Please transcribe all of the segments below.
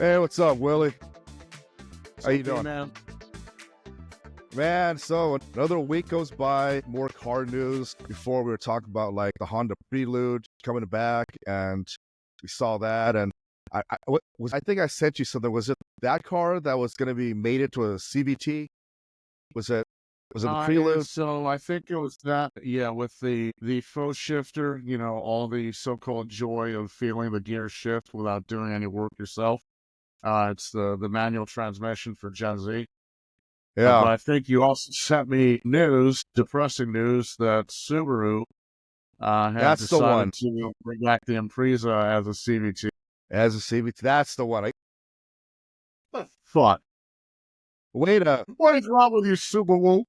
Hey, what's up, Willie? How you Hey, doing? man. Man, so another week goes by, more car news. Before we were talking about like the Honda Prelude coming back, and we saw that. And I think I sent you something. Was it that car that was going to be made into a CVT? Was it was it the Prelude? So I think it was that, yeah, with the faux shifter, all the so-called joy of feeling the gear shift without doing any work yourself. It's the manual transmission for Gen Z. But Yeah, I think you also sent me depressing news, that Subaru have that's the one. decided to bring back the Impreza as a CVT. As a CVT, that's the one. Thought, Wait a what is wrong with you, Subaru?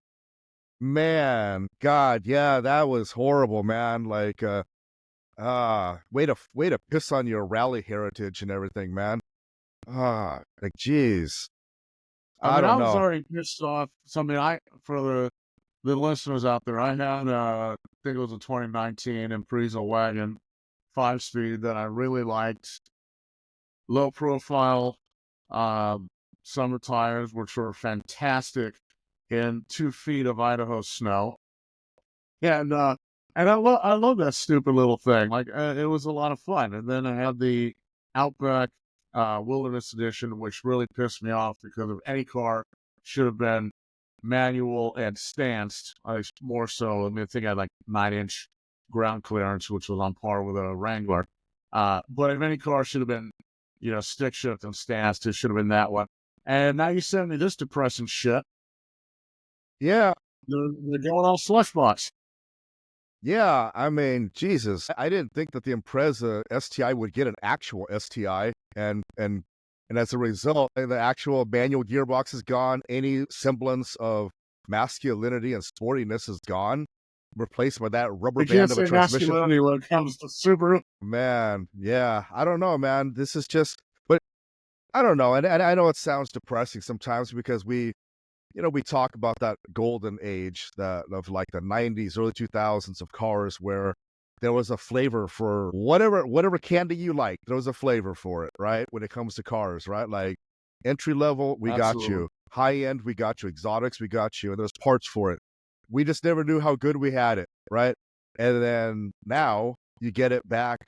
man, God, yeah, that was horrible, man. Like, way to piss on your rally heritage and everything, man. Like, geez. I I mean, don't I was know. already pissed off. For the listeners out there, I had, I think it was a 2019 Impreza wagon, 5-speed that I really liked. Low profile, um, summer tires, which were fantastic in 2 feet of Idaho snow. And I love that stupid little thing. Like, it was a lot of fun. And then I had the Outback Wilderness Edition, which really pissed me off because of any car should have been manual and stanced. More so, I mean, I think I had like 9-inch ground clearance, which was on par with a Wrangler. But if any car should have been, stick shift and stanced, it should have been that one. And now you send me this depressing shit. Yeah, They're going all slush box. yeah. I mean, Jesus, I didn't think that the Impreza STI would get an actual STI, and as a result, the actual manual gearbox is gone. Any semblance of masculinity and sportiness is gone, replaced by that rubber You can't band of a say transmission. masculinity when it comes to Subaru. Man, yeah, I don't know, man. This is just, but I don't know, and I know it sounds depressing sometimes because we talk about that golden age that of like the 90s, early 2000s of cars where there was a flavor for whatever candy you like. There was a flavor for it, right? When it comes to cars, right? Like entry level, we got Absolutely. you. High end, we got you. Exotics, we got you. And there's parts for it. We just never knew how good we had it, right? And then now you get it back.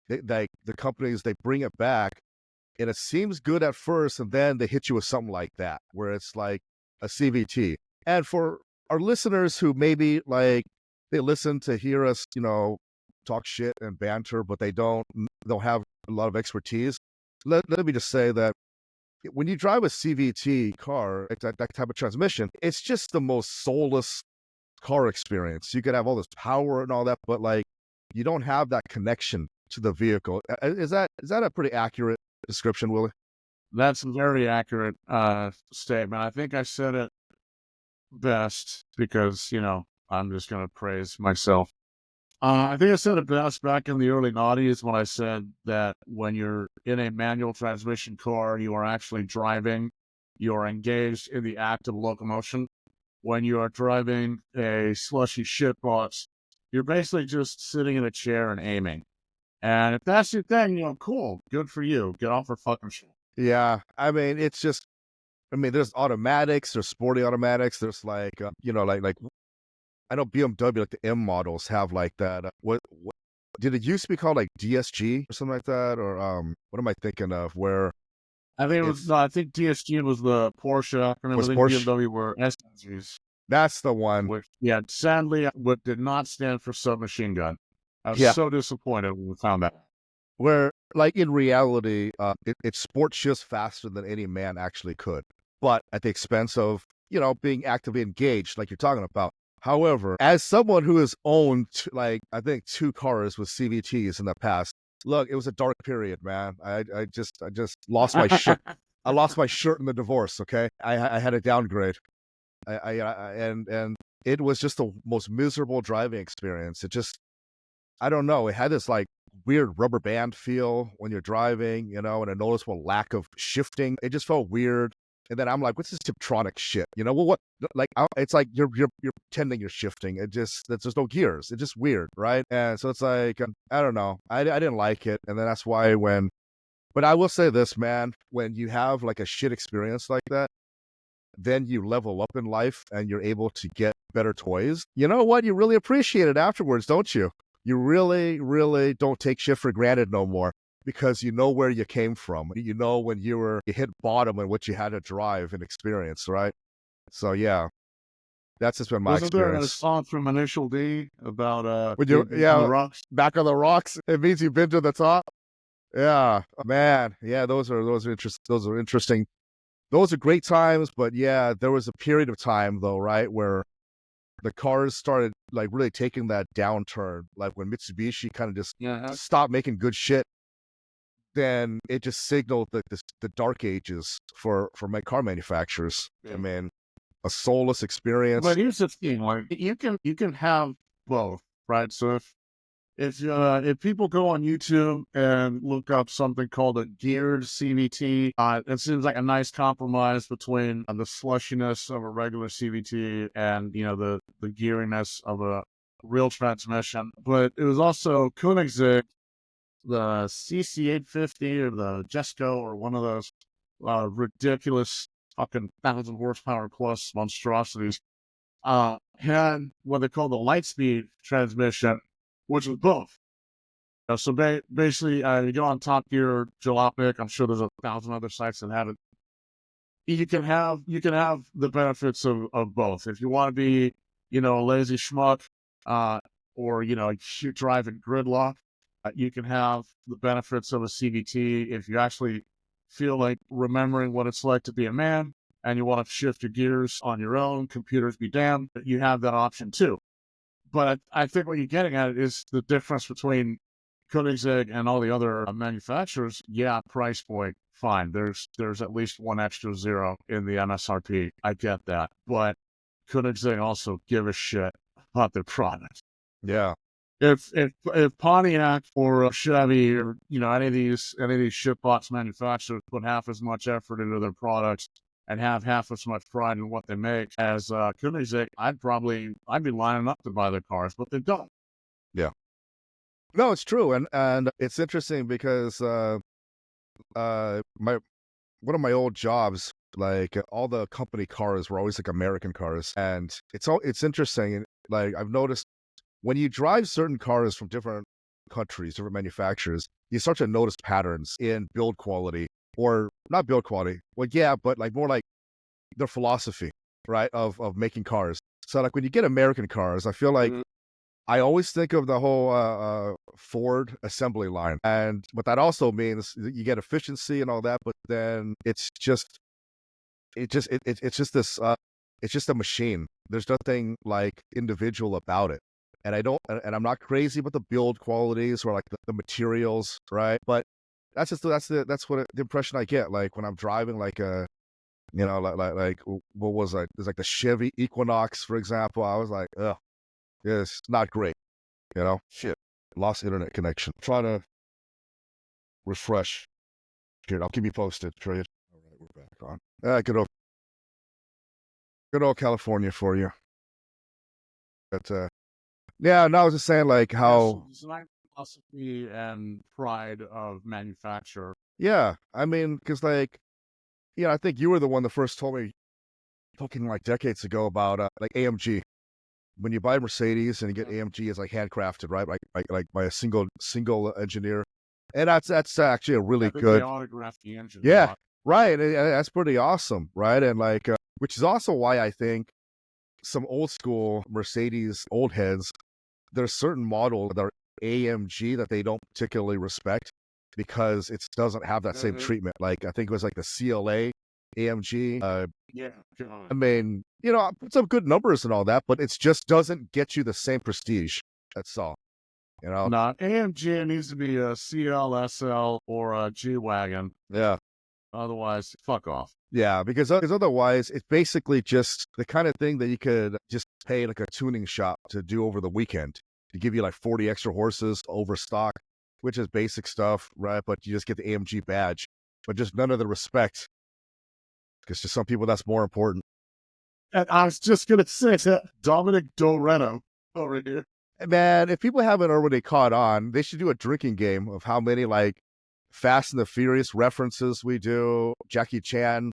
Like the companies, they bring it back and it seems good at first, and then they hit you with something like that, where it's like a CVT. And for our listeners who maybe like they listen to hear us, talk shit and banter, but they don't have a lot of expertise. Let me just say that when you drive a CVT car, that type of transmission, it's just the most soulless car experience. You could have all this power and all that, but like you don't have that connection to the vehicle. Is that a pretty accurate description, Willie? That's a very accurate statement. I think I said it best because, I'm just going to praise myself. I think I said it best back in the early 90s when I said that when you're in a manual transmission car, you are actually driving, you are engaged in the act of locomotion. When you are driving a slushy shitbox, you're basically just sitting in a chair and aiming. And if that's your thing, cool, good for you. Get off her fucking shit. Yeah, I mean, it's just, I mean, there's automatics, there's sporty automatics, there's like, like I know BMW, like the M models have like that. What did it used to be called, like DSG or something like that, or what am I thinking of? Where I think it was, it's no, I think DSG was the Porsche acronym. I was think Porsche. BMW were SMGs, That's the one. which, yeah, sadly, what did not stand for submachine gun. I was Yeah, so disappointed when we found that. where like in reality, it sports just faster than any man actually could, but at the expense of being actively engaged, like you're talking about. However, as someone who has owned like I think 2 cars with CVTs in the past, look, it was a dark period, man. I just lost my shirt. I lost my shirt in the divorce. Okay, I had a downgrade. And it was just the most miserable driving experience. It just, I don't know. It had this like weird rubber band feel when you're driving, and a noticeable lack of shifting. It just felt weird. And then I'm like, what's this Tiptronic shit? Well, what? Like, it's like you're pretending you're shifting. There's no gears. It's just weird, right? And so it's like, I don't know. I didn't like it, and then that's why when But I will say this, man, when you have like a shit experience like that, then you level up in life and you're able to get better toys. You know what? You really appreciate it afterwards, don't you? You really, really don't take shit for granted no more because you know where you came from. You know when you hit bottom and what you had to drive and experience, right? So yeah, that's just been my Wasn't there a experience. song from Initial D about When you're on the rocks? back on the rocks, it means you've been to the top. Yeah, man. Yeah, those are interesting. Those are great times, but yeah, there was a period of time though, right, where the cars started like really taking that downturn. Like when Mitsubishi kind of just Yeah, stopped making good shit, then it just signaled the dark ages for my car manufacturers. yeah. I mean, a soulless experience. But here's the thing: like you can have both, right? So if people go on YouTube and look up something called a geared CVT, it seems like a nice compromise between the slushiness of a regular CVT and the geariness of a real transmission. But it was also Koenigsegg, the CC850 or the Jesco or one of those ridiculous fucking 1,000 horsepower plus monstrosities. Had what they call the Lightspeed transmission, which was both. So basically, you go on Top Gear, Jalopnik. I'm sure there's 1,000 other sites that have it. You can have the benefits of both. If you want to be, a lazy schmuck, or shoot driving gridlock, you can have the benefits of a CVT. If you actually feel like remembering what it's like to be a man and you want to shift your gears on your own, computers be damned, you have that option too. But I think what you're getting at is the difference between Koenigsegg and all the other manufacturers. Yeah, price point, fine. There's at least one extra zero in the MSRP. I get that. But Koenigsegg also give a shit about their product. Yeah. If Pontiac or Chevy or any of these shitbox manufacturers put half as much effort into their products and have half as much pride in what they make as Koenigsegg, I'd be lining up to buy their cars, but they don't. Yeah. No, it's true, and it's interesting because my one of my old jobs, like all the company cars were always like American cars, and it's interesting. And like I've noticed when you drive certain cars from different countries, different manufacturers, you start to notice patterns in build quality, or not build quality. Well, yeah, but like more like their philosophy, right, of making cars. So like when you get American cars, I feel like I always think of the whole Ford assembly line, and what that also means you get efficiency and all that, but then it's just this it's just a machine. There's nothing like individual about it, and I'm not crazy about the build qualities or like the materials, right? But that's the impression I get like when I'm driving like a like what was I? There's like the Chevy Equinox, for example. I was like, ugh. Yeah, it's not great, Shit, lost internet connection. Try to refresh. Here, I'll keep you posted, Trade. All right, we're back on. Good old California for you. But yeah, no, I was just saying like how. It's like philosophy and pride of manufacturer. Yeah, I mean, because like, I think you were the one that first told me, talking like decades ago about like AMG. When you buy Mercedes and you get AMG, it's like handcrafted, right? Like by a single engineer, and that's actually a really good. They autograph the engine. Yeah, right. And that's pretty awesome, right? And like, which is also why I think some old school Mercedes old heads, there's certain models that are AMG that they don't particularly respect because it doesn't have that same treatment. Like I think it was like the CLA AMG. Yeah. I mean, put some good numbers and all that, but it just doesn't get you the same prestige. That's all. No, AMG needs to be a CL, or a G-Wagon. Yeah. Otherwise, fuck off. Yeah, because otherwise, it's basically just the kind of thing that you could just pay like a tuning shop to do over the weekend. To give you like 40 extra horses over stock, which is basic stuff, right? But you just get the AMG badge, but just none of the respect. Because to some people, that's more important. And I was just going to say that Dominic Doreno over here. Man, if people haven't already caught on, they should do a drinking game of how many like Fast and the Furious references we do, Jackie Chan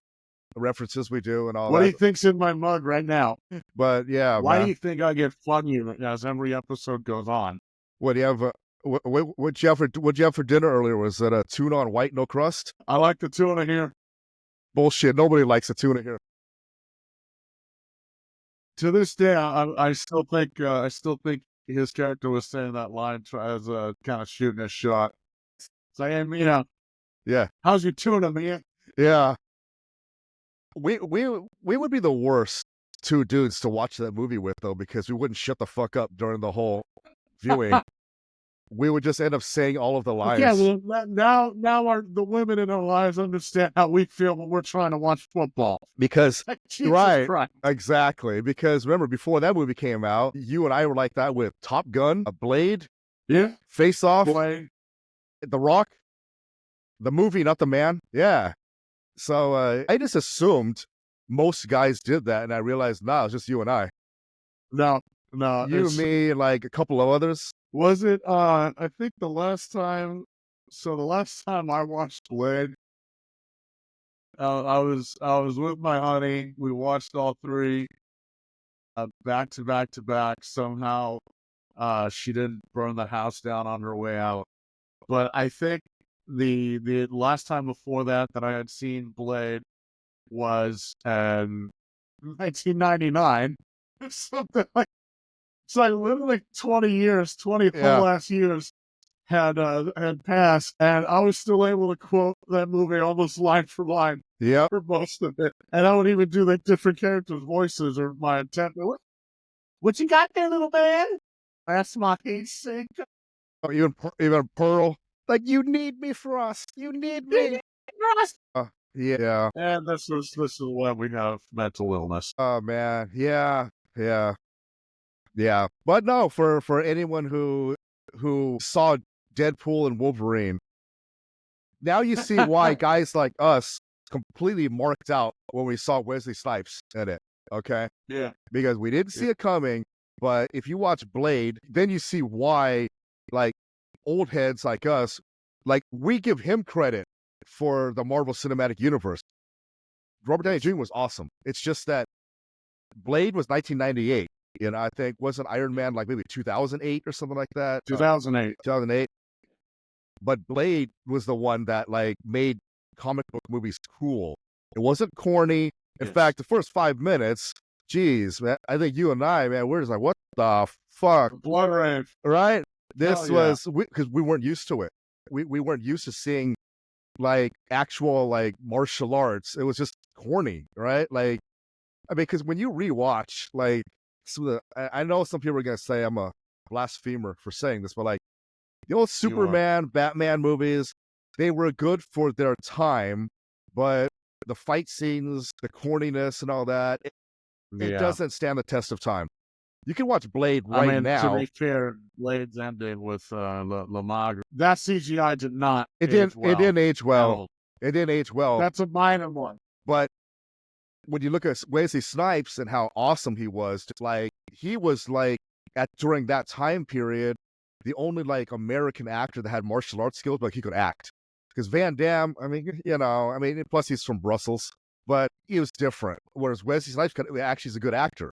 references we do, and all What that. do you think's in my mug right now? But yeah, Why man. do you think I get funnier as every episode goes on? What do you have? What'd you have for dinner earlier? Was it a tuna on white, no crust? I like the tuna here. Bullshit. Nobody likes a tuna here. To this day, I still think his character was saying that line as a kind of shooting a shot. Saying, Yeah, how's your tuna, man? yeah. We would be the worst two dudes to watch that movie with, though, because we wouldn't shut the fuck up during the whole viewing. We would just end up saying all of the lines. Yeah, well, now the women in our lives understand how we feel when we're trying to watch football. Because Jesus right, Christ. exactly. Because remember, before that movie came out, you and I were like that with Top Gun, A Blade, Yeah, Face Off, boy. The Rock, the movie, not the man. Yeah. So I just assumed most guys did that, and I realized, nah, it's just you and I. No, You, me, and like a couple of others. Was it? I think the last time I watched Blade, I was with my honey. We watched all three, back to back to back. Somehow, she didn't burn the house down on her way out. But I think the last time before that I had seen Blade was 1999. Something like it's like literally 20 plus years had passed, and I was still able to quote that movie almost line for line. Yep. For most of it, and I would even do like different characters' voices or my attempt. What you got there, little man? That's my sick. Oh, even Pearl. Like, you need me, Frost. You need me. Yeah. And this is when we have mental illness. Oh man. Yeah. But no, for anyone who saw Deadpool and Wolverine, now you see why guys like us completely marked out when we saw Wesley Snipes in it. Okay. Yeah. Because we didn't see it coming. But if you watch Blade, then you see why, like, old heads like us, like, we give him credit for the Marvel Cinematic Universe. Robert Downey Jr. was awesome. It's just that Blade was 1998. And I think wasn't Iron Man like maybe 2008 or something like that? 2008. 2008. But Blade was the one that like made comic book movies cool. It wasn't corny. In fact, the first 5 minutes, geez, man, I think you and I, man, we're just like, what the fuck? Blood rave. Right? This was, because we weren't used to it. We weren't used to seeing like actual like martial arts. It was just corny, right? Like, I mean, because when you rewatch, like, I know some people are going to say I'm a blasphemer for saying this, but like, the old Superman, Batman movies, they were good for their time, but the fight scenes, the corniness and all that, it doesn't stand the test of time. You can watch Blade now. To be fair, Blade's ending with Lamagre. That CGI did not. It didn't age well. It didn't age well. That's a minor one. But when you look at Wesley Snipes and how awesome he was, like, he was like during that time period, the only like American actor that had martial arts skills, but he could act. Because Van Damme, I mean, plus he's from Brussels, but he was different. Whereas Wesley Snipes actually is a good actor,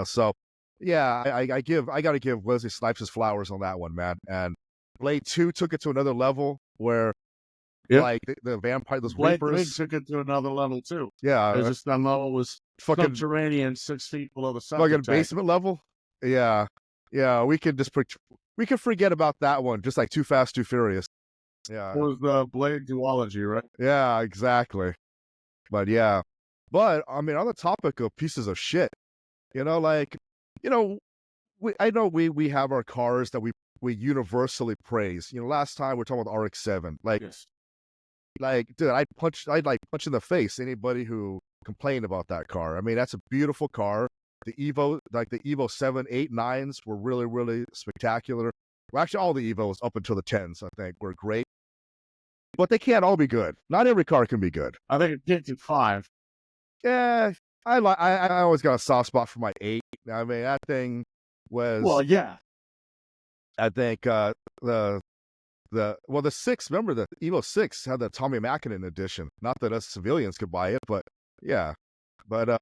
So, yeah, I got to give Wesley Snipes his flowers on that one, man. And Blade 2 took it to another level where, like the vampire, those Reapers. Blade took it to another level too. Yeah, just that level was fucking subterranean, 6 feet below the surface. Fucking basement level. Yeah. We could forget about that one, just like Too Fast, Too Furious. Yeah. It was the Blade duology, right? Yeah, exactly. But yeah. But I mean, on the topic of pieces of shit, I know we have our cars that we universally praise. Last time we were talking about the RX-7. Like, dude, I'd punch in the face anybody who complained about that car. I mean, that's a beautiful car. The Evo 7, 8, 9s were really, really spectacular. Well, actually, all the Evos up until the 10s, I think, were great. But they can't all be good. Not every car can be good. I think it gets to 5. Yeah, I always got a soft spot for my 8. I mean, that thing was... Well, yeah. I think the the six. Remember the Evo 6 had the Tommy Mackinnon edition. Not that us civilians could buy it, but yeah, but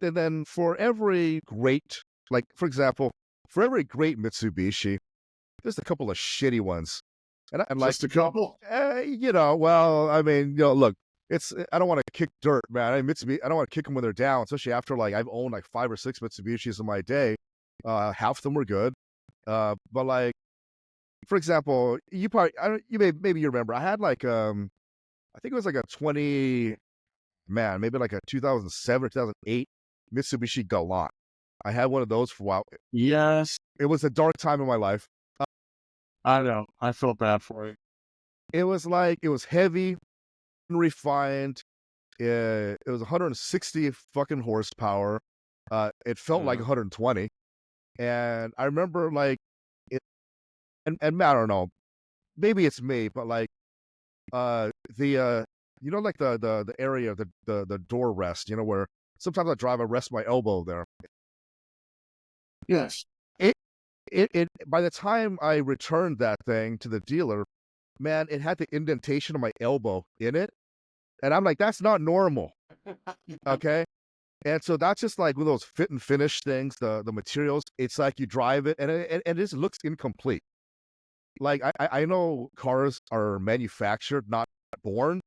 then for every great, like for example, for every great Mitsubishi, there's a couple of shitty ones, and like Just a couple. well, I mean, look, it's I don't want to kick dirt, man. Mitsubishi, I don't want to kick them when they're down, especially after like I've owned like 5 or 6 Mitsubishis in my day. Half of them were good, but like for example, you probably maybe you remember I had like I think it was like a 20 man, maybe like a 2007 or 2008 Mitsubishi Galant. I had one of those for a while. Yes, It was a dark time in my life. I know. I feel bad for you. It was like it was heavy, refined. It was 160 fucking horsepower. It felt like 120, and I remember like it. And I don't know, maybe it's me, but like the like the area of the door rest, where sometimes I drive, I rest my elbow there. Yes. It by the time I returned that thing to the dealer, man, it had the indentation of my elbow in it. And I'm like, that's not normal. Okay. And so that's just like one of those fit and finish things, the materials. It's like you drive it and it just looks incomplete. Like I know cars are manufactured, not born,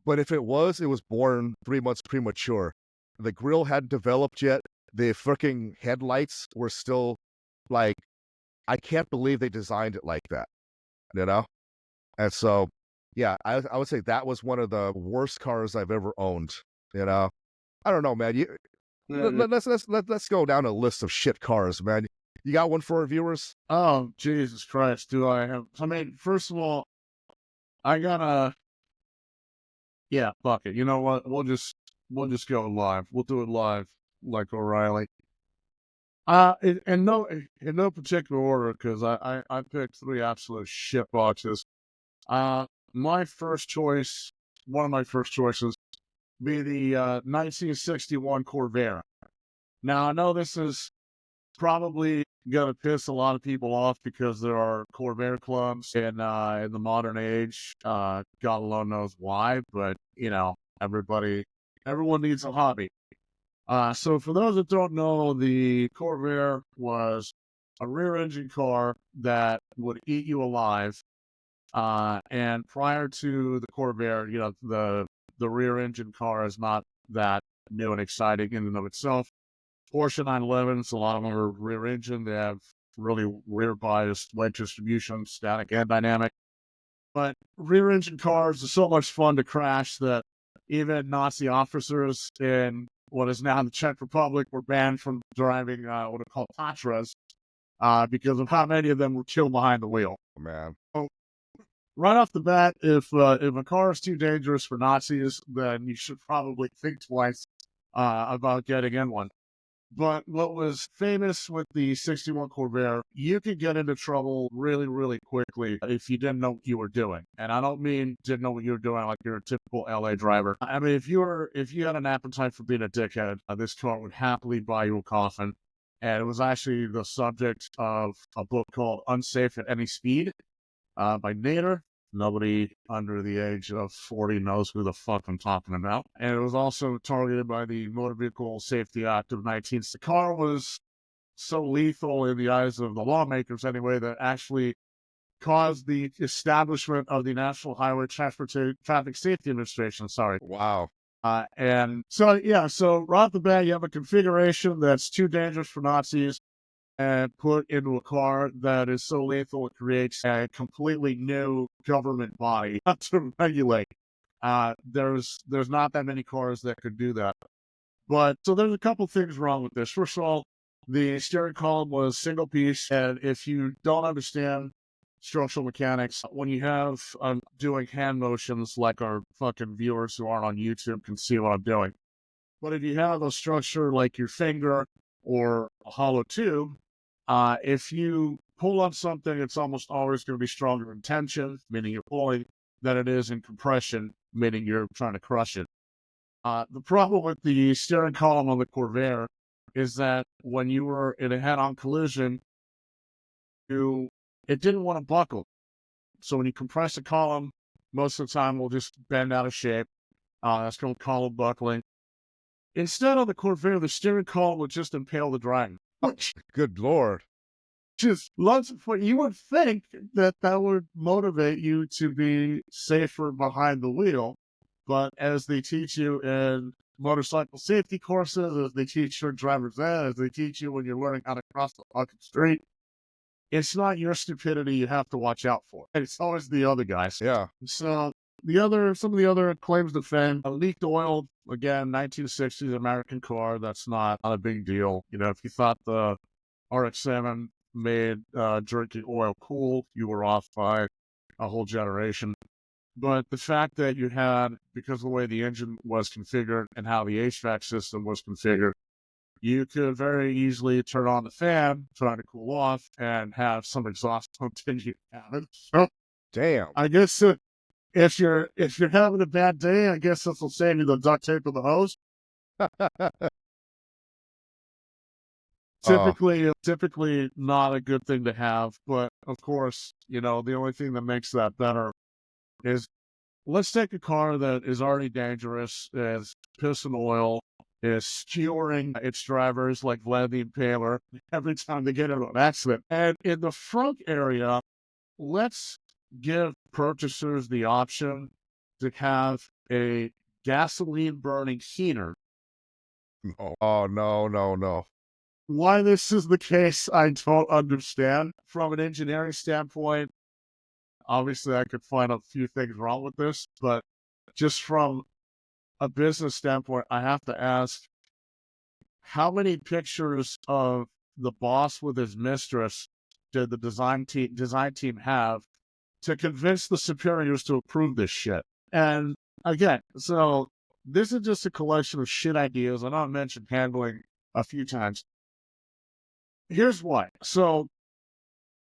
but if it was born 3 months premature. The grill hadn't developed yet. The freaking headlights were still like, I can't believe they designed it like that, And so, yeah, I would say that was one of the worst cars I've ever owned. I don't know, man. Let's go down a list of shit cars, man. You got one for our viewers? Oh, Jesus Christ, do I have... I mean, first of all, I gotta... Yeah, fuck it. You know what? We'll just go live. We'll do it live, like O'Reilly. In no particular order, because I picked 3 absolute shit boxes. My first choice, one of my first choices, be the 1961 Corvair. Now, I know this is probably gonna piss a lot of people off because there are Corvair clubs in the modern age. God alone knows why, but everyone needs a hobby. So for those that don't know, the Corvair was a rear-engine car that would eat you alive. And prior to the Corvair, the rear-engine car is not that new and exciting in and of itself. Porsche 911s, a lot of them are rear engine. They have really rear biased weight distribution, static and dynamic. But rear engine cars are so much fun to crash that even Nazi officers in what is now the Czech Republic were banned from driving what are called Tatras because of how many of them were killed behind the wheel. Oh, man. So, right off the bat, if a car is too dangerous for Nazis, then you should probably think twice about getting in one. But what was famous with the 61 Corvair, you could get into trouble really, really quickly if you didn't know what you were doing. And I don't mean didn't know what you were doing like you're a typical LA driver. I mean, if you had an appetite for being a dickhead, this car would happily buy you a coffin. And it was actually the subject of a book called Unsafe at Any Speed by Nader. Nobody under the age of 40 knows who the fuck I'm talking about. And it was also targeted by the Motor Vehicle Safety Act of 19. The car was so lethal in the eyes of the lawmakers anyway that actually caused the establishment of the National Highway Traffic Safety Administration. Sorry. Wow. And so right off the bat, you have a configuration that's too dangerous for Nazis and put into a car that is so lethal it creates a completely new government body to regulate. There's not that many cars that could do that. But so there's a couple things wrong with this. First of all, the steering column was single piece, and if you don't understand structural mechanics, when you have doing hand motions like our fucking viewers who aren't on YouTube can see what I'm doing. But if you have a structure like your finger or a hollow tube, if you pull on something, it's almost always going to be stronger in tension, meaning you're pulling, than it is in compression, meaning you're trying to crush it. The problem with the steering column on the Corvair is that when you were in a head-on collision, it didn't want to buckle. So when you compress a column, most of the time we'll just bend out of shape. That's called column buckling. Instead of the Corvair, the steering column would just impale the driver. Which Good Lord. just lots of fun. You would think that would motivate you to be safer behind the wheel. But as they teach you in motorcycle safety courses, as they teach your drivers ed, as they teach you when you're learning how to cross the fucking street, it's not your stupidity you have to watch out for. It's always the other guys. Yeah. So some of the other claims to fame, leaked oil, again, 1960s American car. That's not a big deal. You know, if you thought the RX-7 made drinking oil cool, you were off by a whole generation. But the fact that you had, because of the way the engine was configured and how the HVAC system was configured, you could very easily turn on the fan, try to cool off, and have some exhaust continue having. So Damn. I guess if you're having a bad day, I guess this will save you the duct tape of the hose. Typically not a good thing to have, but of course, you know, the only thing that makes that better is, let's take a car that is already dangerous, is piston oil, is skewering its drivers like Vlad the Impaler every time they get into an accident. And in the front area, let's give purchasers the option to have a gasoline burning heater. No. Oh, no. Why this is the case, I don't understand. From an engineering standpoint, obviously I could find a few things wrong with this, but just from a business standpoint, I have to ask, how many pictures of the boss with his mistress did the design team have to convince the superiors to approve this shit? And again, so this is just a collection of shit ideas. I know I mentioned handling a few times. Here's why. So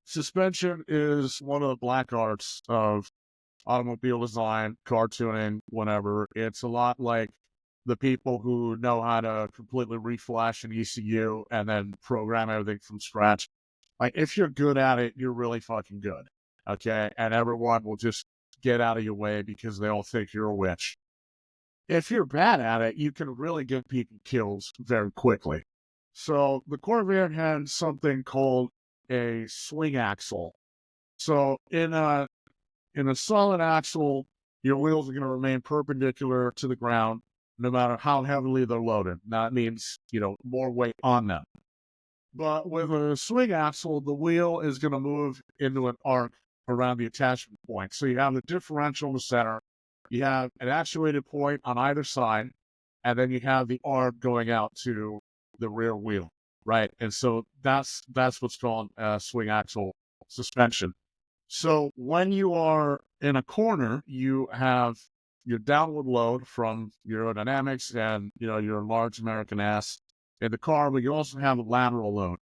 suspension is one of the black arts of automobile design, car tuning, whatever. It's a lot like the people who know how to completely reflash an ECU and then program everything from scratch. Like, if you're good at it, you're really fucking good. Okay. And everyone will just get out of your way because they all think you're a witch. If you're bad at it, you can really get people killed very quickly. So the Corvair had something called a swing axle. So in a solid axle, your wheels are going to remain perpendicular to the ground no matter how heavily they're loaded. That means, you know, more weight on them. But with a swing axle, the wheel is going to move into an arc around the attachment point. So you have the differential in the center, you have an actuated point on either side, and then you have the arc going out to the rear wheel, right? And so that's what's called swing axle suspension. So when you are in a corner, you have your downward load from your aerodynamics and, you know, your large American ass in the car, but you also have a lateral load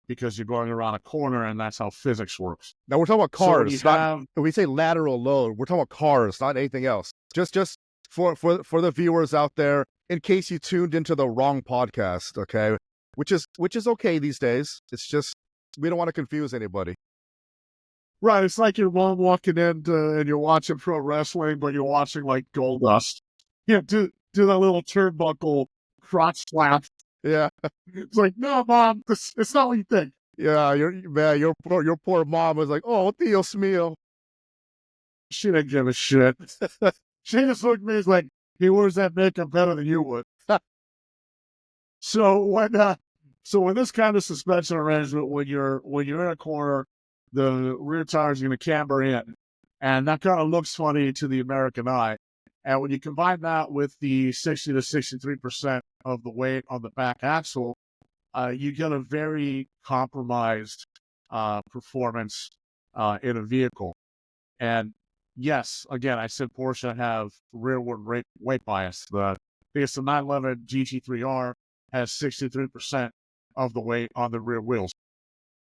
because you're going around a corner, and that's how physics works. Now we're talking about cars. So when we say lateral load, we're talking about cars, not anything else. Just for the viewers out there, in case you tuned into the wrong podcast, okay? Which is okay these days. It's just we don't want to confuse anybody. Right, it's like you're walking in and you're watching pro wrestling, but you're watching like Goldust. Yeah, do that little turnbuckle crotch slap. Yeah, it's like, no, Mom, it's not what you think. Yeah, your poor mom was like, "Oh, Dios mío." She didn't give a shit. She just looked at me as like, he wears that makeup better than you would. So when this kind of suspension arrangement, when you're in a corner, the rear tires are going to camber in, and that kind of looks funny to the American eye. And when you combine that with the 60 to 63% of the weight on the back axle, you get a very compromised performance in a vehicle. And yes, again, I said Porsche have rearward weight bias. Because the 911 GT3R has 63% of the weight on the rear wheels.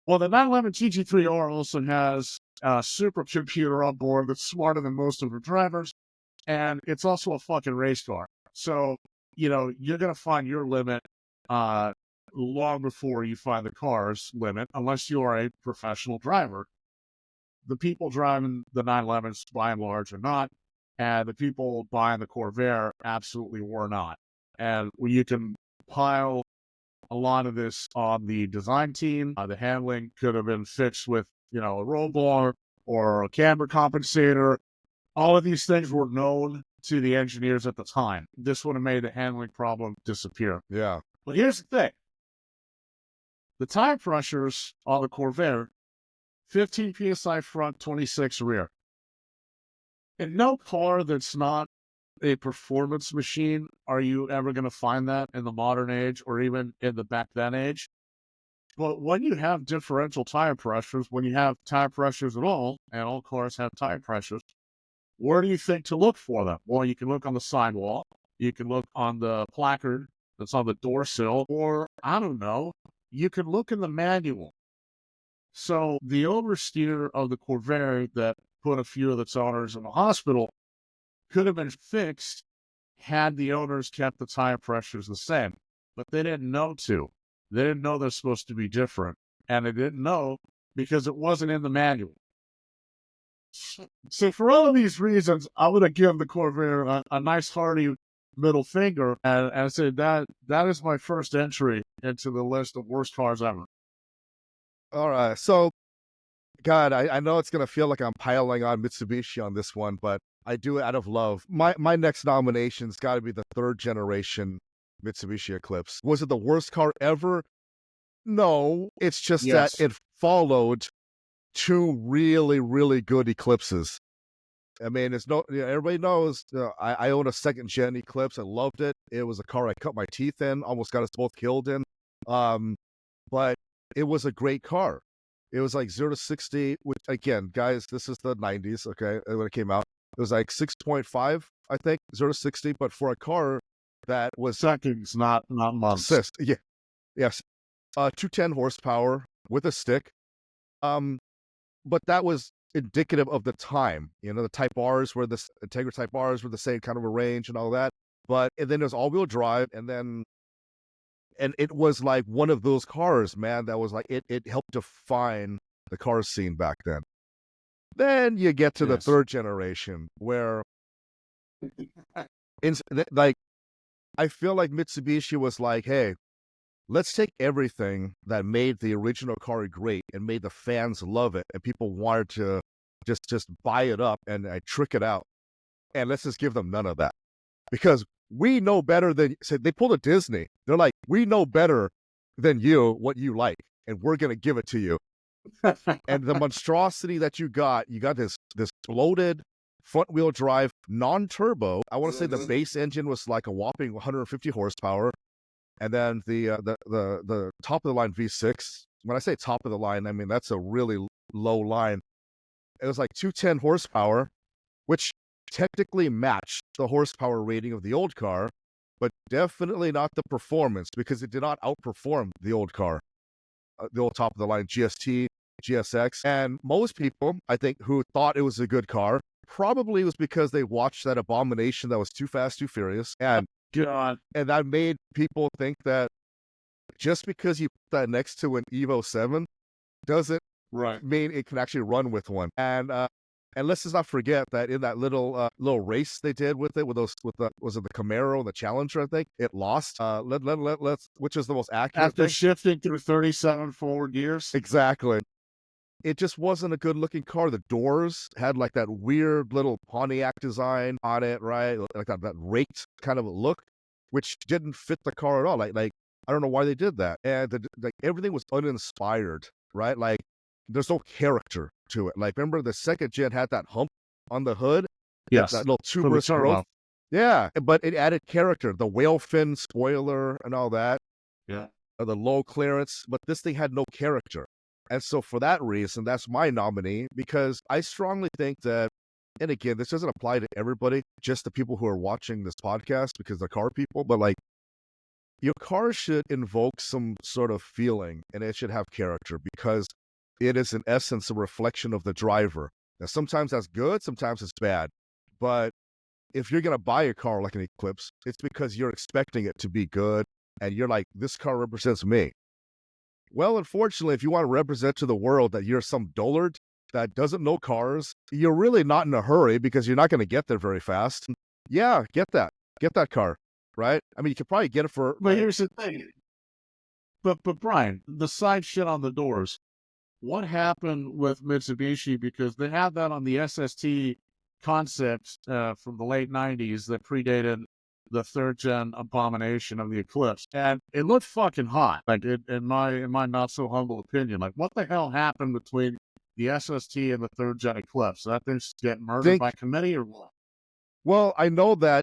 Well, the 911 GT3R also has a supercomputer on board that's smarter than most of the drivers, and it's also a fucking race car. So, you know, you're going to find your limit long before you find the car's limit, unless you are a professional driver. the people driving the 911s by and large are not, and the people buying the Corvair absolutely were not. And you can pile a lot of this on the design team. The handling could have been fixed with, a roll bar or a camber compensator. All of these things were known to the engineers at the time. This would have made the handling problem disappear. Yeah. But here's the thing. The tire pressures on the Corvair, 15 PSI front, 26 rear. In no car that's not a performance machine are you ever going to find that in the modern age or even in the back then age. But when you have differential tire pressures, when you have tire pressures at all, and all cars have tire pressures, where do you think to look for them? Well, you can look on the sidewall, you can look on the placard that's on the door sill, or I don't know, you can look in the manual. So the oversteer of the Corvair that put a few of its owners in the hospital could have been fixed had the owners kept the tire pressures the same. But they didn't know to. They didn't know they're supposed to be different. And they didn't know because it wasn't in the manual. So for all of these reasons, I would have given the Corvair a nice hearty middle finger and said that is my first entry into the list of worst cars ever. All right. So, God, I know it's going to feel like I'm piling on Mitsubishi on this one, but I do it out of love. My next nomination's got to be the third generation Mitsubishi Eclipse. Was it the worst car ever? No. It's just Yes. that it followed two really, really good Eclipses. I mean, everybody knows I own a second gen Eclipse. I loved it. It was a car I cut my teeth in, almost got us both killed in. But it was a great car. It was like 0 to 60, which again, guys, this is the 90s, okay, when it came out. It was like 6.5, I think, 0 to 60, but for a car that was seconds, not months. Assist. Yeah. Yes. 210 horsepower with a stick. But that was indicative of the time. The Type R's were the Integra Type R's were the same kind of a range and all that. And then there's all-wheel drive, and it was like one of those cars, man, that was like it helped define the car scene back then. Then you get to the third generation where I feel like Mitsubishi was like, hey, let's take everything that made the original car great and made the fans love it and people wanted to just buy it up and trick it out. And let's just give them none of that. Because we know better than, so they pulled a Disney. They're like, we know better than you what you like, and we're going to give it to you. And the monstrosity that you got this bloated front wheel drive, non-turbo. I want to say the base engine was like a whopping 150 horsepower. And then the top of the line V6. When I say top of the line, I mean that's a really low line. It was like 210 horsepower, which technically matched the horsepower rating of the old car, but definitely not the performance because it did not outperform the old car, the old top of the line GST, GSX. And most people, I think, who thought it was a good car, probably was because they watched that abomination that was Too Fast, Too Furious. And God. And that made people think that just because you put that next to an Evo 7 doesn't mean it can actually run with one. And let's just not forget that in that little race they did with it, was it the Camaro and the Challenger? I think it lost. Which is the most accurate after thing? Shifting through 37 forward gears. Exactly. It just wasn't a good looking car. The doors had like that weird little Pontiac design on it, right? Like that raked kind of look, which didn't fit the car at all. Like I don't know why they did that. And everything was uninspired, right? Like there's no character to it. Like remember the second gen had that hump on the hood? Yes. That little tuberous growth. Yeah, but it added character. The whale fin spoiler and all that. Yeah. The low clearance, but this thing had no character. And so for that reason, that's my nominee, because I strongly think that, and again, this doesn't apply to everybody, just the people who are watching this podcast because they're car people, but like your car should invoke some sort of feeling and it should have character because it is in essence a reflection of the driver. Now, sometimes that's good, sometimes it's bad. But if you're going to buy a car like an Eclipse, it's because you're expecting it to be good and you're like, this car represents me. Well, unfortunately, if you want to represent to the world that you're some dullard that doesn't know cars, you're really not in a hurry because you're not going to get there very fast. Yeah, get that car, right? I mean, you could probably get it for. But here's the thing. But Brian, the side shit on the doors. What happened with Mitsubishi? Because they had that on the SST concept from the late '90s that predated the third gen abomination of the Eclipse, and it looked fucking hot. Like in my not so humble opinion, like what the hell happened between the SST and the third gen Eclipse? That thing's get murdered by committee or what? Well, I know that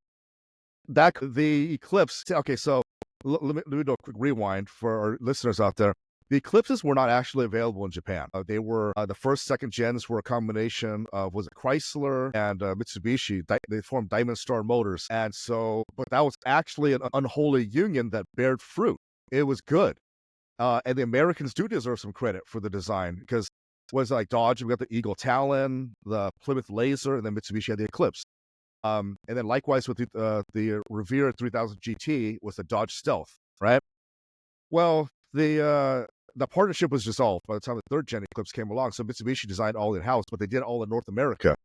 the Eclipse. Okay, so let me do a quick rewind for our listeners out there. The Eclipses were not actually available in Japan. They were the first, second gens were a combination of was it Chrysler and Mitsubishi. They formed Diamond Star Motors, and so but that was actually an unholy union that bared fruit. It was good, and the Americans do deserve some credit for the design because was like Dodge. We got the Eagle Talon, the Plymouth Laser, and then Mitsubishi had the Eclipse. And then likewise with the Revere 3000 GT was the Dodge Stealth, right? Well, the partnership was dissolved by the time the third gen Eclipse came along. So Mitsubishi designed all in-house, but they did all in North America.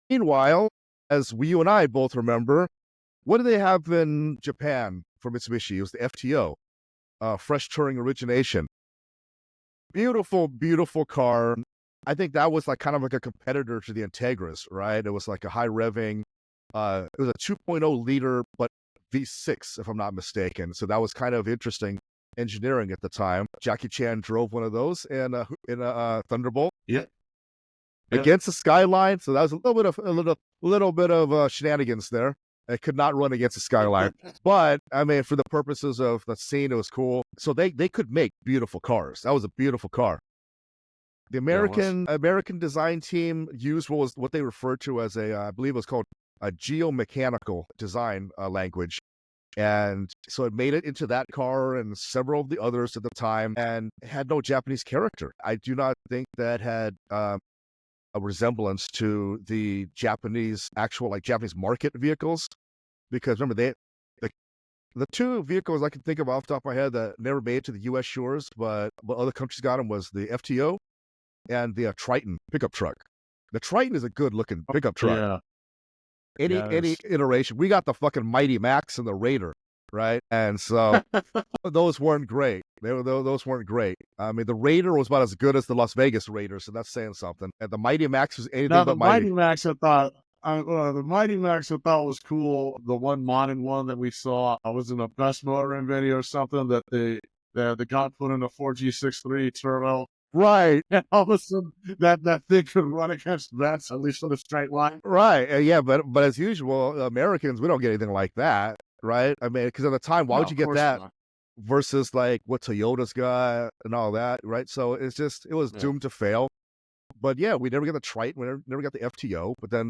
Meanwhile, as you and I both remember, what did they have in Japan for Mitsubishi? It was the FTO, Fresh Touring Origination. Beautiful, beautiful car. I think that was like kind of like a competitor to the Integras, right? It was like a high revving. It was a 2.0 liter, but V6, if I'm not mistaken. So that was kind of interesting engineering at the time. Jackie Chan drove one of those in a Thunderbolt. Yep. Against the Skyline. So that was a little bit of shenanigans there. It could not run against the Skyline, but I mean, for the purposes of the scene, it was cool. So they could make beautiful cars. That was a beautiful car. The American design team used what they referred to as I believe it was called a geomechanical design language. And so it made it into that car and several of the others at the time, and it had no Japanese character. I do not think that had a resemblance to the Japanese Japanese market vehicles, because remember the two vehicles I can think of off the top of my head that never made it to the U.S. shores, but other countries got them was the FTO and the Triton pickup truck. The Triton is a good looking pickup truck. Yeah. Any iteration. We got the fucking Mighty Max and the Raider, right? And so those weren't great. Those weren't great. I mean, the Raider was about as good as the Las Vegas Raiders, so that's saying something. And the Mighty Max was anything but mighty. The Mighty Max I thought was cool. The one modern one that we saw, I was in a Best Motoring video or something that the guy put in a 4G63 turbo. Right. And all of a sudden, that thing could run against vents, at least on a straight line. Right. Yeah, but as usual, Americans, we don't get anything like that, right? I mean, because at the time, why would you get that versus like what Toyota's got and all that, right? So it was doomed to fail. But yeah, we never got the Triton, we never got the FTO. But then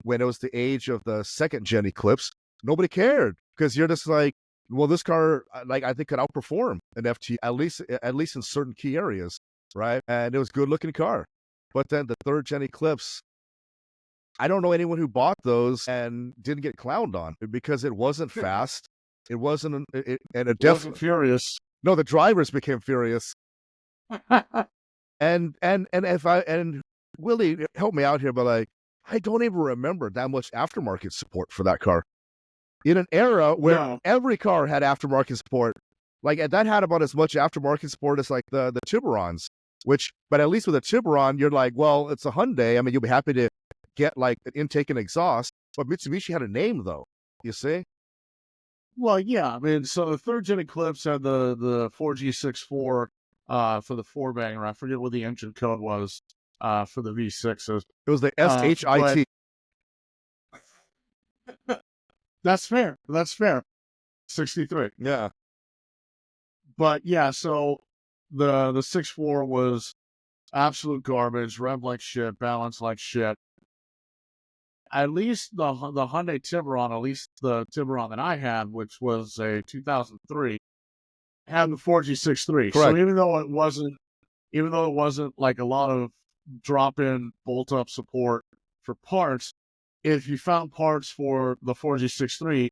when it was the age of the second gen Eclipse, nobody cared because you're just like, well, this car, like I think could outperform an FT at least in certain key areas. Right. And it was a good looking car. But then the third gen Eclipse, I don't know anyone who bought those and didn't get clowned on because it wasn't fast. It wasn't, and it wasn't furious. No, the drivers became furious. and Willie, help me out here, but like, I don't even remember that much aftermarket support for that car. In an era where every car had aftermarket support, like that had about as much aftermarket support as like the Tiburons. But at least with a Tiburon, you're like, well, it's a Hyundai. I mean, you'll be happy to get like an intake and exhaust. But Mitsubishi had a name, though. You see? Well, yeah. I mean, so the third gen Eclipse had the 4G64 for the four banger. I forget what the engine code was for the V6s. It was the SHIT. That's fair. 63. Yeah. But yeah, so the 6.4 was absolute garbage, rev like shit, balance like shit. At least the Hyundai Tiburon, at least the Tiburon that I had, which was a 2003, had the 4G63. So even though it wasn't like a lot of drop-in bolt-up support for parts, if you found parts for the 4G63,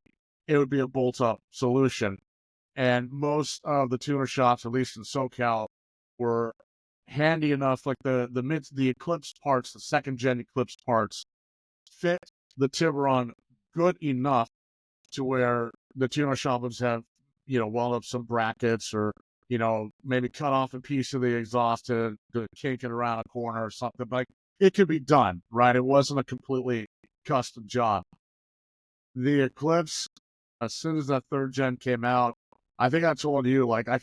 it would be a bolt-up solution. And most of the tuner shops, at least in SoCal, were handy enough, like the Eclipse parts, the second gen Eclipse parts fit the Tiburon good enough to where the tuner shop would have, weld up some brackets or, maybe cut off a piece of the exhaust to kink it around a corner or something. Like, it could be done, right? It wasn't a completely custom job. The Eclipse, as soon as that third gen came out, I think I told you, like, I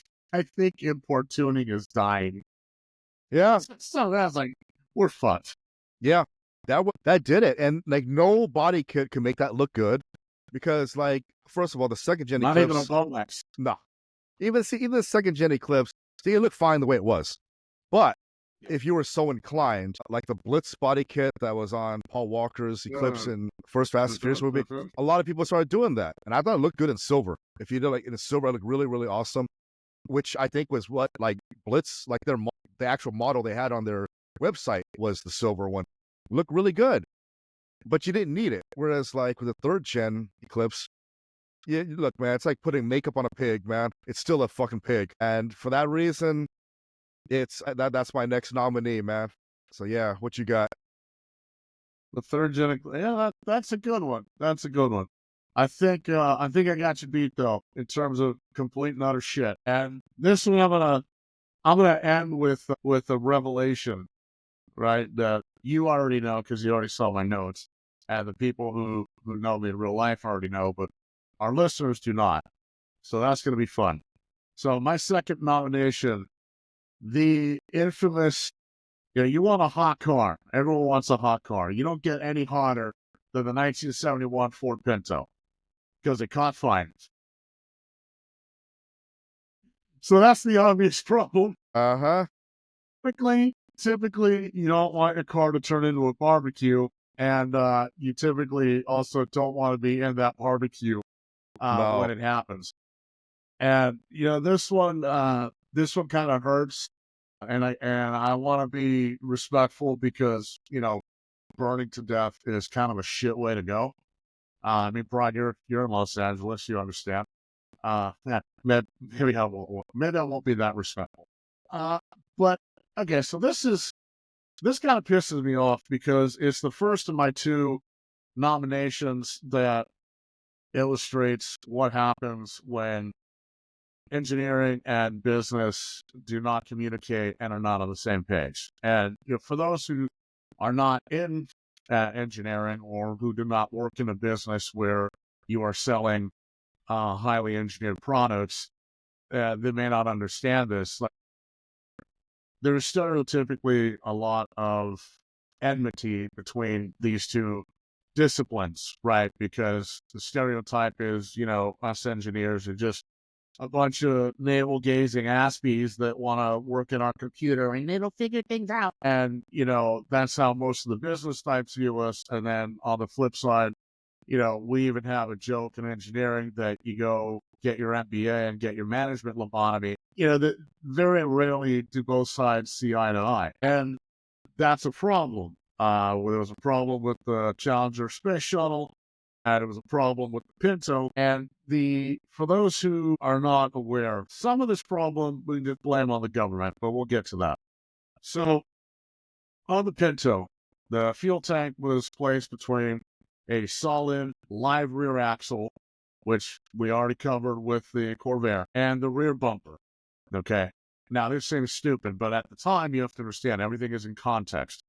think import tuning is dying. Yeah. So that's like, we're fucked. Yeah. That did it. And like no body kit can make that look good because, like, first of all, the second gen Not Eclipse. even a Bolex. No. Even the second gen Eclipse, it looked fine the way it was. But if you were so inclined, like the Blitz body kit that was on Paul Walker's Eclipse in first Fast and Furious movie, a lot of people started doing that. And I thought it looked good in silver. If you did like in silver, it looked really, really awesome, which I think was what like Blitz, like the actual model they had on their website was the silver one. Looked really good, but you didn't need it. Whereas like with the third gen Eclipse, yeah, look, man, it's like putting makeup on a pig, man. It's still a fucking pig. And for that reason, that's my next nominee, man. So yeah, what you got? The third gen, yeah, that's a good one. That's a good one. I think I got you beat though in terms of complete and utter shit. And this one I'm gonna end with a revelation, right? That you already know because you already saw my notes, and the people who know me in real life already know, but our listeners do not. So that's gonna be fun. So my second nomination, the infamous. You want a hot car. Everyone wants a hot car. You don't get any hotter than the 1971 Ford Pinto because it caught fires. So that's the obvious problem. Uh-huh. Typically, you don't want your car to turn into a barbecue, and you typically also don't want to be in that barbecue No. when it happens. And this one kind of hurts. And I want to be respectful because, burning to death is kind of a shit way to go. I mean, Brian, you're in Los Angeles, you understand. Maybe I won't be that respectful. But okay, so this kind of pisses me off because it's the first of my two nominations that illustrates what happens when engineering and business do not communicate and are not on the same page. And for those who are not in engineering or who do not work in a business where you are selling highly engineered products, they may not understand this. Like, there's stereotypically a lot of enmity between these two disciplines, right? Because the stereotype is, us engineers are just a bunch of navel-gazing aspies that want to work in our computer and they don't figure things out. And, that's how most of the business types view us. And then on the flip side, we even have a joke in engineering that you go get your MBA and get your management lobotomy. That very rarely do both sides see eye to eye. And that's a problem. There was a problem with the Challenger space shuttle. And it was a problem with the Pinto. And for those who are not aware, some of this problem we just blame on the government, but we'll get to that. So on the Pinto, the fuel tank was placed between a solid live rear axle, which we already covered with the Corvair, and the rear bumper. Okay. Now this seems stupid, but at the time you have to understand everything is in context.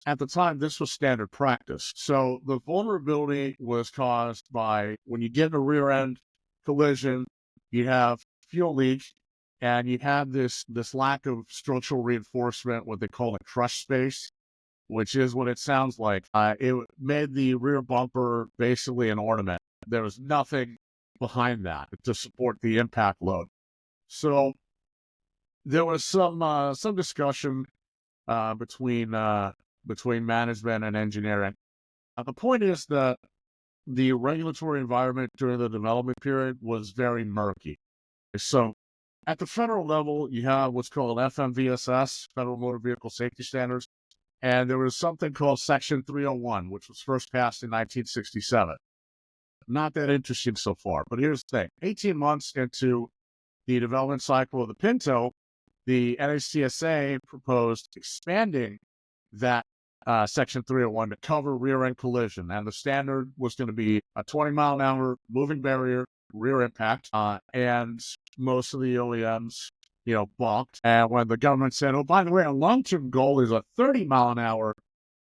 At the time, this was standard practice. So the vulnerability was caused by when you get a rear end collision, you have fuel leak, and you have this lack of structural reinforcement, what they call a crush space, which is what it sounds like. It made the rear bumper basically an ornament. There was nothing behind that to support the impact load. So there was some discussion between management and engineering. The point is that the regulatory environment during the development period was very murky. So at the federal level, you have what's called FMVSS, Federal Motor Vehicle Safety Standards, and there was something called Section 301, which was first passed in 1967. Not that interesting so far, but here's the thing. 18 months into the development cycle of the Pinto, the NHTSA proposed expanding that Section 301 to cover rear-end collision, and the standard was going to be a 20-mile-an-hour moving barrier, rear impact, and most of the OEMs, balked. And when the government said, "Oh, by the way, our long-term goal is a 30-mile-an-hour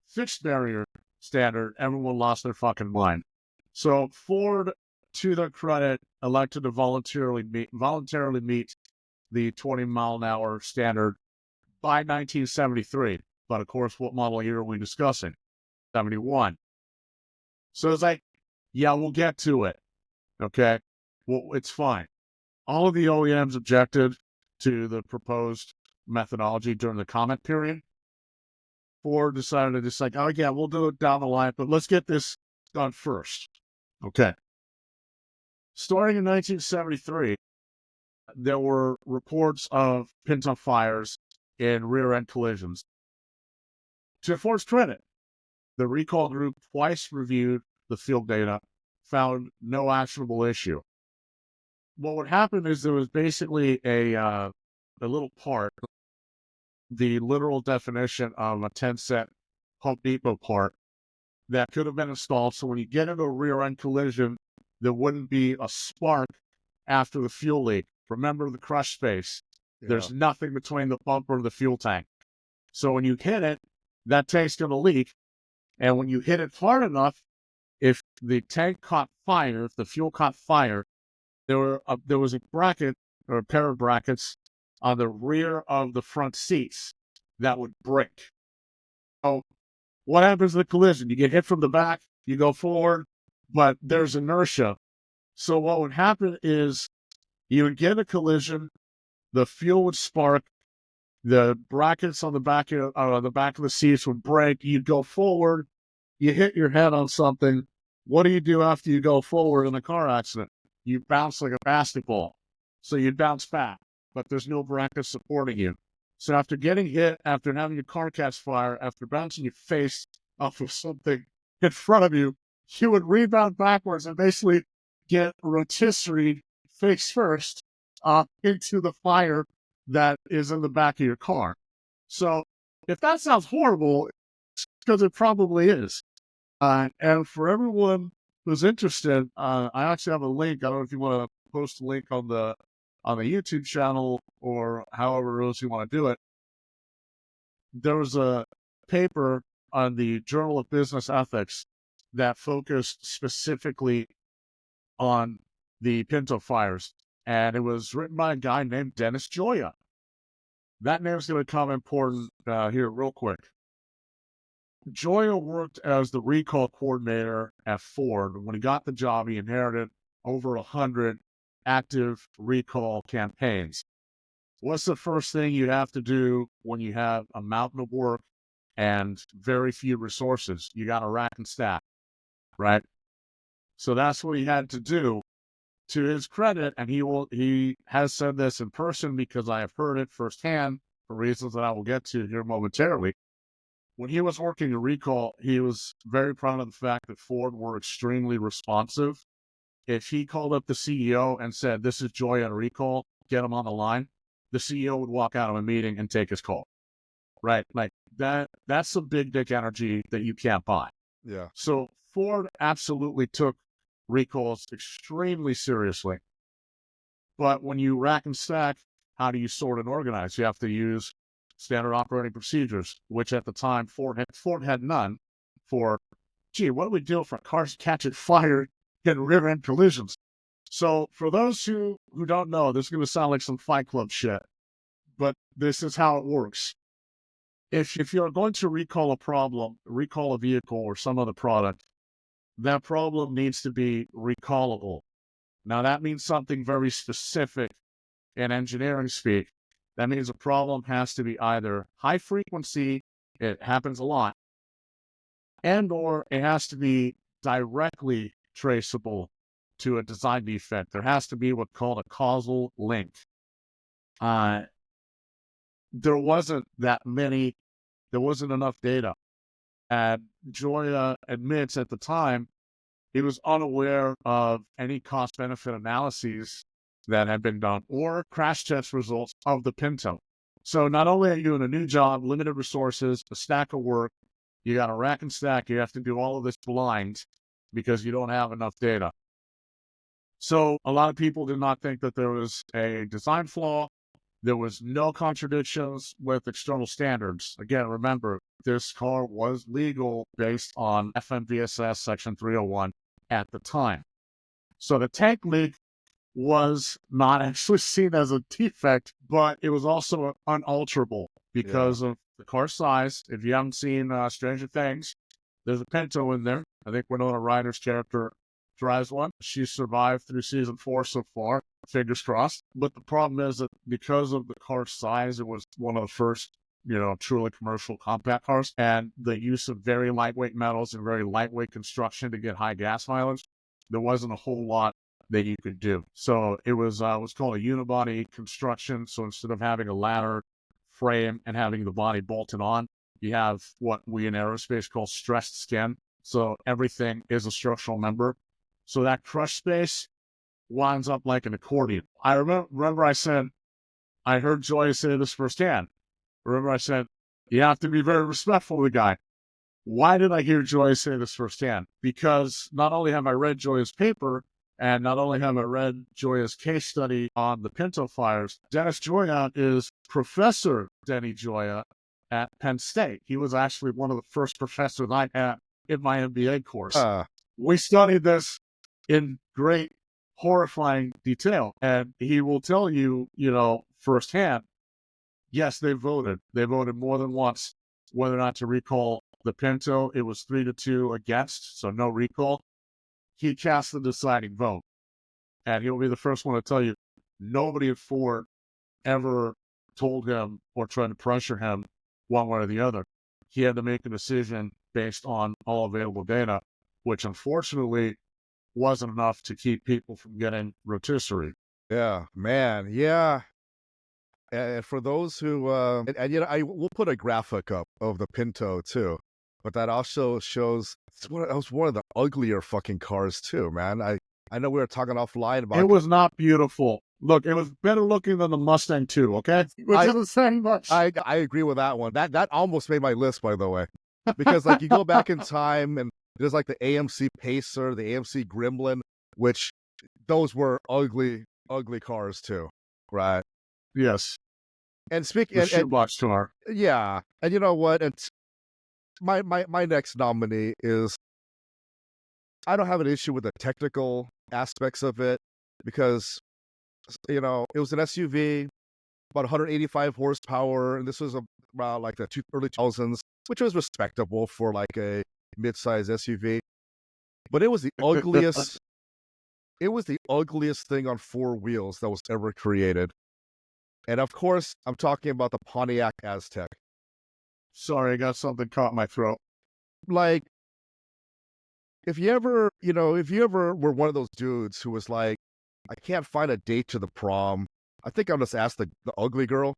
fixed barrier standard," everyone lost their fucking mind. So Ford, to their credit, elected to voluntarily meet the 20-mile-an-hour standard by 1973. But of course, what model year are we discussing? 71. So it's like, yeah, we'll get to it. Okay? Well, it's fine. All of the OEMs objected to the proposed methodology during the comment period. Ford decided to just like, oh yeah, we'll do it down the line, but let's get this done first. Okay. Starting in 1973, there were reports of pinto fires in rear-end collisions. To Ford's credit, the recall group twice reviewed the field data, found no actionable issue. What would happen is there was basically a little part, the literal definition of a 10-cent Home Depot part that could have been installed. So when you get into a rear-end collision, there wouldn't be a spark after the fuel leak. Remember the crush space. Yeah. There's nothing between the bumper and the fuel tank. So when you hit it, that tank's going to leak. And when you hit it hard enough, if the tank caught fire, if the fuel caught fire, there was a bracket or a pair of brackets on the rear of the front seats that would break. So what happens in the collision? You get hit from the back, you go forward, but there's inertia. So what would happen is you would get a collision, the fuel would spark, the brackets on the back of the seats would break, you'd go forward, you hit your head on something. What do you do after you go forward in a car accident? You bounce like a basketball. So you'd bounce back, but there's no bracket supporting you. So after getting hit, after having your car catch fire, after bouncing your face off of something in front of you, you would rebound backwards and basically get rotisserie face first into the fire that is in the back of your car. So if that sounds horrible, it's because it probably is. And for everyone who's interested, I actually have a link. I don't know if you want to post a link on the YouTube channel or however else you want to do it. There was a paper on the Journal of Business Ethics that focused specifically on the Pinto fires, and it was written by a guy named Dennis Joya. That name's going to come important here real quick. Joya worked as the recall coordinator at Ford. When he got the job, he inherited over 100 active recall campaigns. What's the first thing you have to do when you have a mountain of work and very few resources? You got to rack and stack, right? So that's what he had to do. To his credit, and he has said this in person because I have heard it firsthand for reasons that I will get to here momentarily. When he was working a recall, he was very proud of the fact that Ford were extremely responsive. If he called up the CEO and said, "This is Joy on a recall, get him on the line," the CEO would walk out of a meeting and take his call. Right? Like that's some big dick energy that you can't buy. Yeah. So Ford absolutely took recalls extremely seriously. But when you rack and stack, how do you sort and organize? You have to use standard operating procedures, which at the time Ford had none for, what do we do if our cars catch it fire in rear-end collisions? So for those who don't know, this is going to sound like some Fight Club shit, but this is how it works. If you're going to recall a vehicle or some other product, that problem needs to be recallable. Now that means something very specific in engineering speak. That means a problem has to be either high frequency, it happens a lot, and or it has to be directly traceable to a design defect. There has to be what's called a causal link. There wasn't enough data. And Joya admits at the time he was unaware of any cost-benefit analyses that had been done or crash test results of the Pinto. So not only are you in a new job, limited resources, a stack of work, you got a rack and stack, you have to do all of this blind because you don't have enough data. So a lot of people did not think that there was a design flaw. There was no contradictions with external standards. Again, remember, this car was legal based on FMVSS Section 301 at the time. So the tank leak was not actually seen as a defect, but it was also unalterable because of the car size. If you haven't seen Stranger Things, there's a Pinto in there. I think Winona Ryder's character drives one. She survived through season 4 so far. Fingers crossed. But the problem is that because of the car size, it was one of the first, truly commercial compact cars. And the use of very lightweight metals and very lightweight construction to get high gas mileage, there wasn't a whole lot that you could do. So it was what's called a unibody construction. So instead of having a ladder frame and having the body bolted on, you have what we in aerospace call stressed skin. So everything is a structural member. So that crush space winds up like an accordion. I remember I said, I heard Joya say this firsthand. Remember I said, you have to be very respectful of the guy. Why did I hear Joya say this firsthand? Because not only have I read Joya's paper, and not only have I read Joya's case study on the Pinto fires, Dennis Joya is Professor Denny Joya at Penn State. He was actually one of the first professors I had in my MBA course. We studied this in great, horrifying detail, and he will tell you, firsthand, yes, they voted. They voted more than once whether or not to recall the Pinto. It was 3-2 against, so no recall. He cast the deciding vote. And he'll be the first one to tell you, nobody at Ford ever told him or tried to pressure him one way or the other. He had to make a decision based on all available data, which unfortunately wasn't enough to keep people from getting rotisserie. Yeah, man. Yeah. And for those who, I will put a graphic up of the Pinto too, but that also shows it was one of the uglier fucking cars too, man. I know we were talking offline about it. Was not beautiful. Look, it was better looking than the Mustang too. Okay, which isn't saying much. I agree with that one. That almost made my list, by the way, because like you go back in time and there's like the AMC Pacer, the AMC Gremlin, which those were ugly cars too, right? Yes. And speaking the shoebox car. Yeah, and you know what? And my next nominee is, I don't have an issue with the technical aspects of it because, it was an SUV, about 185 horsepower, and this was around like the early 2000s, which was respectable for like a mid-size SUV. But it was the ugliest. It was the ugliest thing on four wheels that was ever created. And of course, I'm talking about the Pontiac Aztek. Sorry, I got something caught in my throat. Like, if you ever were one of those dudes who was like, I can't find a date to the prom, I think I'll just ask the ugly girl.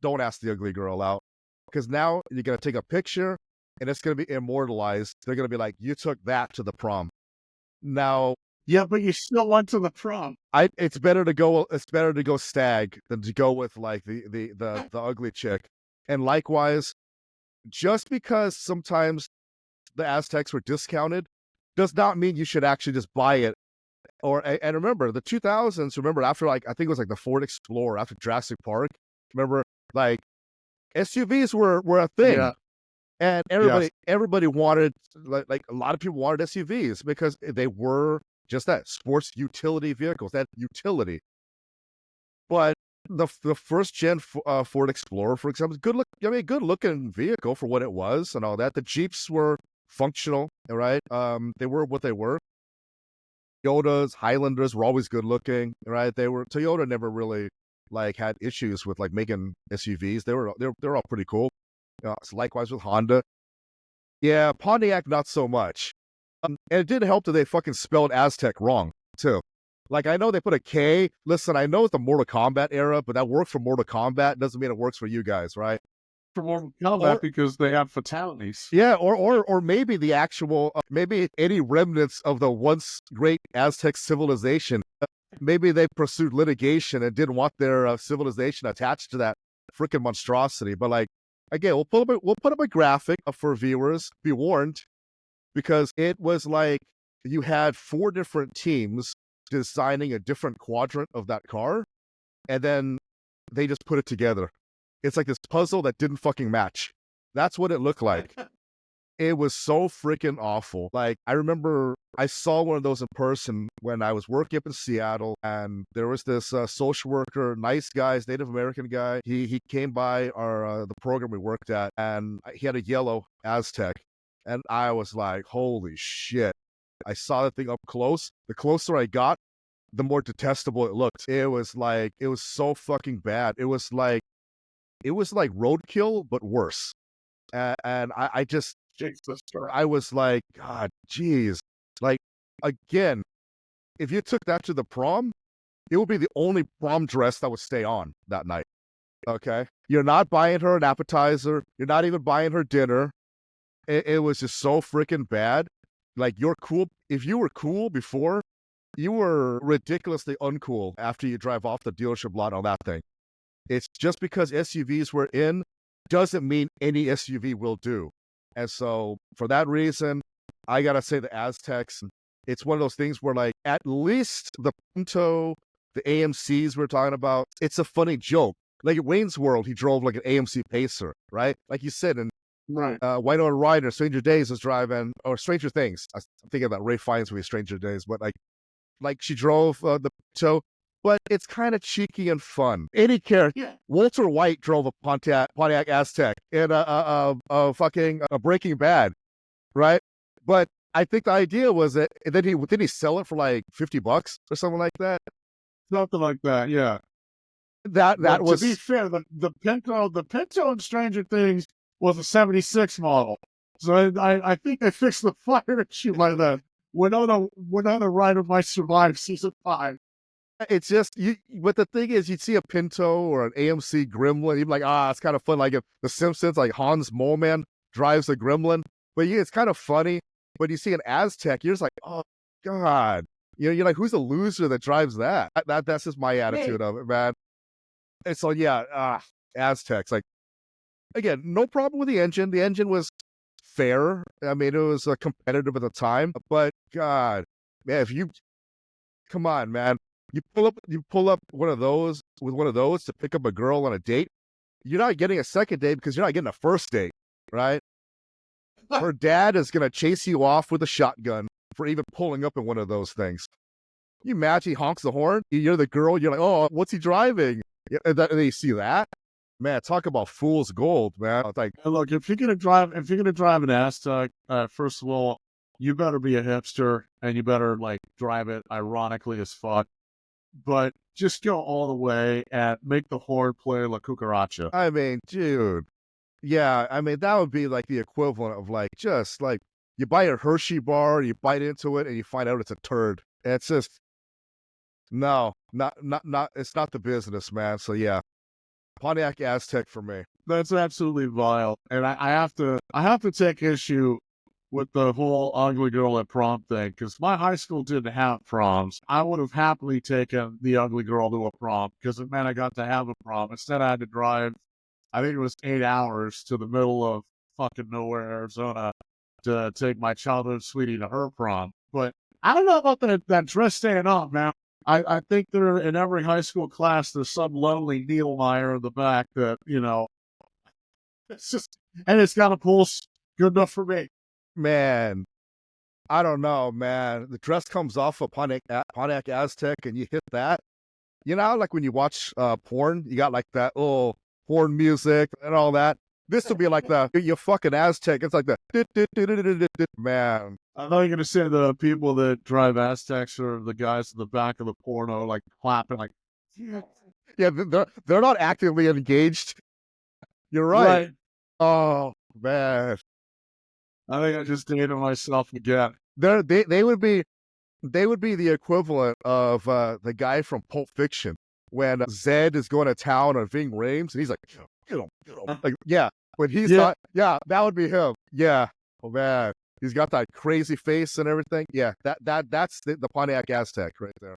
Don't ask the ugly girl out. Because now you're going to take a picture and it's going to be immortalized. They're going to be like, you took that to the prom. Now, yeah, but you still went to the prom. It's better to go stag than to go with like the ugly chick. And likewise, just because sometimes the Aztecs were discounted does not mean you should actually just buy it. And remember, the 2000s, after like, I think it was like the Ford Explorer after Jurassic Park, remember, like SUVs were a thing. Yeah. And everybody wanted, like a lot of people wanted SUVs because they were just that, sports utility vehicles, that utility. But the first gen Ford Explorer, for example, good looking vehicle for what it was and all that. The Jeeps were functional, right? They were what they were. Toyotas, Highlanders were always good looking, right? Toyota never really like had issues with like making SUVs. They're all pretty cool. So likewise with Honda. Yeah, Pontiac not so much. And it didn't help that they fucking spelled Aztec wrong too. Like, I know they put a K. Listen, I know it's the Mortal Kombat era, but that worked for Mortal Kombat doesn't mean it works for you guys, right? For Mortal Kombat, because they have fatalities. Yeah, or maybe the actual, maybe any remnants of the once great Aztec civilization, maybe they pursued litigation and didn't want their civilization attached to that freaking monstrosity. But like, again, we'll put up a graphic for viewers. Be warned, because it was like you had 4 different teams designing a different quadrant of that car, and then they just put it together. It's like this puzzle that didn't fucking match. That's what it looked like. It was so freaking awful. Like, I remember I saw one of those in person when I was working up in Seattle, and there was this social worker, nice guy, Native American guy. He came by our the program we worked at, and he had a yellow Aztec, and I was like, holy shit. I saw that thing up close. The closer I got, the more detestable it looked. It was so fucking bad. It was like roadkill, but worse. And I just, Jesus Christ. I was like, God, geez. Like, again, if you took that to the prom, it would be the only prom dress that would stay on that night. Okay? You're not buying her an appetizer. You're not even buying her dinner. It was just so freaking bad. Like, you're cool. If you were cool before, you were ridiculously uncool after you drive off the dealership lot on that thing. It's just because SUVs were in doesn't mean any SUV will do. And so for that reason, I got to say the Aztecs, it's one of those things where, like, at least the Punto, the AMCs we're talking about, it's a funny joke. Like at Wayne's World, he drove like an AMC Pacer, right? Like you said, and Right. Winona Ryder, Stranger Days is driving, or Stranger Things. I'm thinking about Ray Fiennes with Stranger Days, but like she drove the Punto. But it's kind of cheeky and fun. Any character. Yeah. Walter White drove a Pontiac Aztec in a fucking Breaking Bad, right? But I think the idea was that did he sell it for like $50 or something like that? Something like that, yeah. That was, to be fair, the Pinto in Stranger Things was a 76 model. So I think they fixed the fire issue by then. Winona Ryder might survive season 5. it's just you. But the thing is, you'd see a Pinto or an AMC Gremlin, you'd be like, it's kind of fun. Like if The Simpsons, like Hans Moleman drives a Gremlin, but yeah, it's kind of funny. But you see an Aztec, you're just like, oh God, you're like, who's the loser that drives that? That's just my attitude of it, man. And so yeah, Aztecs. Like, again, no problem with the engine. The engine was fair. I mean, it was competitive at the time. But God, man, come on, man. You pull up one of those to pick up a girl on a date. You're not getting a second date because you're not getting a first date, right? Her dad is gonna chase you off with a shotgun for even pulling up in one of those things. You imagine he honks the horn. You're the girl. You're like, oh, what's he driving? And then you see that. Man, talk about fool's gold, man. It's like, And look, if you're gonna drive an Aztec, first of all, you better be a hipster and you better like drive it ironically as fuck. But just go all the way and make the horn play La Cucaracha. I mean, dude. Yeah, I mean, that would be like the equivalent of like, just like you buy a Hershey bar, you bite into it, and you find out it's a turd. It's just, no, not, it's not the business, man. So yeah, Pontiac Aztec for me. That's absolutely vile. And I have to take issue with the whole ugly girl at prom thing, because my high school didn't have proms. I would have happily taken the ugly girl to a prom because it meant I got to have a prom. Instead, I had to drive, I think it was 8 hours to the middle of fucking nowhere, Arizona, to take my childhood sweetie to her prom. But I don't know about that dress staying up, man. I think there in every high school class, there's some lonely Neilmeyer in the back that, it's just, and it's got a pulse good enough for me. Man, I don't know, man. The dress comes off a Pontiac Aztec, and you hit that. You know, like when you watch porn, you got like that little porn music and all that. This would be like you fucking Aztec. It's like man. I thought you were gonna say the people that drive Aztecs are the guys in the back of the porno, like clapping, like. Yeah, they're not actively engaged. You're right. Oh man. I think I just dated myself again. They would be the equivalent of the guy from Pulp Fiction when Zed is going to town on Ving Rhames and he's like, get him. Like, yeah, when he's not, yeah, that would be him. Yeah, oh man, he's got that crazy face and everything. Yeah, that's the Pontiac Aztec right there.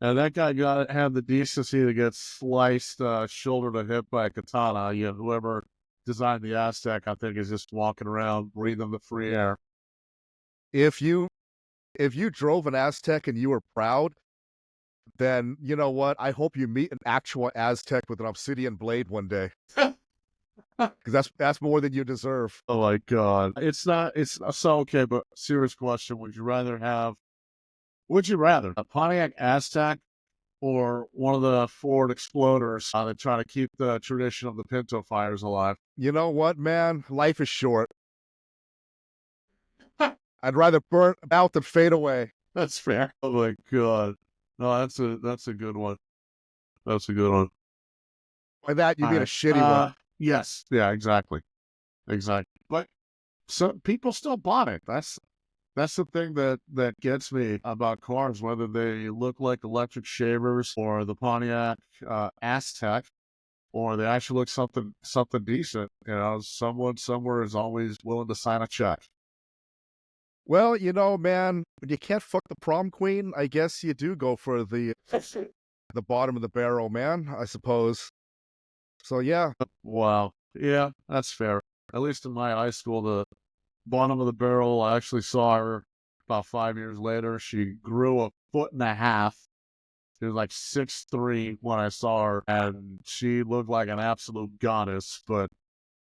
And that guy had the decency to get sliced shoulder to hip by a katana. You know, whoever designed the Aztec, I think, is just walking around breathing the free air. If you drove an Aztec and you were proud, then you know what? I hope you meet an actual Aztec with an obsidian blade one day, because that's more than you deserve. Oh my God. It's so okay, but serious question. Would you rather a Pontiac Aztec or one of the Ford Exploders that try to keep the tradition of the Pinto fires alive? You know what, man? Life is short. I'd rather burn out than fade away. That's fair. Oh my God. No, that's a good one. That's a good one. By that, you All mean a right. shitty one. Yes. Yeah, exactly. Exactly. But so people still bought it. That's the thing that gets me about cars, whether they look like electric shavers or the Pontiac Aztec, or they actually look something decent. You know, someone somewhere is always willing to sign a check. Well, you know, man, when you can't fuck the prom queen, I guess you do go for the bottom of the barrel, man, I suppose. So yeah. Wow. Yeah, that's fair. At least in my high school, the bottom of the barrel, I actually saw her about 5 years later. She grew a foot and a half. She was like 6'3" when I saw her, and she looked like an absolute goddess. But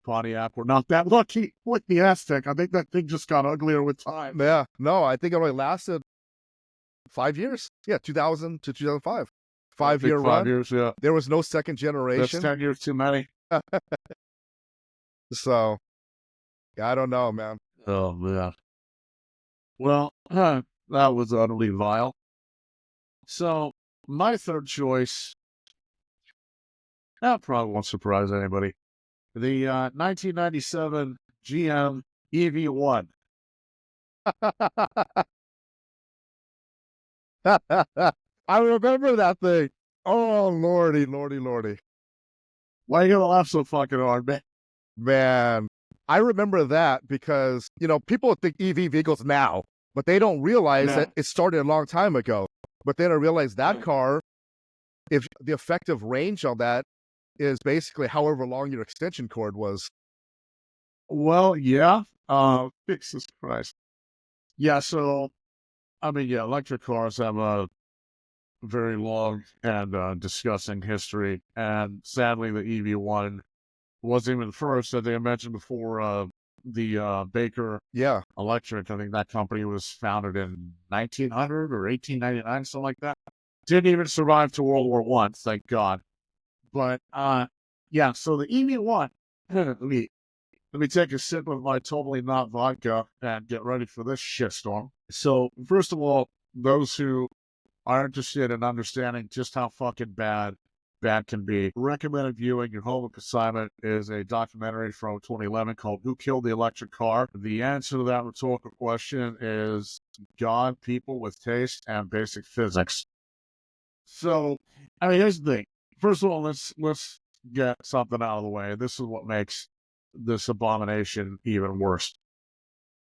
Pontiac were not that lucky with the Aztec. I think that thing just got uglier with time. Yeah. No, I think it only lasted 5 years. Yeah, 2000 to 2005. 5 year run. 5 years, yeah. There was no second That's generation. 10 years too many. So, yeah, I don't know, man. Oh, man. Well, that was utterly vile. So, my third choice, that probably won't surprise anybody. The 1997 GM EV1. I remember that thing. Oh, lordy, lordy, lordy. Why you gonna laugh so fucking hard, man? Man, I remember that because, you know, people think EV vehicles now, but they don't realize that it started a long time ago. But then I realized that car, if the effective range on that is basically however long your extension cord was. Well, yeah. Jesus Christ. Yeah, so, I mean, yeah, electric cars have a very long and disgusting history. And sadly, the EV1 wasn't even the first. As I mentioned before, the Baker Yeah. Electric, I think that company was founded in 1900 or 1899, something like that. Didn't even survive to World War One, thank God. But yeah, so the EV1, let me take a sip of my totally not vodka and get ready for this shitstorm. So, first of all, those who are interested in understanding just how fucking bad can be, recommended viewing Your Homework Assignment is a documentary from 2011 called Who Killed the Electric Car? The answer to that rhetorical question is God, people with taste, and basic physics. So, I mean, here's the thing. First of all, let's get something out of the way. This is what makes this abomination even worse.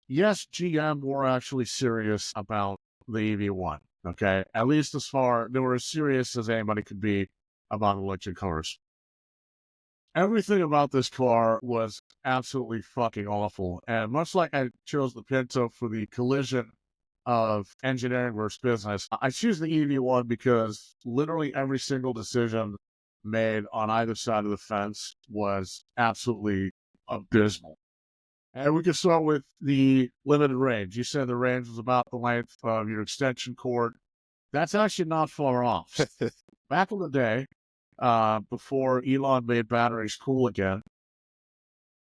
Yes, GM were actually serious about the EV1. Okay, at least as far they were as serious as anybody could be about electric cars. Everything about this car was absolutely fucking awful, and much like I chose the Pinto for the collision of engineering versus business, I choose the EV1 because literally every single decision made on either side of the fence was absolutely abysmal. And we can start with the limited range. You said the range was about the length of your extension cord. That's actually not far off. Back in the day, before Elon made batteries cool again,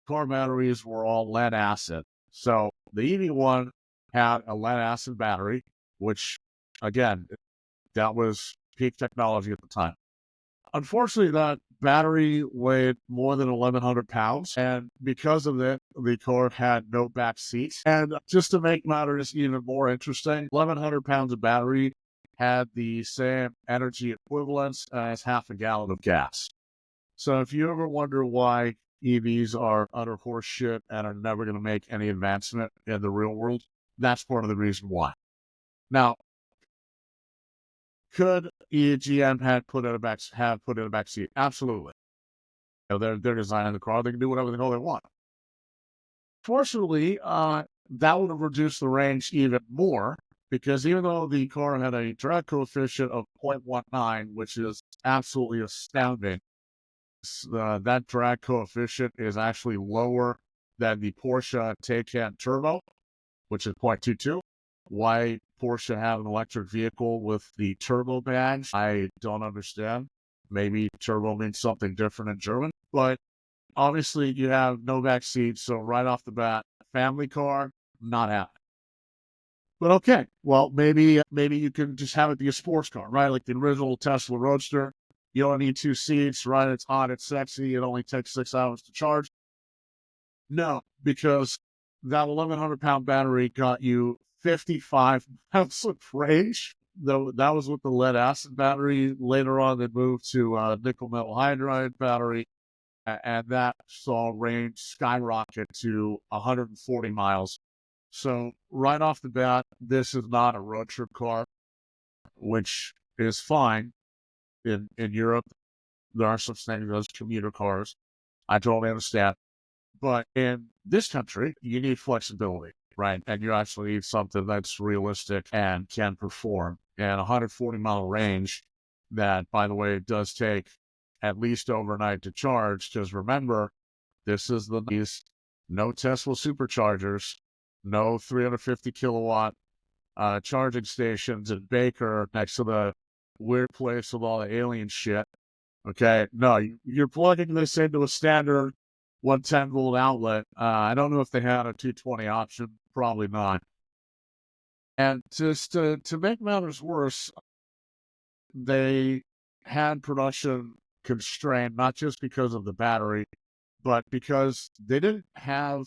car batteries were all lead acid. So the EV1 had a lead acid battery, which, again, that was peak technology at the time. Unfortunately, that battery weighed more than 1,100 pounds, and because of it, the car had no back seats. And just to make matters even more interesting, 1,100 pounds of battery had the same energy equivalence as half a gallon of gas. So if you ever wonder why EVs are utter horseshit and are never going to make any advancement in the real world, that's part of the reason why. Now, Could GM have put in a back seat? Absolutely. They're designing the car. They can do whatever the hell they want. Fortunately, that would have reduced the range even more, because even though the car had a drag coefficient of 0.19, which is absolutely astounding, that drag coefficient is actually lower than the Porsche Taycan Turbo, which is 0.22. Why Porsche have an electric vehicle with the turbo badge, I don't understand. Maybe turbo means something different in German, but obviously you have no back seat, so right off the bat, family car, not happening. But okay, well, maybe you can just have it be a sports car, right? Like the original Tesla Roadster. You don't need 2 seats, right? It's hot, it's sexy. It only takes 6 hours to charge. No, because that 1,100-pound battery got you 55 miles of range. Though that was with the lead acid battery. Later on, they moved to nickel metal hydride battery, and that saw range skyrocket to 140 miles. So right off the bat, this is not a road trip car, which is fine. In Europe, there are such things as commuter cars. I totally understand. But in this country, you need flexibility, right? And you actually need something that's realistic and can perform. And 140-mile range that, by the way, does take at least overnight to charge, because remember, this is the no Tesla superchargers, no 350 kilowatt charging stations in Baker next to the weird place with all the alien shit. Okay, no, you're plugging this into a standard 110-volt outlet. I don't know if they had a 220 option. Probably not. And just to make matters worse, they had production constrained, not just because of the battery, but because they didn't have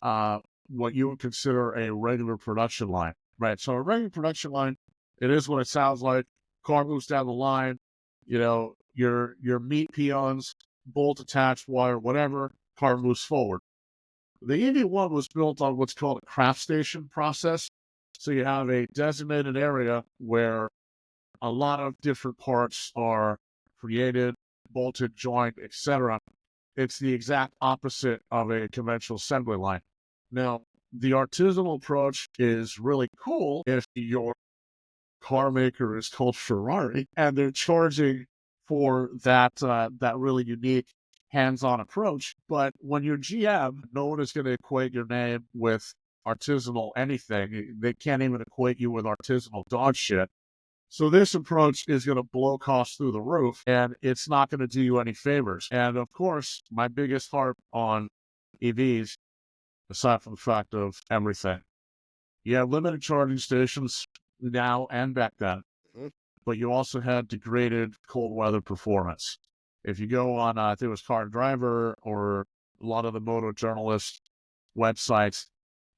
what you would consider a regular production line, right? So a regular production line, it is what it sounds like. Car moves down the line, your meat peons, bolt attached wire, whatever, car moves forward. The EV1 was built on what's called a craft station process. So you have a designated area where a lot of different parts are created, bolted, joined, etc. It's the exact opposite of a conventional assembly line. Now, the artisanal approach is really cool if your car maker is called Ferrari and they're charging for that really unique hands-on approach. But when you're GM, no one is going to equate your name with artisanal anything. They can't even equate you with artisanal dog shit. So this approach is going to blow costs through the roof, and it's not going to do you any favors. And of course, my biggest harp on EVs, aside from the fact of everything, you have limited charging stations now and back then, but you also had degraded cold weather performance. If you go on, I think it was Car and Driver or a lot of the moto journalist websites,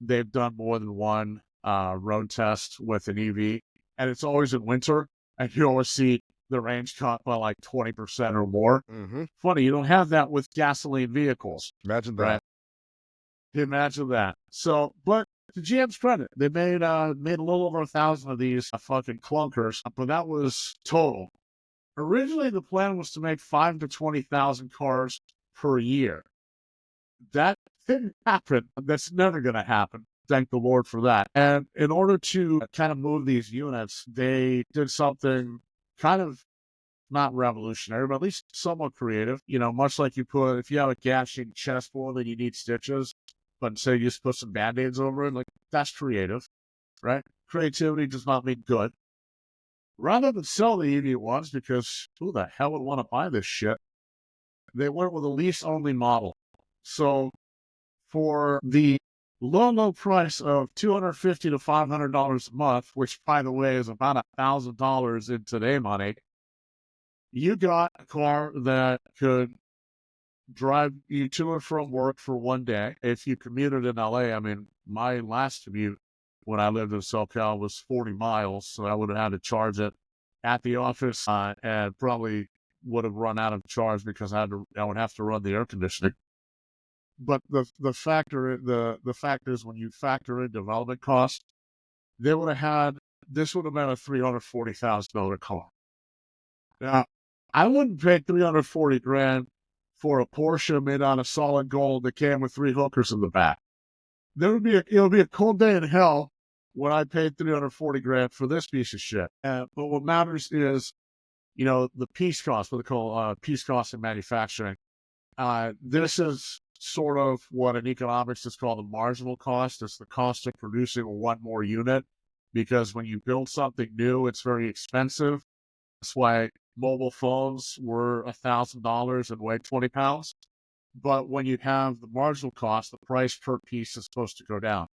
they've done more than one road test with an EV, and it's always in winter, and you always see the range cut by like 20% or more. Mm-hmm. Funny, you don't have that with gasoline vehicles. Imagine that. Right? Imagine that. So, but to GM's credit, they made a little over 1,000 of these fucking clunkers, but that was total. Originally, the plan was to make 5,000 to 20,000 cars per year. That didn't happen. That's never going to happen. Thank the Lord for that. And in order to kind of move these units, they did something kind of not revolutionary, but at least somewhat creative. Much like if you have a gashing chest wound and you need stitches, but say you just put some Band-Aids over it, like that's creative, right? Creativity does not mean good. Rather than sell the EV1s, because who the hell would want to buy this shit, they went with a lease-only model. So for the low price of $250 to $500 a month, which, by the way, is about $1,000 in today money, you got a car that could drive you to and from work for one day. If you commuted in LA, I mean, my last commute when I lived in SoCal was 40 miles, so I would have had to charge it at the office and probably would have run out of charge because I would have to run the air conditioning. But the fact is, when you factor in development costs, they would have had this would have been a $340,000 car. Now, I wouldn't pay 340 grand for a Porsche made out of solid gold that came with 3 hookers in the back. It would be a cold day in hell when I paid 340 grand for this piece of shit. But what matters is, the piece cost, what they call piece cost in manufacturing. This is sort of what in economics is called a marginal cost. It's the cost of producing one more unit, because when you build something new, it's very expensive. That's why mobile phones were $1,000 and weigh 20 pounds. But when you have the marginal cost, the price per piece is supposed to go down.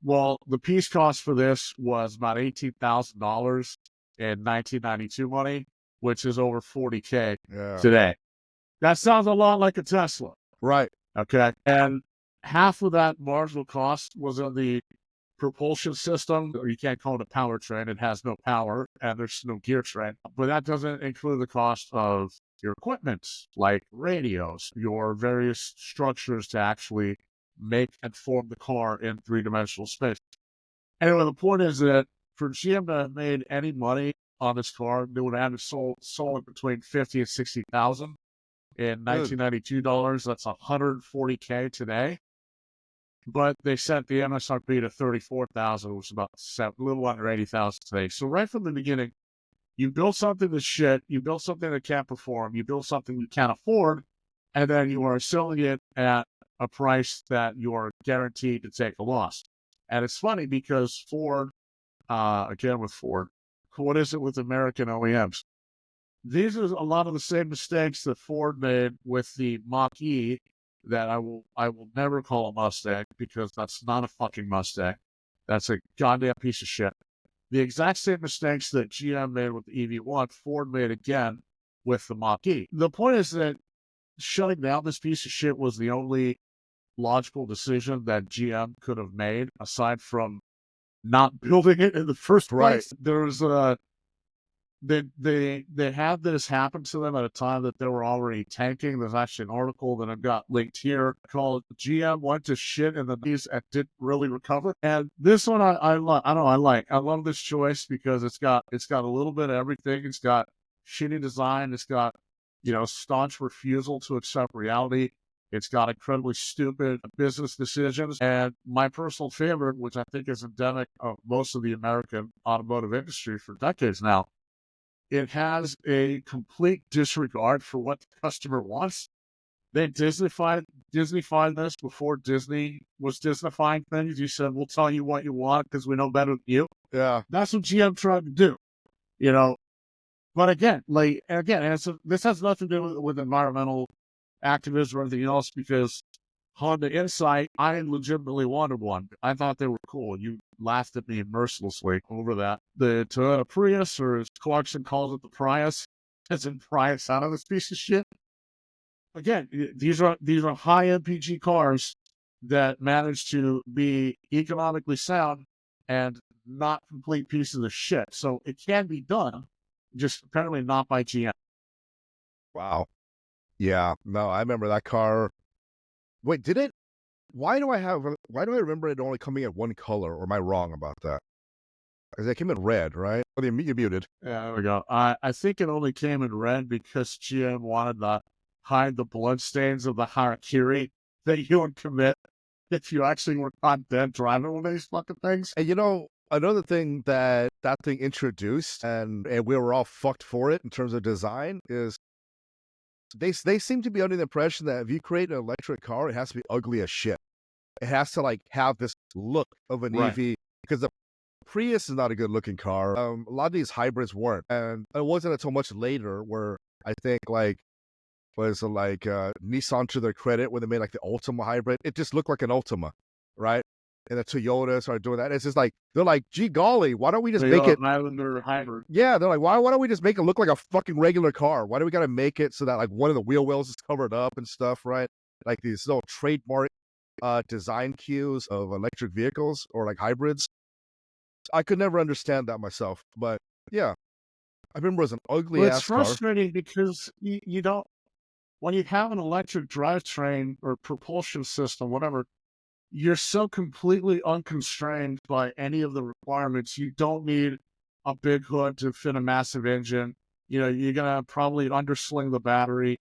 Well, the piece cost for this was about $18,000 in 1992 money, which is over $40K today. That sounds a lot like a Tesla. Right. Okay. And half of that marginal cost was in the propulsion system, or you can't call it a powertrain. It has no power and there's no gear train. But that doesn't include the cost of your equipment, like radios, your various structures to actually make and form the car in 3-dimensional space. Anyway, the point is that for GM to have made any money on this car, they would have sold it between 50 and 60,000 in 1992 dollars. That's 140K today. But they set the MSRP to 34,000, which is about a little under 80,000 today. So right from the beginning, you build something that's shit, you build something that can't perform, you build something you can't afford, and then you are selling it at a price that you are guaranteed to take a loss. And it's funny because Ford, again with Ford, what is it with American OEMs? These are a lot of the same mistakes that Ford made with the Mach-E, that I will never call a Mustang, because that's not a fucking Mustang. That's a goddamn piece of shit. The exact same mistakes that GM made with the EV1, Ford made again with the Mach-E. The point is that shutting down this piece of shit was the only logical decision that GM could have made, aside from not building it in the first place. There's they had this happen to them at a time that they were already tanking. There's actually an article that I've got linked here called "GM Went to Shit in the Knees and Didn't Really Recover." And this one I love this choice because it's got a little bit of everything. It's got shitty design. It's got staunch refusal to accept reality. It's got incredibly stupid business decisions. And my personal favorite, which I think is endemic of most of the American automotive industry for decades now, it has a complete disregard for what the customer wants. They Disneyfied this before Disney was Disneyfying things. You said, we'll tell you what you want because we know better than you. Yeah. That's what GM tried to do, But again, this has nothing to do with environmental activism or anything else, because Honda Insight, I legitimately wanted one. I thought they were cool. You laughed at me mercilessly over that. The Toyota Prius, or as Clarkson calls it, the Prius, as in Prius out of this piece of shit. Again, these are high MPG cars that manage to be economically sound and not complete pieces of shit. So it can be done, just apparently not by GM. Wow. Yeah. No, I remember that car. Wait, did it? Why do I remember it only coming in one color? Or am I wrong about that? Because it came in red, right? Oh, you muted. Yeah, there we go. I think it only came in red because GM wanted to hide the bloodstains of the harakiri that you would commit if you actually were not dead driving one of these fucking things. And another thing that thing introduced, and we were all fucked for it in terms of design, is they seem to be under the impression that if you create an electric car, it has to be ugly as shit. It has to have this look of an EV, because the Prius is not a good looking car. A lot of these hybrids weren't, and it wasn't until much later where I think Nissan, to their credit, when they made the Ultima hybrid, it just looked like an Ultima, right? And the Toyota started doing that. It's just they're like, gee golly, why don't we just make it Highlander hybrid? Yeah, they're like, why don't we just make it look like a fucking regular car? Why do we got to make it so that one of the wheel wells is covered up and stuff, right? Like these little trademark design cues of electric vehicles or hybrids. I could never understand that myself, but yeah, I remember it was an ugly ass car. It's frustrating because you don't, when you have an electric drivetrain or propulsion system, whatever, you're so completely unconstrained by any of the requirements. You don't need a big hood to fit a massive engine. You're gonna probably undersling the battery.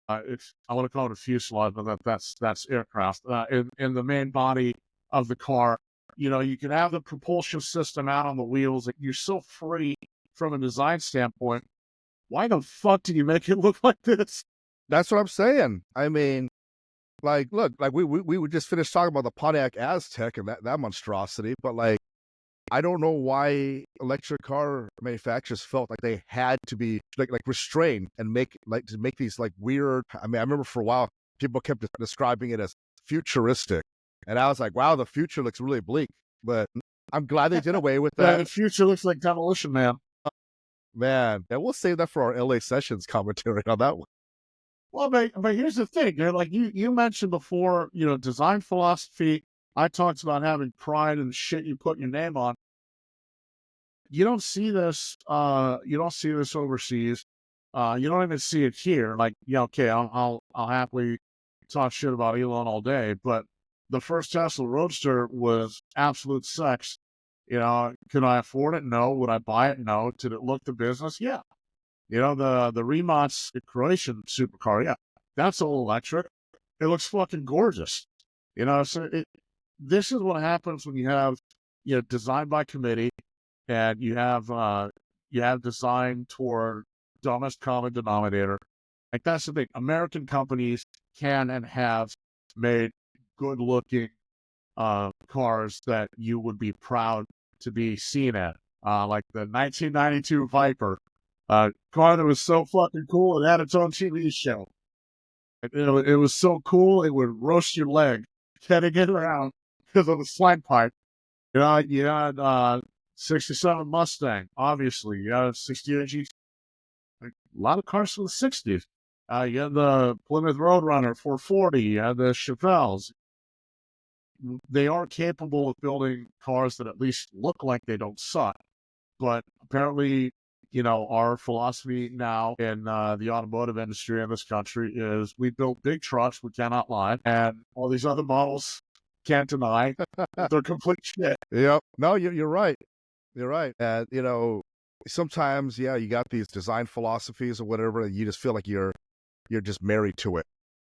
If I want to call it a fuselage, but that's aircraft. In the main body of the car, you can have the propulsion system out on the wheels. You're so free from a design standpoint. Why the fuck did you make it look like this? That's what I'm saying. I mean, like, look, like we would just finish talking about the Pontiac Aztec and that monstrosity, but like, I don't know why electric car manufacturers felt like they had to be like restrained and make these like weird. I mean, I remember for a while people kept describing it as futuristic, and I was like, wow, the future looks really bleak. But I'm glad they did away with The that. future looks like Demolition Man. Man, and we'll save that for our LA Sessions commentary on that one. Well, but here's the thing. Like you mentioned before, design philosophy. I talked about having pride in the shit you put your name on. You don't see this. You don't see this overseas. You don't even see it here. Like, okay, I'll happily talk shit about Elon all day, but the first Tesla Roadster was absolute sex. Could I afford it? No. Would I buy it? No. Did it look the business? Yeah. The Rimac Croatian supercar. Yeah, that's all electric. It looks fucking gorgeous. So this is what happens when you have, design by committee, and you have design toward dumbest common denominator. Like, that's the thing. American companies can and have made good looking cars that you would be proud to be seen at. Like the 1992 Viper, car that was so fucking cool, it had its own TV show. It was so cool, it would roast your leg getting it around because of the slide pipe. You had 67 Mustang, obviously. You had 68 G. Like, a lot of cars from the 60s. You had the Plymouth Roadrunner 440. You had the Chevelles. They are capable of building cars that at least look like they don't suck. But apparently, our philosophy now in the automotive industry in this country is we build big trucks, we cannot lie, and all these other models can't deny they're complete shit. Yep. No, you're right. You're right. And sometimes, yeah, you got these design philosophies or whatever, and you just feel like you're just married to it,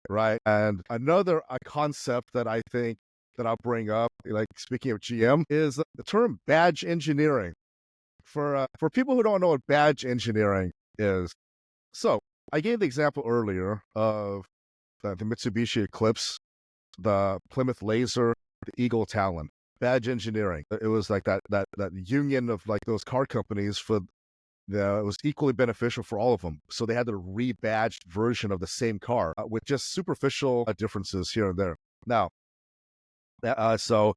right? And another concept that I think that I'll bring up, like speaking of GM, is the term badge engineering. For people who don't know what badge engineering is, so I gave the example earlier of the Mitsubishi Eclipse, the Plymouth Laser, the Eagle Talon. Badge engineering. It was like that union of like those car companies it was equally beneficial for all of them. So they had the rebadged version of the same car with just superficial differences here and there. Now, so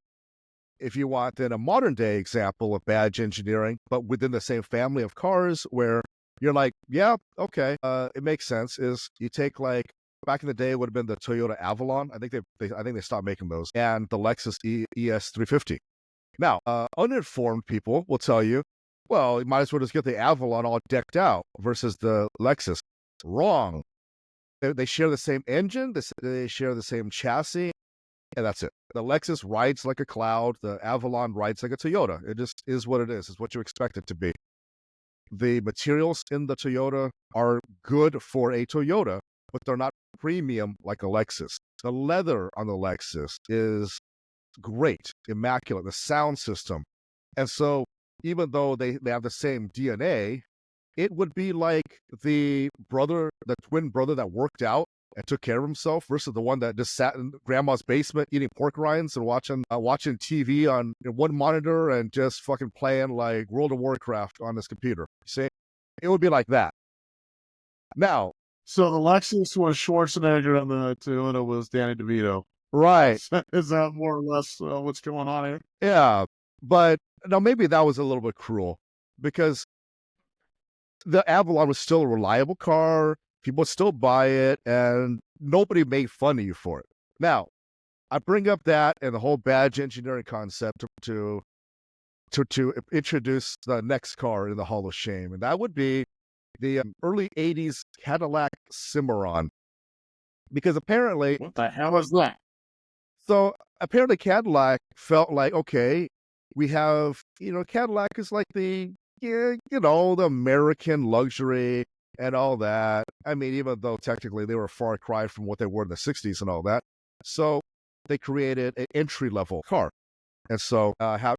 if you want then a modern day example of badge engineering, but within the same family of cars where you're like, yeah, okay, it makes sense, is you take like, back in the day, it would have been the Toyota Avalon. I think they stopped making those, and the Lexus ES350. Now, uninformed people will tell you, well, you might as well just get the Avalon all decked out versus the Lexus. Wrong. They share the same engine. They share the same chassis, and that's it. The Lexus rides like a cloud. The Avalon rides like a Toyota. It just is what it is. It's what you expect it to be. The materials in the Toyota are good for a Toyota, but they're not premium like a Lexus. The leather on the Lexus is great, immaculate, the sound system. And so even though they have the same DNA, it would be like the twin brother that worked out and took care of himself versus the one that just sat in grandma's basement eating pork rinds and watching TV on one monitor and just fucking playing like World of Warcraft on his computer. See? It would be like that. Now, so the Lexus was Schwarzenegger and the Toyota was Danny DeVito. Right. Is that more or less what's going on here? Yeah. But now maybe that was a little bit cruel because the Avalon was still a reliable car. People would still buy it and nobody made fun of you for it. Now, I bring up that and the whole badge engineering concept to introduce the next car in the Hall of Shame. And that would be the early 80s Cadillac Cimarron. Because apparently... What the hell is that? So apparently Cadillac felt like, okay, we have, Cadillac is like the, yeah, the American luxury and all that. I mean, even though technically they were a far cry from what they were in the 60s and all that. So they created an entry level car. And so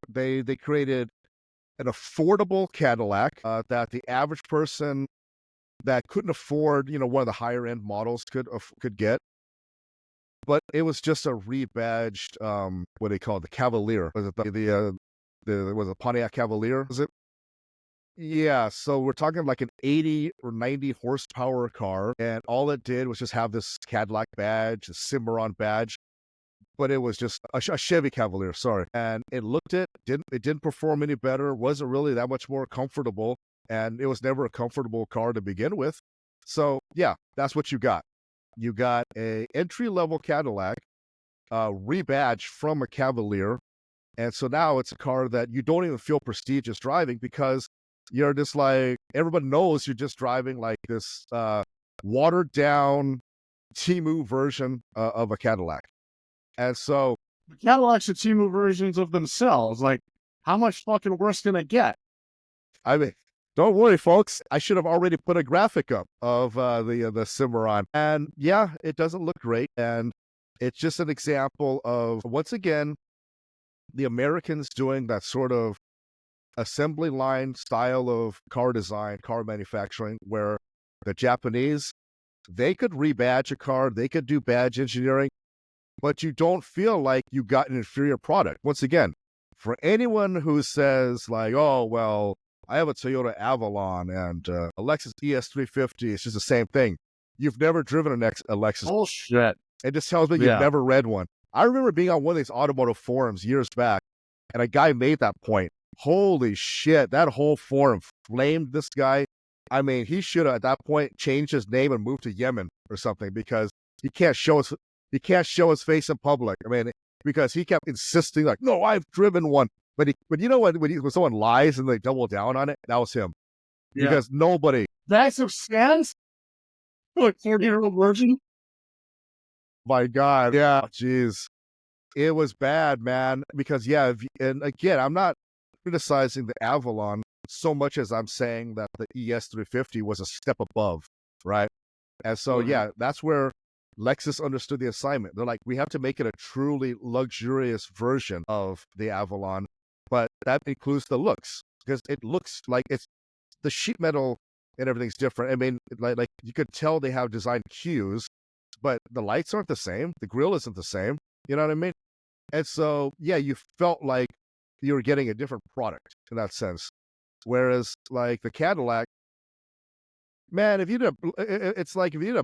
they created an affordable Cadillac that the average person that couldn't afford, one of the higher end models could get. But it was just a rebadged, what do they call it, the Cavalier? Was it was it Pontiac Cavalier? Was it? Yeah, so we're talking like an 80 or 90 horsepower car, and all it did was just have this Cadillac badge, a Cimarron badge, but it was just a Chevy Cavalier, sorry. And it didn't perform any better, wasn't really that much more comfortable, and it was never a comfortable car to begin with. So yeah, that's what you got. You got a entry-level Cadillac, rebadged from a Cavalier, and so now it's a car that you don't even feel prestigious driving because you're just like, everybody knows you're just driving like this watered-down Timu version of a Cadillac. And so The Cadillacs are Timu versions of themselves. Like, how much fucking worse can it get? I mean, don't worry, folks. I should have already put a graphic up of the Cimarron, and yeah, it doesn't look great. And it's just an example of, once again, the Americans doing that sort of assembly line style of car design, car manufacturing, where the Japanese, they could rebadge a car, they could do badge engineering, but you don't feel like you got an inferior product. Once again, for anyone who says like, oh, well, I have a Toyota Avalon and a Lexus ES350, it's just the same thing. You've never driven a Lexus. Bullshit. It just tells me Yeah. you've never read one. I remember being on one of these automotive forums years back, and a guy made that point. Holy shit, that whole forum flamed this guy. I mean, he should have at that point changed his name and moved to Yemen or something, because he can't show his face in public. I mean, because he kept insisting like, no, I've driven one. But you know what? When someone lies and they double down on it, that was him. Yeah. Because nobody. That's a scans? Look, 40-year-old virgin? My God. Yeah. Jeez. It was bad, man. Because, yeah. And again, I'm not criticizing the Avalon so much as I'm saying that the ES350 was a step above, right? And so, yeah, that's where Lexus understood the assignment. They're like, we have to make it a truly luxurious version of the Avalon, but that includes the looks, because it looks like it's the sheet metal and everything's different. I mean, like you could tell they have design cues, but the lights aren't the same. The grille isn't the same. You know what I mean? And so, yeah, you felt like you were getting a different product in that sense. Whereas, like the Cadillac, man, it's like if you did a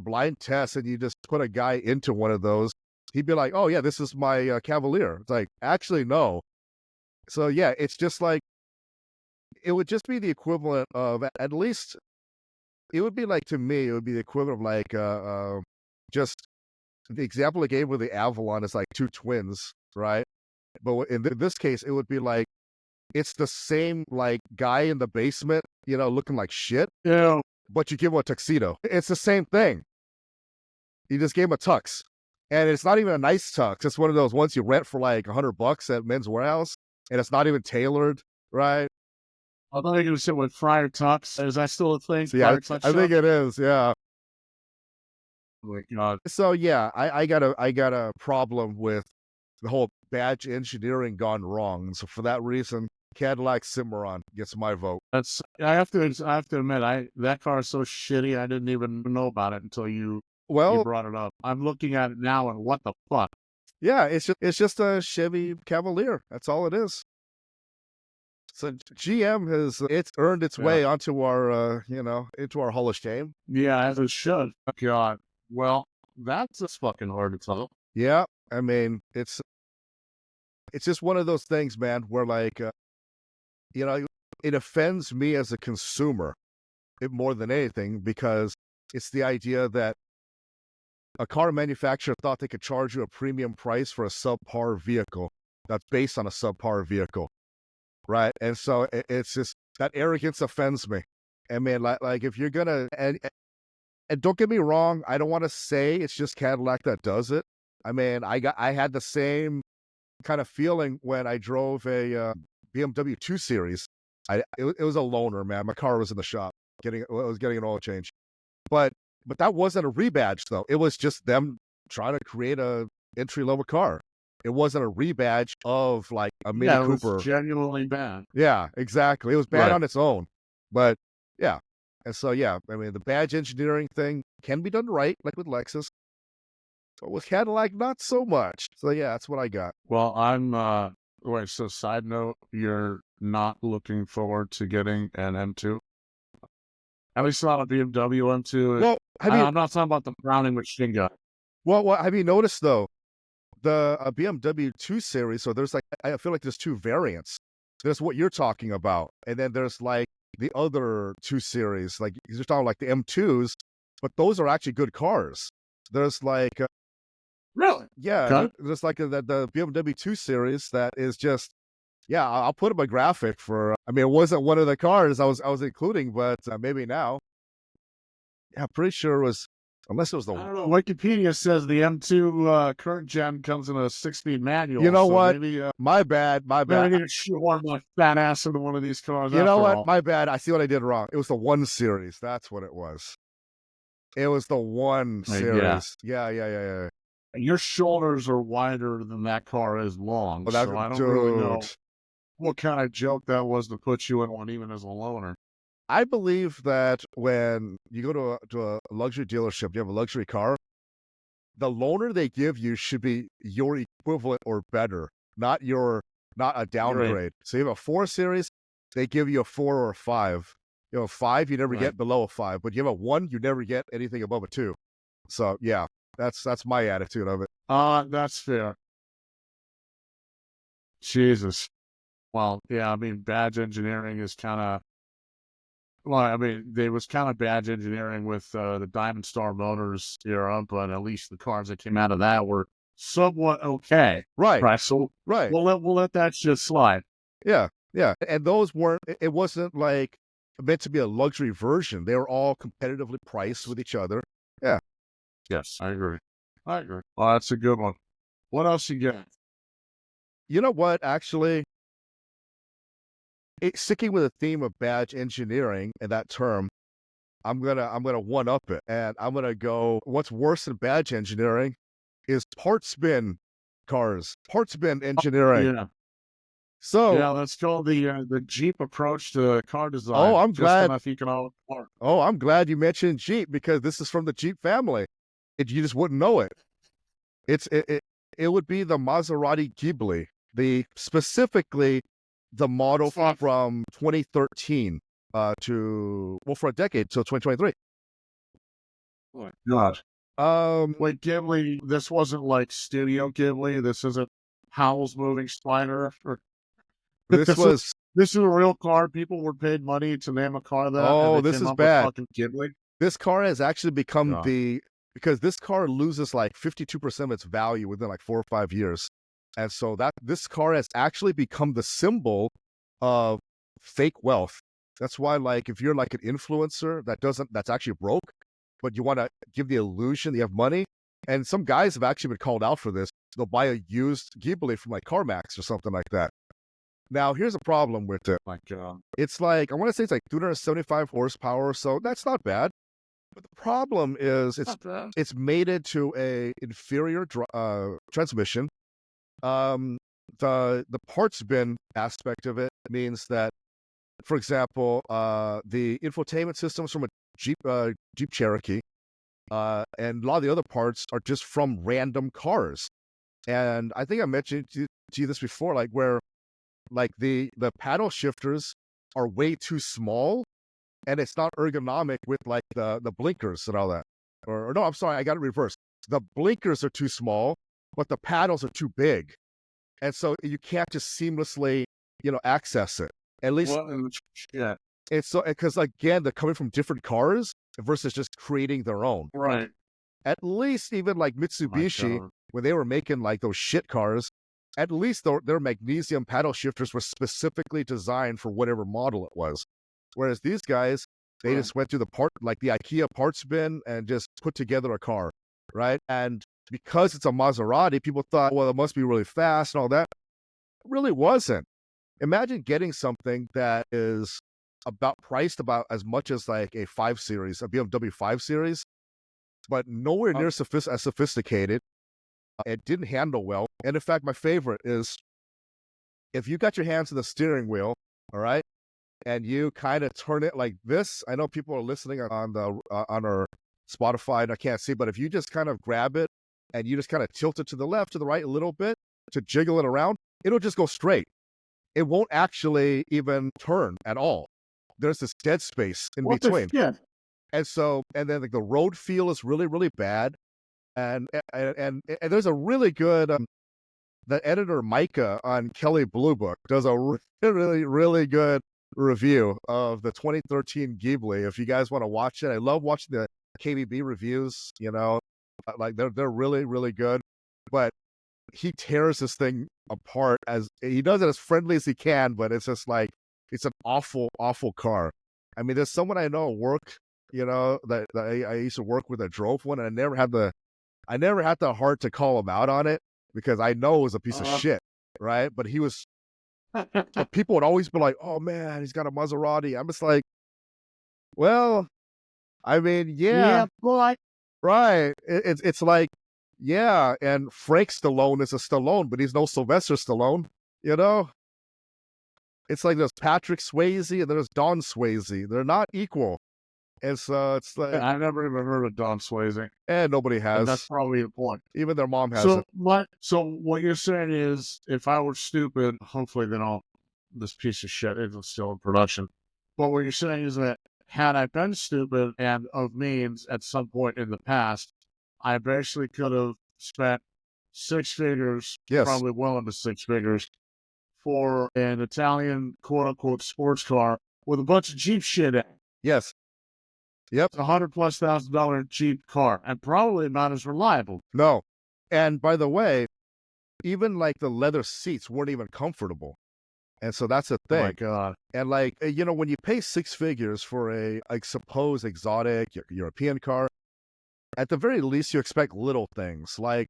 blind test and you just put a guy into one of those, he'd be like, "Oh yeah, this is my Cavalier." It's like, actually, no. So yeah, it's just like, it would just be the equivalent of, at least, it would be like, to me, it would be the equivalent of like just the example I gave with the Avalon is like two twins, right? But in this case, it would be like, it's the same like guy in the basement, looking like shit. Yeah. But you give him a tuxedo. It's the same thing. You just gave him a tux. And it's not even a nice tux. It's one of those ones you rent for like $100 at Men's Warehouse. And it's not even tailored, right? I thought you were going to sit with Friar Tux. Is that still a thing? So, yeah, I think it is, yeah. Oh my God. So yeah, I got a problem with the whole badge engineering gone wrong. And so for that reason, Cadillac Cimarron gets my vote. I have to admit, that car is so shitty. I didn't even know about it until you brought it up. I'm looking at it now, and what the fuck? Yeah, it's just a Chevy Cavalier. That's all it is. So GM it's earned its way onto our into our Hall of Shame. Yeah, as it should. God. Well, that's just fucking hard to tell. Yeah, I mean, it's just one of those things, man, where like it offends me as a consumer more than anything, because it's the idea that a car manufacturer thought they could charge you a premium price for a subpar vehicle that's based on a subpar vehicle, right? And so it's just, that arrogance offends me. I mean, like if you're gonna, and don't get me wrong, I don't want to say it's just Cadillac that does it, I mean, I had the same kind of feeling when I drove a BMW 2 Series. It was a loaner, man. My car was in the shop I was getting an oil change, but that wasn't a rebadge though. It was just them trying to create a entry level car. It wasn't a rebadge of like a Mini Yeah, it was Cooper. genuinely bad. Yeah, exactly. It was bad Right. on its own, but yeah. And so yeah, I mean the badge engineering thing can be done right, like with Lexus. But with Cadillac, not so much. So yeah, that's what I got. Well, wait, so side note, you're not looking forward to getting an M2? At least not a BMW M2. Well, have you I'm not talking about the Browning machine gun. well have you noticed though the BMW 2 Series? So there's like I feel like there's two variants. There's what you're talking about, and then there's like the other 2 Series. Like you're talking like the M2s, but those are actually good cars. There's like Really? yeah, Okay. there's like the BMW 2 Series that is just yeah. I'll put up a graphic for. I mean, it wasn't one of the cars I was including, but maybe now. Yeah, I'm pretty sure it was. Unless it was I the. don't know. Wikipedia says the M2 current gen comes in a 6-speed manual. You know so what? Maybe, My bad. My maybe I bad. need to shoehorn my fat ass into one of these cars. You know after what? all. My bad. I see what I did wrong. It was the 1 Series. That's what it was. It was the 1 Yeah. Series. Yeah. Your shoulders are wider than that car is long, Well, so I don't really know dude. what kind of joke that was to put you in one, even as a loner. I believe that when you go to a luxury dealership, you have a luxury car, the loaner they give you should be your equivalent or better, not a downgrade. So you have a 4 Series, they give you a 4 or a 5. You know, a 5 you never Right. get below a 5, but you have a 1 you never get anything above a 2. So yeah, that's my attitude of it. That's fair. Jesus. Well, yeah, I mean, badge engineering is kind of, well, I mean, there was kind of badge engineering with the Diamond Star Motors era, but at least the cars that came out of that were somewhat okay. Right. Right. So Right. we'll let that shit slide. Yeah. And those weren't it wasn't like meant to be a luxury version. They were all competitively priced with each other. Yeah. Yes, I agree. Well, that's a good one. What else you got? You know what, actually, sticking with the theme of badge engineering and that term, I'm gonna one up it, and I'm gonna go. What's worse than badge engineering is parts bin cars, parts bin engineering. Yeah. So, Yeah, let's go the Jeep approach to car design. oh, I'm Just glad. enough economic part. Oh, I'm glad you mentioned Jeep because this is from the Jeep family. You just wouldn't know it. It would be the Maserati Ghibli, specifically the model Fuck. from 2013 for a decade till 2023. Oh my God. Um, Wait, Ghibli, this wasn't like Studio Ghibli. This isn't Howl's Moving Spider. Or this was this is a real car. People were paid money to name a car that. oh, and they this came is up bad. With fucking Ghibli. This car has actually become Yeah. because this car loses like 52% of its value within like 4 or 5 years. And so this car has actually become the symbol of fake wealth. That's why, like, if you're like an influencer that's actually broke, but you want to give the illusion that you have money, and some guys have actually been called out for this. They'll buy a used Ghibli from like CarMax or something like that. Now, here's a problem with it. Like, It's like, I want to say it's like 275 horsepower, so that's not bad. But the problem is it's mated to a inferior transmission. The parts bin aspect of it means that, for example, the infotainment systems from a Jeep Cherokee, and a lot of the other parts are just from random cars. And I think I mentioned to you this before, like where like the paddle shifters are way too small, and it's not ergonomic with like the blinkers and all that. Or no, I'm sorry, I got it reversed. The blinkers are too small, but the paddles are too big, and so you can't just seamlessly, access it. At least yeah. it's so because again, they're coming from different cars versus just creating their own. Right. At least even like Mitsubishi, when they were making like those shit cars, at least their magnesium paddle shifters were specifically designed for whatever model it was. Whereas these guys, they just went to the IKEA parts bin and just put together a car, right? And because it's a Maserati, people thought, well, it must be really fast and all that. It really wasn't. Imagine getting something that is priced about as much as like a 5 Series, a BMW 5 Series, but nowhere near as sophisticated. It didn't handle well. And in fact, my favorite is if you got your hands on the steering wheel, all right, and you kind of turn it like this. I know people are listening on our Spotify and I can't see, but if you just kind of grab it and you just kind of tilt it to the left, to the right a little bit to jiggle it around, it'll just go straight. It won't actually even turn at all. There's this dead space in between. And then like the road feel is really, really bad. And there's a really good, the editor Micah on Kelly Blue Book does a really, really good review of the 2013 Ghibli. If you guys want to watch it, I love watching the KBB reviews, like they're really, really good. But he tears this thing apart as he does it as friendly as he can, but it's just like, it's an awful, awful car. I mean, there's someone I know at work, that I used to work with that drove one, and I never had the heart to call him out on it because I know it was a piece of shit, right? But but people would always be like, oh man, he's got a Maserati. I'm just like, well, I mean, yeah, boy. Right. It's like, yeah, and Frank Stallone is a Stallone, but he's no Sylvester Stallone, It's like there's Patrick Swayze and there's Don Swayze. They're not equal. And so it's like, I've never even heard of Don Swayze. And nobody has. And that's probably the point. Even their mom hasn't. So what you're saying is, if I were stupid, hopefully this piece of shit isn't still in production. But what you're saying is that had I been stupid and of means at some point in the past, I basically could have spent 6 figures, probably well into 6 figures, for an Italian quote-unquote sports car with a bunch of Jeep shit in it. Yes. Yep. It's $100,000+ Jeep car, and probably not as reliable. No. And by the way, even like the leather seats weren't even comfortable. And so that's the thing. Oh my God. And like, when you pay 6 figures for a, like, supposed exotic European car, at the very least, you expect little things. Like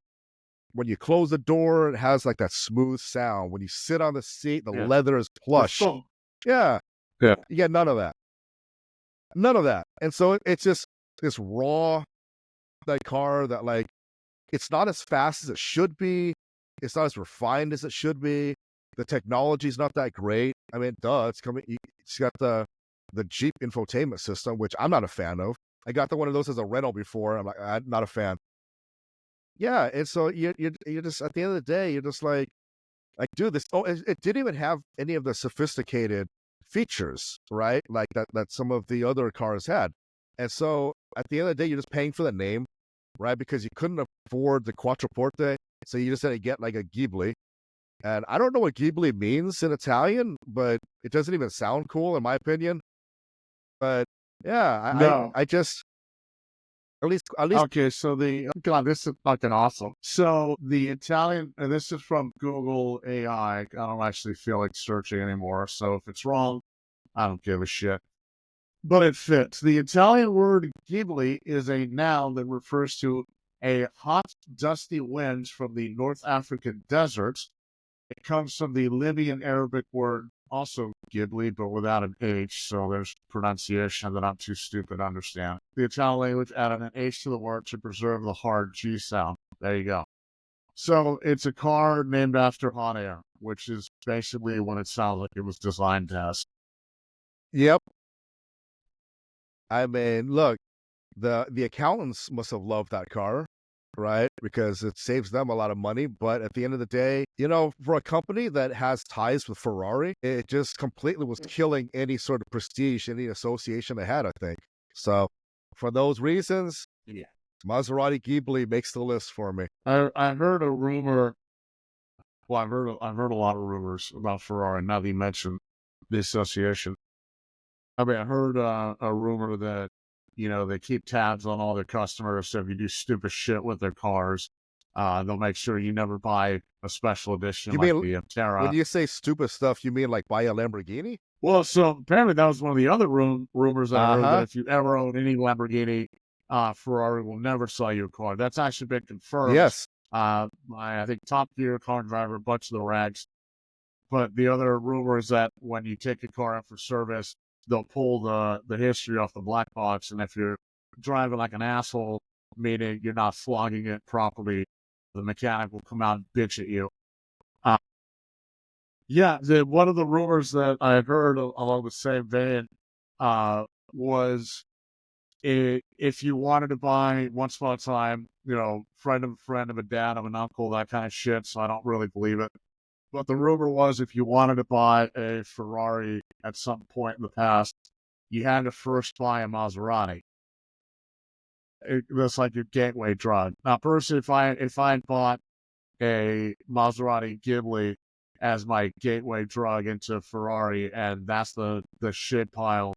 when you close the door, it has like that smooth sound. When you sit on the seat, the leather is plush. Yeah. You get none of that. None of that. And so it's just this raw, like, car that, like, it's not as fast as it should be. It's not as refined as it should be. The technology's not that great. I mean, it's got the Jeep infotainment system, which I'm not a fan of. I got one of those as a rental before. I'm like, I'm not a fan. Yeah, and so you're just, at the end of the day, you're just like, dude, this. Oh, it didn't even have any of the sophisticated features, right? Like that some of the other cars had. And so at the end of the day, you're just paying for the name, right? Because you couldn't afford the Quattroporte, so you just had to get like a Ghibli. And I don't know what Ghibli means in Italian, but it doesn't even sound cool in my opinion. But yeah, I just at least. Okay, so God, this is fucking awesome. So the Italian, and this is from Google AI. I don't actually feel like searching anymore. So if it's wrong, I don't give a shit. But it fits. The Italian word Ghibli is a noun that refers to a hot, dusty wind from the North African deserts. It comes from the Libyan Arabic word, also Ghibli, but without an H, so there's pronunciation that I'm too stupid to understand. The Italian language added an H to the word to preserve the hard G sound. There you go. So it's a car named after hot air, which is basically what it sounds like it was designed as. Yep. I mean, look, the accountants must have loved that car, right? Because it saves them a lot of money. But at the end of the day, for a company that has ties with Ferrari, it just completely was killing any sort of prestige, any association they had, I think. So for those reasons, Maserati Ghibli makes the list for me. I heard a rumor. Well, I've heard a lot of rumors about Ferrari. Now that you mentioned the association, I mean, I heard a rumor that they keep tabs on all their customers. So if you do stupid shit with their cars, they'll make sure you never buy a special edition the Aptera. When you say stupid stuff, you mean like buy a Lamborghini? Well, so apparently that was one of the other rumors I heard, that if you ever own any Lamborghini, Ferrari will never sell you a car. That's actually been confirmed. Yes. I think Top Gear car driver, a bunch of the rags. But the other rumor is that when you take a car in for service, they'll pull the history off the black box, and if you're driving like an asshole, meaning you're not flogging it properly, the mechanic will come out and bitch at you. Yeah, one of the rumors that I heard along the same vein was if you wanted to buy once upon a time, friend of a friend of a dad of an uncle, that kind of shit. So I don't really believe it. But the rumor was if you wanted to buy a Ferrari at some point in the past, you had to first buy a Maserati. That's like your gateway drug. Now, personally, if I bought a Maserati Ghibli as my gateway drug into Ferrari, and that's the shit pile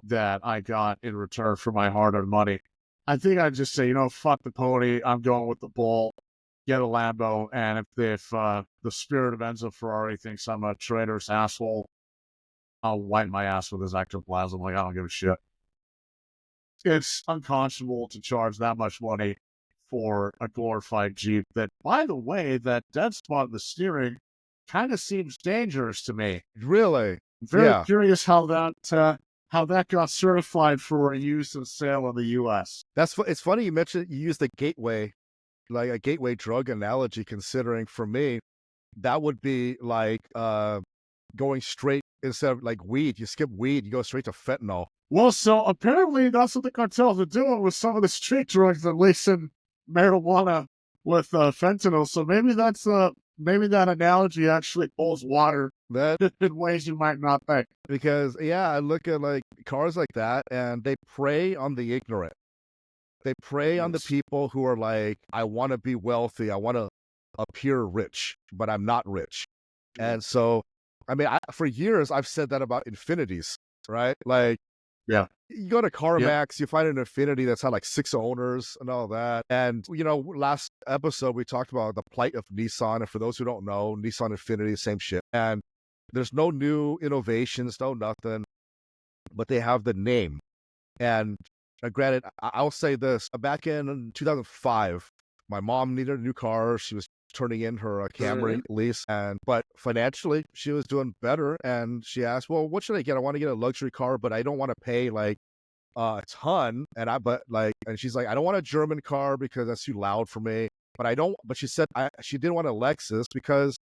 that I got in return for my hard-earned money, I think I'd just say, fuck the pony. I'm going with the bull. Get a Lambo, and if the spirit of Enzo Ferrari thinks I'm a traitorous asshole, I'll wipe my ass with his ectoplasm. Like, I don't give a shit. It's unconscionable to charge that much money for a glorified Jeep that, by the way, that dead spot in the steering kind of seems dangerous to me. Really? Very curious how that got certified for use and sale in the U.S. It's funny you mentioned you used the gateway, like a gateway drug analogy, considering for me, that would be like going straight, instead of like weed, you skip weed, you go straight to fentanyl. Well, so apparently that's what the cartels are doing with some of the street drugs, at least in marijuana with fentanyl. So maybe maybe that analogy actually holds water in ways you might not think. Because I look at like cars like that, and they prey on the ignorant. They prey on the people who are like, I want to be wealthy, I want to appear rich, but I'm not rich. And so, I mean, for years I've said that about Infinities, right? Like, yeah, you go to CarMax, you find an Infinity that's had like 6 owners and all that. And, last episode we talked about the plight of Nissan. And for those who don't know, Nissan Infinity, same shit. And there's no new innovations, no nothing, but they have the name. And granted, I'll say this, back in 2005, my mom needed a new car. She was turning in her Camry lease, but financially she was doing better, and she asked, well, what should I get? I want to get a luxury car, but I don't want to pay like a ton. And she's like, I don't want a German car because that's too loud for me, but she said she didn't want a Lexus because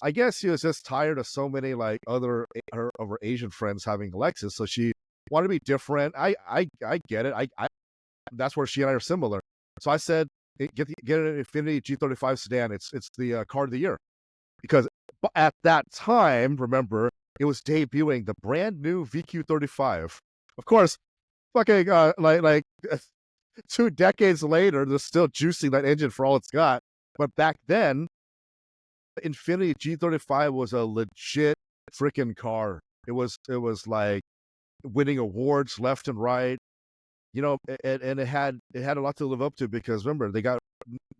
I guess she was just tired of so many like of her Asian friends having Lexus, so she wanted to be different. I get it. I that's where she and I are similar. So I said, get an Infiniti G35 sedan. It's the car of the year, because at that time, remember, it was debuting the brand new VQ35. Of course, fucking like 2 decades later, they're still juicing that engine for all it's got. But back then, the Infiniti G35 was a legit freaking car. It was like winning awards left and right, and it had a lot to live up to, because remember,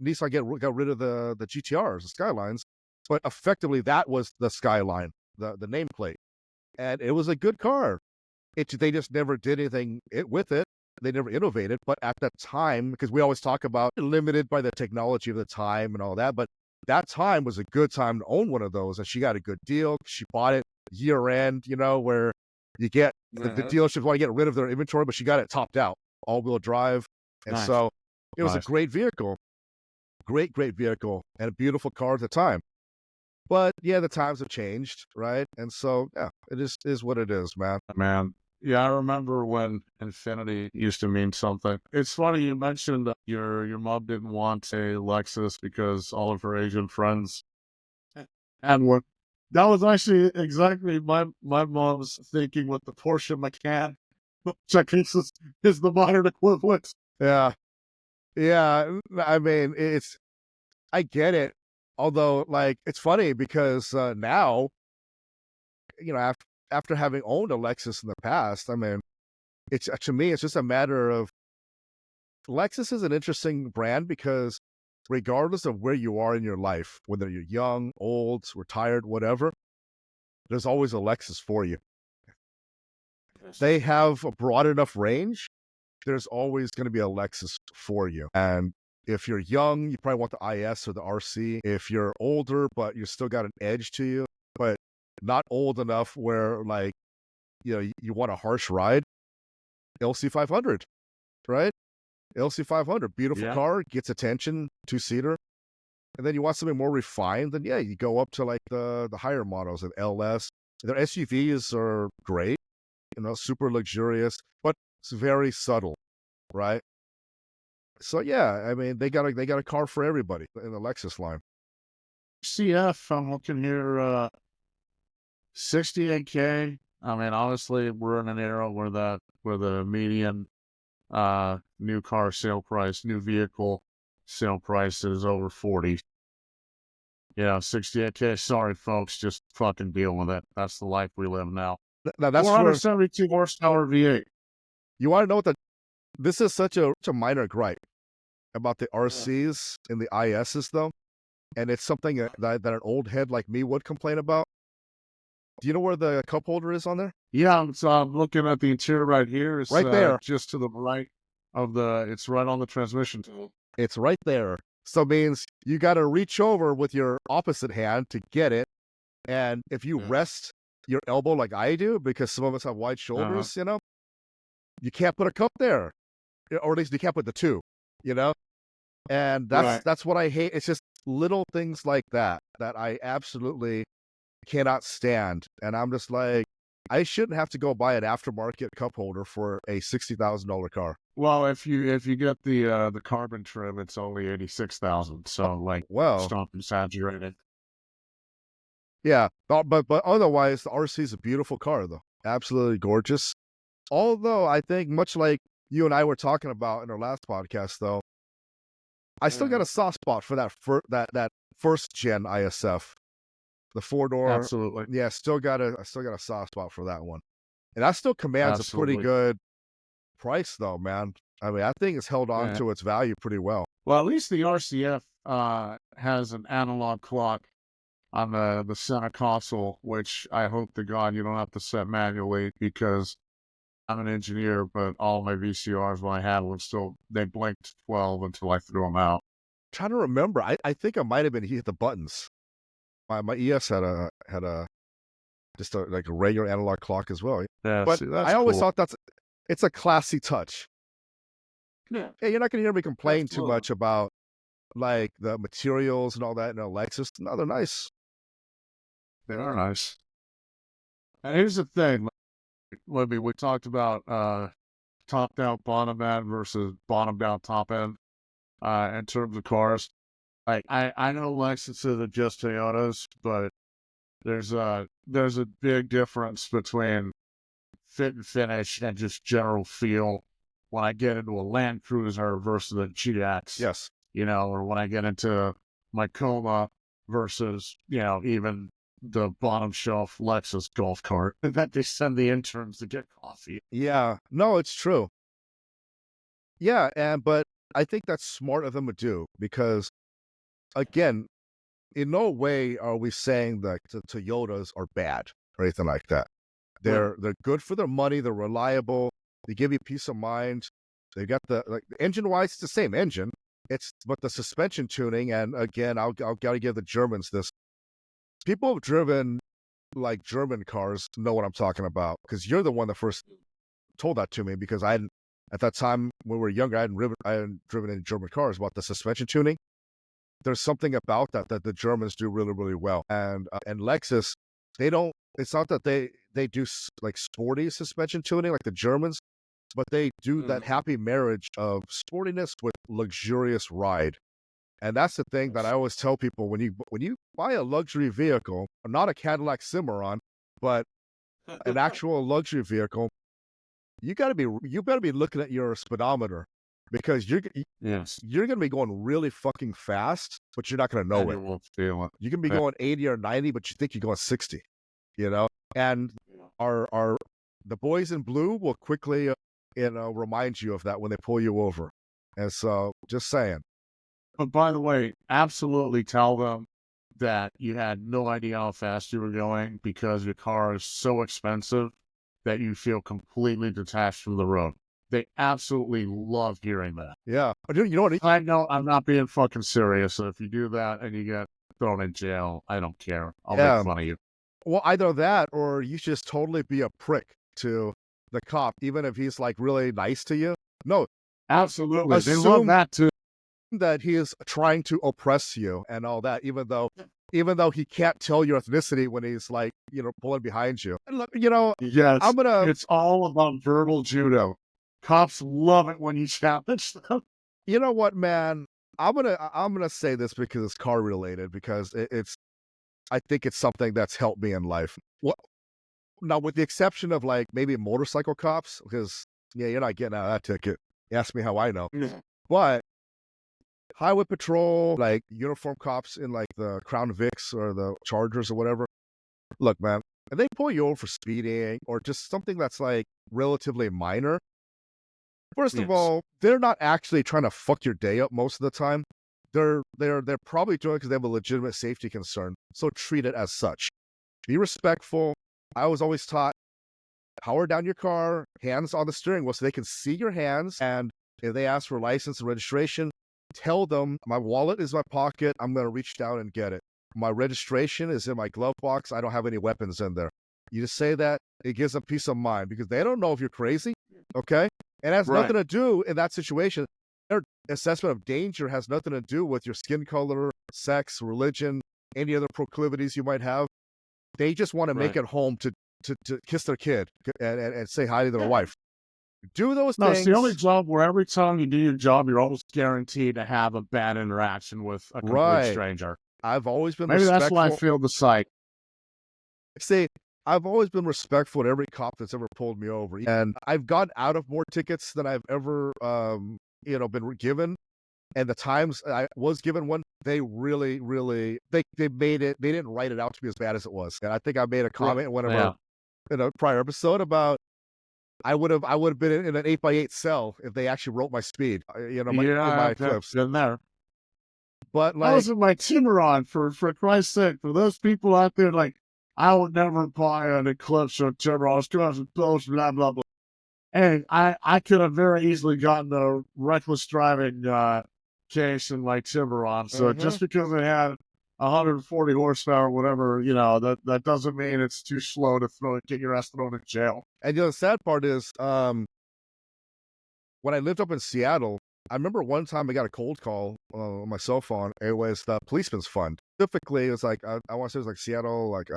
Nissan got rid of the GTRs, the Skylines, but effectively that was the Skyline, the nameplate, and it was a good car. They just never did anything with it. They never innovated. But at that time, because we always talk about limited by the technology of the time and all that, but that time was a good time to own one of those, and she got a good deal. She bought it year end, where you get the dealerships want to get rid of their inventory, but she got it topped out, all-wheel drive. And so it was a great vehicle. Great vehicle, and a beautiful car at the time. But yeah, the times have changed, right? And so, yeah, it is what it is, man. Yeah, I remember when Infinity used to mean something. It's funny you mentioned that your mom didn't want a Lexus because all of her Asian friends had one. That was actually exactly my mom's thinking with the Porsche Macan, which I guess is the modern equivalent. Yeah. I mean, I get it. Although, like, it's funny because now, after having owned a Lexus in the past, I mean, to me, it's just a matter of, Lexus is an interesting brand because regardless of where you are in your life, whether you're young, old, retired, whatever, there's always a Lexus for you. They have a broad enough range there's always going to be a Lexus for you. And if you're young, you probably want the IS or the RC. If you're older, but you still got an edge to you, but not old enough where like, you want a harsh ride, LC 500, right? LC 500, beautiful car, gets attention, 2-seater. And then you want something more refined, then yeah, you go up to like the higher models of LS. Their SUVs are great, super luxurious, but it's very subtle, right? So yeah, I mean, they got a car for everybody in the Lexus line. CF, I'm looking here, 68K. I mean, honestly, we're in an era where the median new car sale price, new vehicle sale price is over 40. Yeah, 68K. Sorry, folks, just fucking deal with it. That's the life we live now. Now that's 472 horsepower V8. You want to know what this is such a minor gripe about the RCs and the ISs though, and it's something that an old head like me would complain about. Do you know where the cup holder is on there? Yeah, so I'm looking at the interior right here. It's right there, just to the right of it's right on the transmission tool. It's right there. So it means you got to reach over with your opposite hand to get it. And if you rest your elbow like I do, because some of us have wide shoulders, you can't put a cup there, or at least you can't put the two, and that's what I hate. It's just little things like that I absolutely cannot stand. And I'm just like, I shouldn't have to go buy an aftermarket cup holder for a $60,000 car. Well, if you get the carbon trim, it's only $86,000. So stop exaggerating. Yeah, but otherwise, the RC is a beautiful car, though. Absolutely gorgeous. Although I think, much like you and I were talking about in our last podcast, though, I still got a soft spot for that first gen ISF, the 4-door. Absolutely. Yeah, I still got a soft spot for that one, and that still commands a pretty good price, though, man. I mean, I think it's held on to its value pretty well. Well, at least the RCF has an analog clock on the center console, which I hope to God you don't have to set manually, because I'm an engineer, but all my VCRs when I had them they blinked 12 until I threw them out. I'm trying to remember. I think I might have been hit the buttons. My ES had a just like a regular analog clock as well. Yeah, but I always thought it's a classy touch. Yeah. Hey, you're not going to hear me complain too much about like the materials and all that in a Lexus. No, they're nice. They are nice. And here's the thing, Libby, we talked about top down, bottom end versus bottom down, top end in terms of cars. Like I know Lexuses are just Toyotas, but there's a big difference between fit and finish and just general feel when I get into a Land Cruiser versus a GX. Yes. Or when I get into my Coma versus, even the bottom shelf Lexus golf cart that they send the interns to get coffee. Yeah, no, it's true. Yeah, but I think that's smart of them to do, because again, in no way are we saying that the Toyotas are bad or anything like that. They're good for their money. They're reliable. They give you peace of mind. They got the engine wise, it's the same engine. But the suspension tuning, and again, I'll gotta give the Germans this. People have driven like German cars know what I'm talking about, because you're the one that first told that to me, because at that time when we were younger, I hadn't driven any German cars. About the suspension tuning, there's something about that the Germans do really, really well. And Lexus, they don't. It's not that they do like sporty suspension tuning like the Germans, but they do that happy marriage of sportiness with luxurious ride. And that's the thing that I always tell people: when you buy a luxury vehicle, not a Cadillac Cimarron, but an actual luxury vehicle, you better be looking at your speedometer, because you're going to be going really fucking fast, but you're not going to know it. You won't feel it. You can be going 80 or 90, but you think you're going 60. And the boys in blue will quickly remind you of that when they pull you over. And so, just saying. But by the way, absolutely tell them that you had no idea how fast you were going, because your car is so expensive that you feel completely detached from the road. They absolutely love hearing that. Yeah. Dude, you know what? I know I'm not being fucking serious. So if you do that and you get thrown in jail, I don't care. I'll make Yeah. fun of you. Well, either that or you should just totally be a prick to the cop, even if he's like really nice to you. No, Absolutely. They love assume that too. that he is trying to oppress you and all that, even though he can't tell your ethnicity when he's like, pulling behind you. And look, Yes. I'm gonna, It's all about verbal judo. Cops love it when you challenge them. you know what, man? I'm gonna say this because it's car related, because I think it's something that's helped me in life. What now, with the exception of like maybe motorcycle cops, because yeah, you're not getting out of that ticket. You ask me how I know, but highway patrol, like uniform cops in like the Crown Vics or the Chargers or whatever. Look, man, if they pull you over for speeding or just something that's like relatively minor, first of Yes. all, they're not actually trying to fuck your day up most of the time. They're probably doing it because they have a legitimate safety concern. So treat it as such. Be respectful. I was always taught, power down your car, hands on the steering wheel so they can see your hands. And if they ask for license and registration, tell them my wallet is in my pocket. I'm going to reach down and get it. My registration is in my glove box. I don't have any weapons in there. You just say that. It gives them peace of mind because they don't know if you're crazy. Okay. And it has Right. nothing to do in that situation. Their assessment of danger has nothing to do with your skin color, sex, religion, any other proclivities you might have. They just want to make Right. it home to kiss their kid and say hi to their wife. Do those No, it's the only things. job where every time you do your job, you're almost guaranteed to have a bad interaction with a complete Right. stranger. I've always been Maybe that's why I respectful. feel the psych. See, I've always been respectful to every cop that's ever pulled me over. And I've gotten out of more tickets than I've ever, been given. And the times I was given one, they really, really, they made it, they didn't write it out to be as bad as it was. And I think I made a comment Yeah. in a prior episode about I would have been in an 8x8 cell if they actually wrote my speed, my Yeah, clips. been there. But I like, was in my Cimarron for Christ's sake. For those people out there, like, I would never buy an Eclipse or Cimarron. It's because of those, blah, blah, blah. And I could have very easily gotten a reckless driving case in my Cimarron. So just because it had 140 horsepower, whatever, that doesn't mean it's too slow to get your ass thrown in jail. and the sad part is, when I lived up in Seattle, I remember one time I got a cold call on my cell phone. It was the policeman's fund. Specifically, it was like I want to say it was like Seattle, like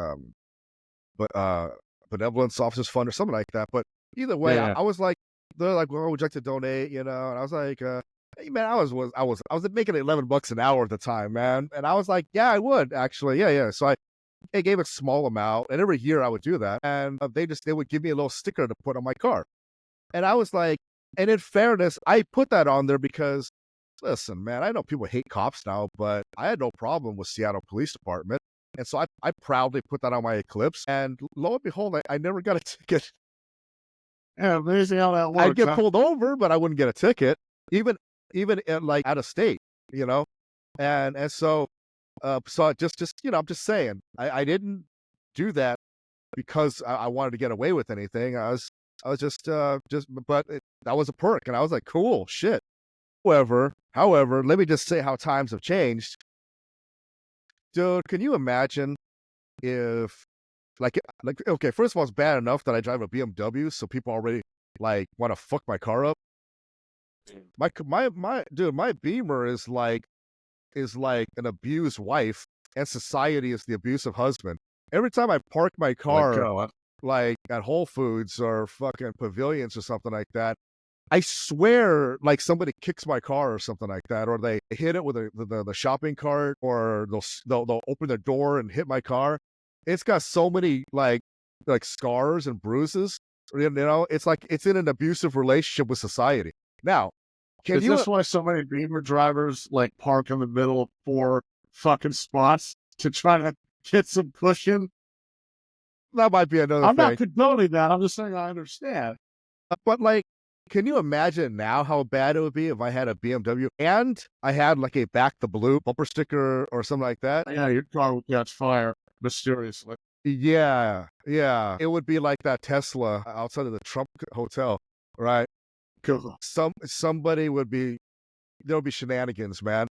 benevolence officers fund or something like that. But either way, Yeah. I was like, they're like, well, would you like to donate? And I was like, hey man, I was making $11 an hour at the time, man, and I was like, yeah, I would actually, yeah. So I gave a small amount, and every year I would do that, and they would give me a little sticker to put on my car, and I was like, and in fairness, I put that on there because, listen, man, I know people hate cops now, but I had no problem with Seattle Police Department. And so I proudly put that on my Eclipse. And lo and behold, I never got a ticket. Yeah, amazing how that works. I'd get huh? pulled over, but I wouldn't get a ticket, even like out of state, you know? And so, I'm just saying, I didn't do that because I wanted to get away with anything. I was but that was a perk. And I was like, cool, shit. However, let me just say how times have changed. Dude, can you imagine if okay, first of all, it's bad enough that I drive a BMW, so people already like want to fuck my car up. My Beamer is like an abused wife, and society is the abusive husband. Every time I park my Let car go. Huh? like at Whole Foods or fucking Pavilions or something like that, I swear, like somebody kicks my car or something like that, or they hit it with the shopping cart, or they'll open their door and hit my car. It's got so many like scars and bruises. It's like it's in an abusive relationship with society. Now, can Is you? this why so many Beamer drivers like park in the middle of 4 fucking spots to try to get some cushion? That might be another I'm thing. not condoning that. I'm just saying I understand. But like, can you imagine now how bad it would be if I had a BMW and I had like a Back the Blue bumper sticker or something like that? Yeah, your car would catch fire mysteriously. Yeah. It would be like that Tesla outside of the Trump hotel, right? Cool. somebody there'll be shenanigans, man.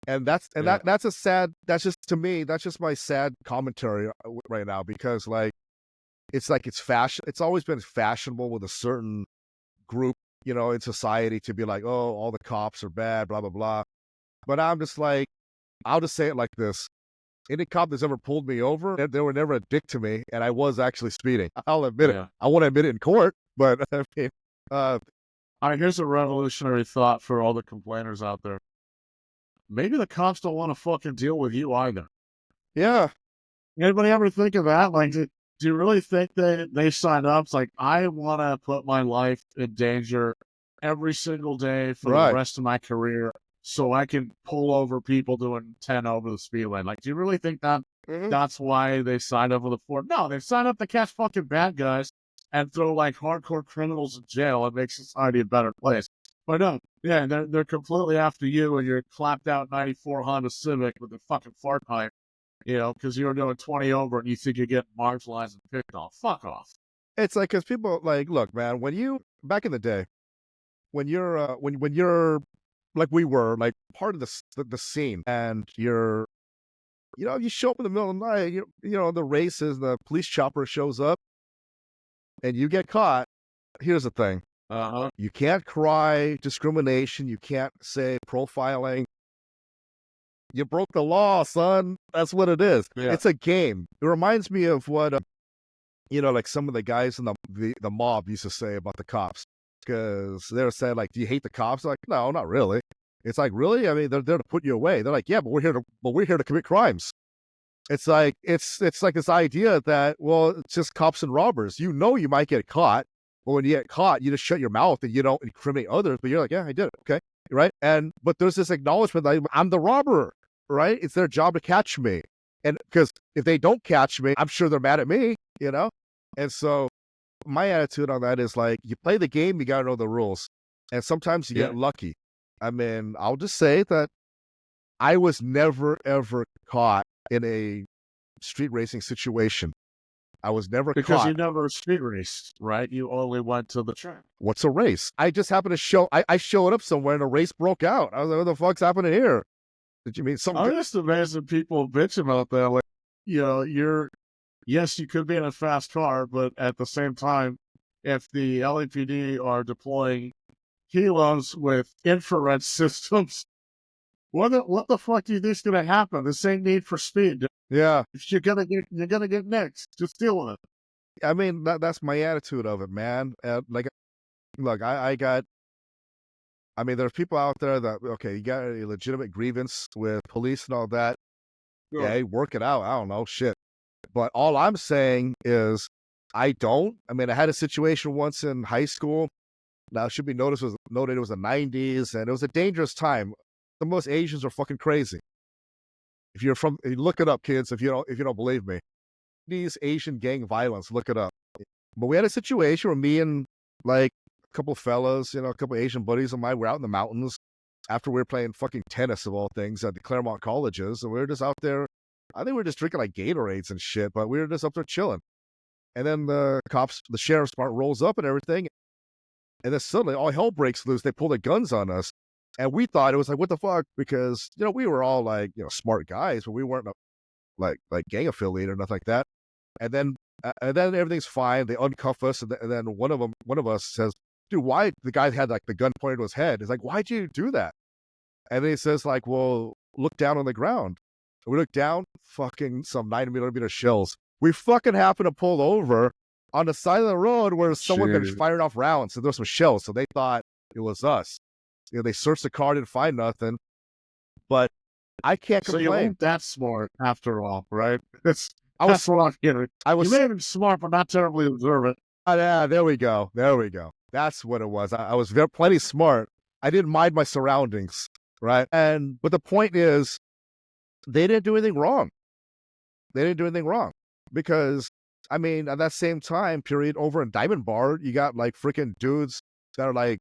And that's just to me, that's just my sad commentary right now, because it's fashion. It's always been fashionable with a certain group, in society to be like, oh, all the cops are bad, blah, blah, blah. But I'm just like, I'll just say it like this. Any cop that's ever pulled me over, they were never a dick to me, and I was actually speeding. I'll admit it. I won't admit it in court, but I mean, all right, here's a revolutionary thought for all the complainers out there. Maybe the cops don't want to fucking deal with you either. Yeah. Anybody ever think of that? Like, do you really think they signed up? It's like, I want to put my life in danger every single day for the rest of my career so I can pull over people doing 10 over the speed limit. Like, do you really think that that's why they signed up for the force? No, they signed up to catch fucking bad guys and throw like hardcore criminals in jail and make society a better place. But no, yeah, they're completely after you and your clapped out 94 Honda Civic with the fucking fart pipe, because you're doing 20 over and you think you're getting marginalized and picked on. Fuck off. It's like, because people look, man, back in the day, when you're like we were, like part of the scene, and you show up in the middle of the night, the races, the police chopper shows up, and you get caught. Here's the thing. You can't cry discrimination. You can't say profiling. You broke the law, son. That's what it is. Yeah. It's a game. It reminds me of what, like some of the guys in the mob used to say about the cops. Because they were saying, like, do you hate the cops? Like, no, not really. It's like, really? I mean, they're there to put you away. They're like, yeah, but we're here to commit crimes. It's like it's like this idea that, well, it's just cops and robbers. You might get caught, but when you get caught, you just shut your mouth and you don't incriminate others. But you're like, yeah, I did it. Okay, right? But there's this acknowledgement that I'm the robber, right? It's their job to catch me, and because if they don't catch me, I'm sure they're mad at me, And so my attitude on that is like, you play the game, you gotta know the rules, and sometimes you get lucky. I mean, I'll just say that I was never ever caught in a street racing situation. I was never because caught. You never street raced, right? You only went to the track. What's a race? I just happened to I showed up somewhere and a race broke out. I was like, what the fuck's happening here? Did you mean something? I'm just amazed that people bitch about that. Like, yes, you could be in a fast car, but at the same time, if the LAPD are deploying helos with infrared systems, what the fuck do you think's gonna happen? This ain't Need for Speed. Yeah, if you're gonna get next. Just deal with it. I mean, that's my attitude of it, man. Like, look, I mean, there's people out there that, okay, you got a legitimate grievance with police and all that. Sure. Yeah, work it out. I don't know, shit. But all I'm saying is, I had a situation once in high school. Now, it should be noted it was the 90s, and it was a dangerous time. The most Asians are fucking crazy. If you're look it up, kids. If you don't believe me, these Asian gang violence, look it up. But we had a situation where me and like a couple of fellas, a couple of Asian buddies of mine, were out in the mountains after we were playing fucking tennis of all things at the Claremont colleges, and we were just out there. I think we were just drinking like Gatorades and shit, but we were just up there chilling. And then the sheriff's department rolls up and everything. And then suddenly all hell breaks loose. They pull their guns on us. And we thought it was like, what the fuck? Because, we were all like, smart guys, but we weren't like gang affiliated or nothing like that. And then everything's fine. They uncuff us. And then one of us says, dude, why? The guy had like the gun pointed to his head. He's like, why'd you do that? And then he says like, well, look down on the ground. We look down, fucking some 9mm shells. We fucking happened to pull over on the side of the road where someone had fired off rounds. So there was some shells. So they thought it was us. They searched the car, didn't find nothing. But I can't complain. So you weren't that smart after all, right? That's what I'm hearing. You may have been smart, but not terribly observant. Yeah, there we go. That's what it was. I was plenty smart. I didn't mind my surroundings, right? But the point is, they didn't do anything wrong. Because, I mean, at that same time period over in Diamond Bar, you got like freaking dudes that are like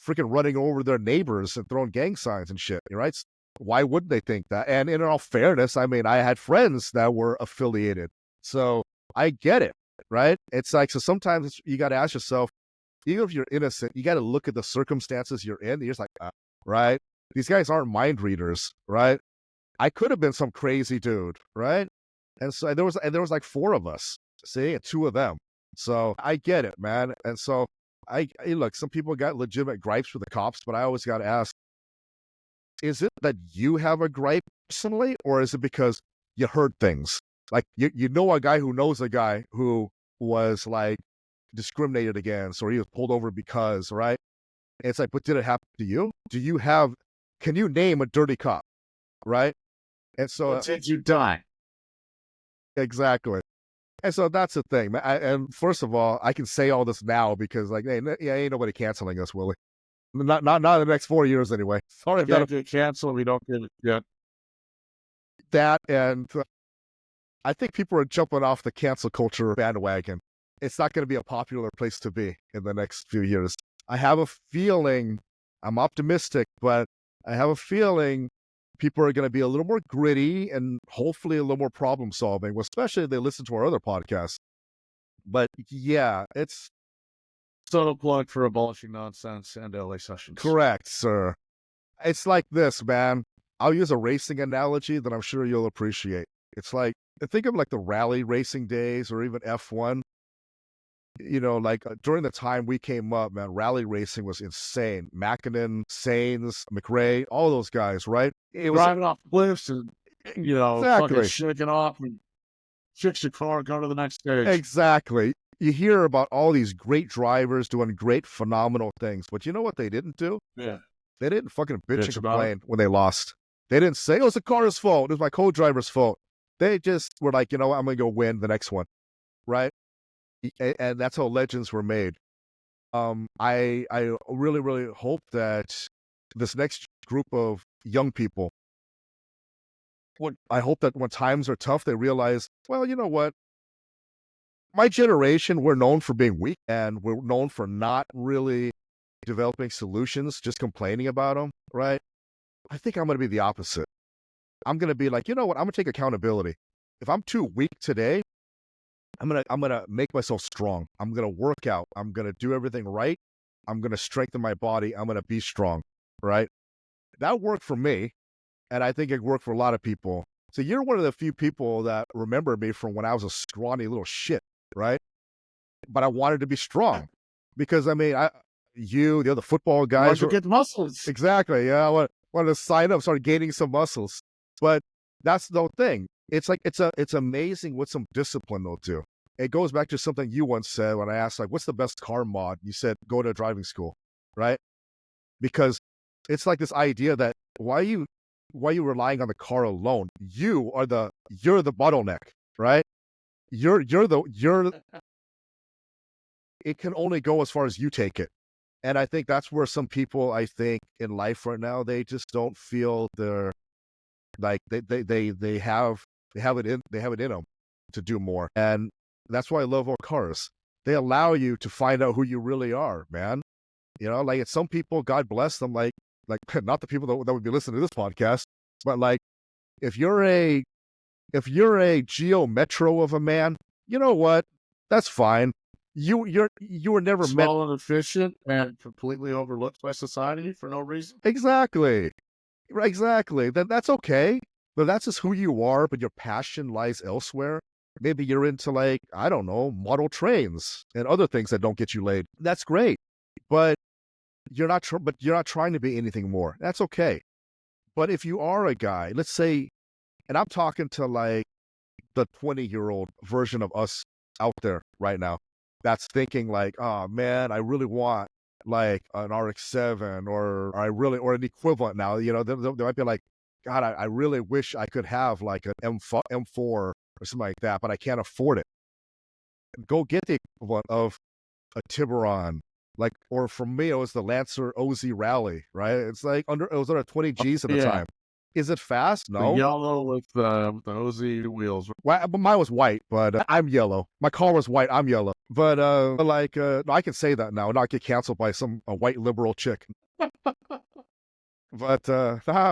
freaking running over their neighbors and throwing gang signs and shit, right? Why wouldn't they think that? And in all fairness, I mean, I had friends that were affiliated. So I get it, right? It's like, so sometimes you got to ask yourself, even if you're innocent, you got to look at the circumstances you're in. You're just like, right? These guys aren't mind readers, right? I could have been some crazy dude, right? And so there was like 4 of us, see, and 2 of them. So I get it, man. And so look, some people got legitimate gripes with the cops, but I always got to ask, is it that you have a gripe personally, or is it because you heard things? Like you know a guy who knows a guy who was like discriminated against, or he was pulled over because, right? And it's like, but did it happen to you? Can you name a dirty cop, right? And so What did you die? exactly. And so that's the thing, man. And first of all, I can say all this now because, like, hey, yeah, ain't nobody canceling us, Willie. Not in the next 4 years anyway. Sorry if If get canceled, we don't get it yet. that. And I think people are jumping off the cancel culture bandwagon. It's not going to be a popular place to be in the next few years. I have a feeling, I'm optimistic, but I have a feeling people are going to be a little more gritty and hopefully a little more problem solving, especially if they listen to our other podcasts. But yeah, it's subtle plug for abolishing nonsense and LA sessions. correct, sir. It's like this, man. I'll use a racing analogy that I'm sure you'll appreciate. It's like, think of like the rally racing days or even F1. You know, like during the time we came up, man, rally racing was insane. Mackinnon, Sainz, McRae, all those guys, right? It was driving off cliffs and, exactly fucking shaking off and fix your car, go to the next stage. Exactly. You hear about all these great drivers doing great, phenomenal things, but you know what they didn't do? Yeah. They didn't fucking bitch and about complain when they lost. They didn't say, oh, it's the car's fault. It was my co-driver's fault. They just were like, you know what? I'm going to go win the next one, right? And that's how legends were made. I really, really hope that this next group of young people, I hope that when times are tough, they realize, well, you know what? My generation, we're known for being weak, and we're known for not really developing solutions, just complaining about them, right? I think I'm going to be the opposite. I'm going to be like, you know what? I'm going to take accountability. If I'm too weak today, I'm gonna make myself strong. I'm gonna work out. I'm gonna do everything right. I'm gonna strengthen my body. I'm gonna be strong, right? That worked for me, and I think it worked for a lot of people. So you're one of the few people that remember me from when I was a scrawny little shit, right? But I wanted to be strong because the other football guys, to get muscles. Exactly. Yeah, I wanted to sign up, start gaining some muscles. But that's the thing. It's like it's amazing what some discipline they'll do. It goes back to something you once said when I asked, like, what's the best car mod? You said, go to driving school, right? Because it's like this idea that why are you relying on the car alone? You're the bottleneck, right? It can only go as far as you take it. And I think that's where some people, I think, in life right now, they just don't feel they're like they have it in them to do more. And that's why I love our cars. They allow you to find out who you really are, man. You know, like it's some people, God bless them, like not the people that would be listening to this podcast, but like if you're a Geo Metro of a man, you know what? That's fine. You were never small and efficient and completely overlooked by society for no reason. Exactly. Then that's okay. But that's just who you are, but your passion lies elsewhere. Maybe you're into, like, I don't know, model trains and other things that don't get you laid. That's great. But you're not trying to be anything more. That's okay. But if you are a guy, let's say, and I'm talking to like the 20-year-old version of us out there right now, that's thinking like, oh man, I really want like an RX-7 or an equivalent now. You know, they might be like, God, I really wish I could have like an M4 or something like that, but I can't afford it. Go get the equivalent of a Tiburon, like, or for me, it was the Lancer OZ Rally, right? It's like it was under 20 G's at the time. Is it fast? No. The yellow with the OZ wheels. Well, mine was white, but I'm yellow. My car was white. I'm yellow. But no, I can say that now and not get canceled by some white liberal chick. But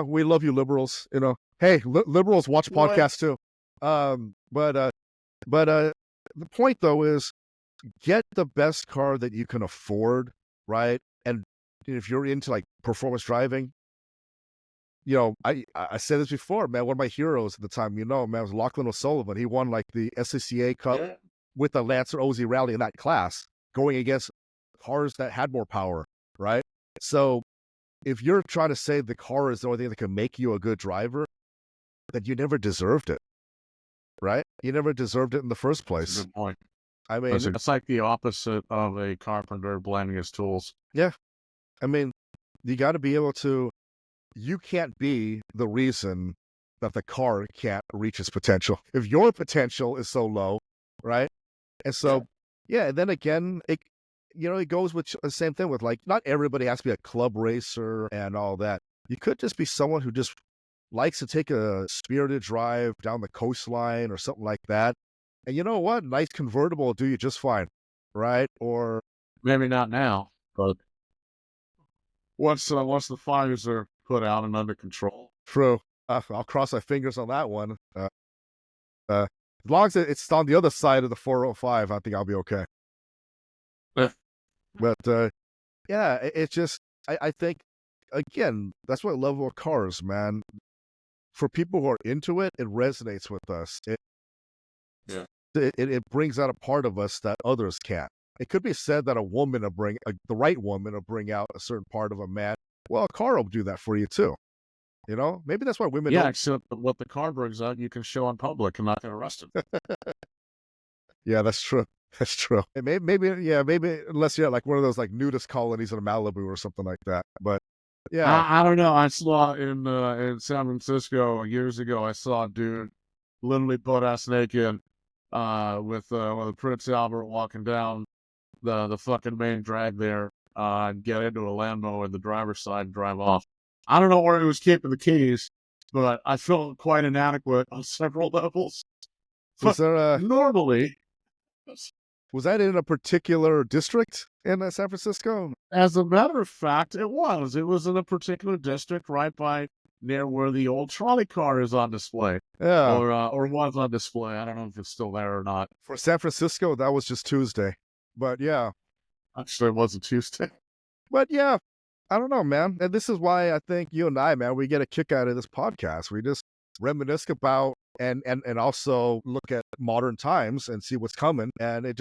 we love you, liberals. You know, hey, liberals watch podcasts too. But the point though is, get the best car that you can afford, right? And if you're into like performance driving, I said this before, man. One of my heroes at the time, man, was Lachlan O'Sullivan. He won like the SCCA Cup with the Lancer OZ Rally in that class, going against cars that had more power, right? So if you're trying to say the car is the only thing that can make you a good driver, then you never deserved it, right? You never deserved it in the first That's a place. good point. I mean, It's like the opposite of a carpenter blending his tools. yeah. I mean, you got to be able to. You can't be the reason that the car can't reach its potential. If your potential is so low, right? And so, yeah, and then again, it goes with the same thing with like, not everybody has to be a club racer and all that. You could just be someone who just likes to take a spirited drive down the coastline or something like that. And you know what? Nice convertible will do you just fine, right? Or maybe not now, but once the fires are put out and under control. True. I'll cross my fingers on that one. As long as it's on the other side of the 405, I think I'll be okay. But yeah, it's just I think again that's what I love about cars, man. For people who are into it, it resonates with us. It brings out a part of us that others can't. It could be said that the right woman will bring out a certain part of a man. Well, a car will do that for you too. Maybe that's why women. Yeah, except what the car brings out, you can show in public and not get arrested. Yeah, that's true. That's true. And maybe unless you're like one of those like nudist colonies in Malibu or something like that. But yeah, I don't know. I saw in San Francisco years ago. I saw a dude literally butt ass naked, with Prince Albert walking down the fucking main drag there, and get into a Lambo in the driver's side and drive off. I don't know where he was keeping the keys, but I felt quite inadequate on several levels. was there Normally, was that in a particular district in San Francisco? as a matter of fact, it was. It was in a particular district right by near where the old trolley car is on display. Yeah. Or was on display. I don't know if it's still there or not. For San Francisco, that was just Tuesday. But yeah. Actually, it wasn't Tuesday. But yeah, I don't know, man. And this is why I think you and I, man, we get a kick out of this podcast. We just reminisce about and also look at modern times and see what's coming. And it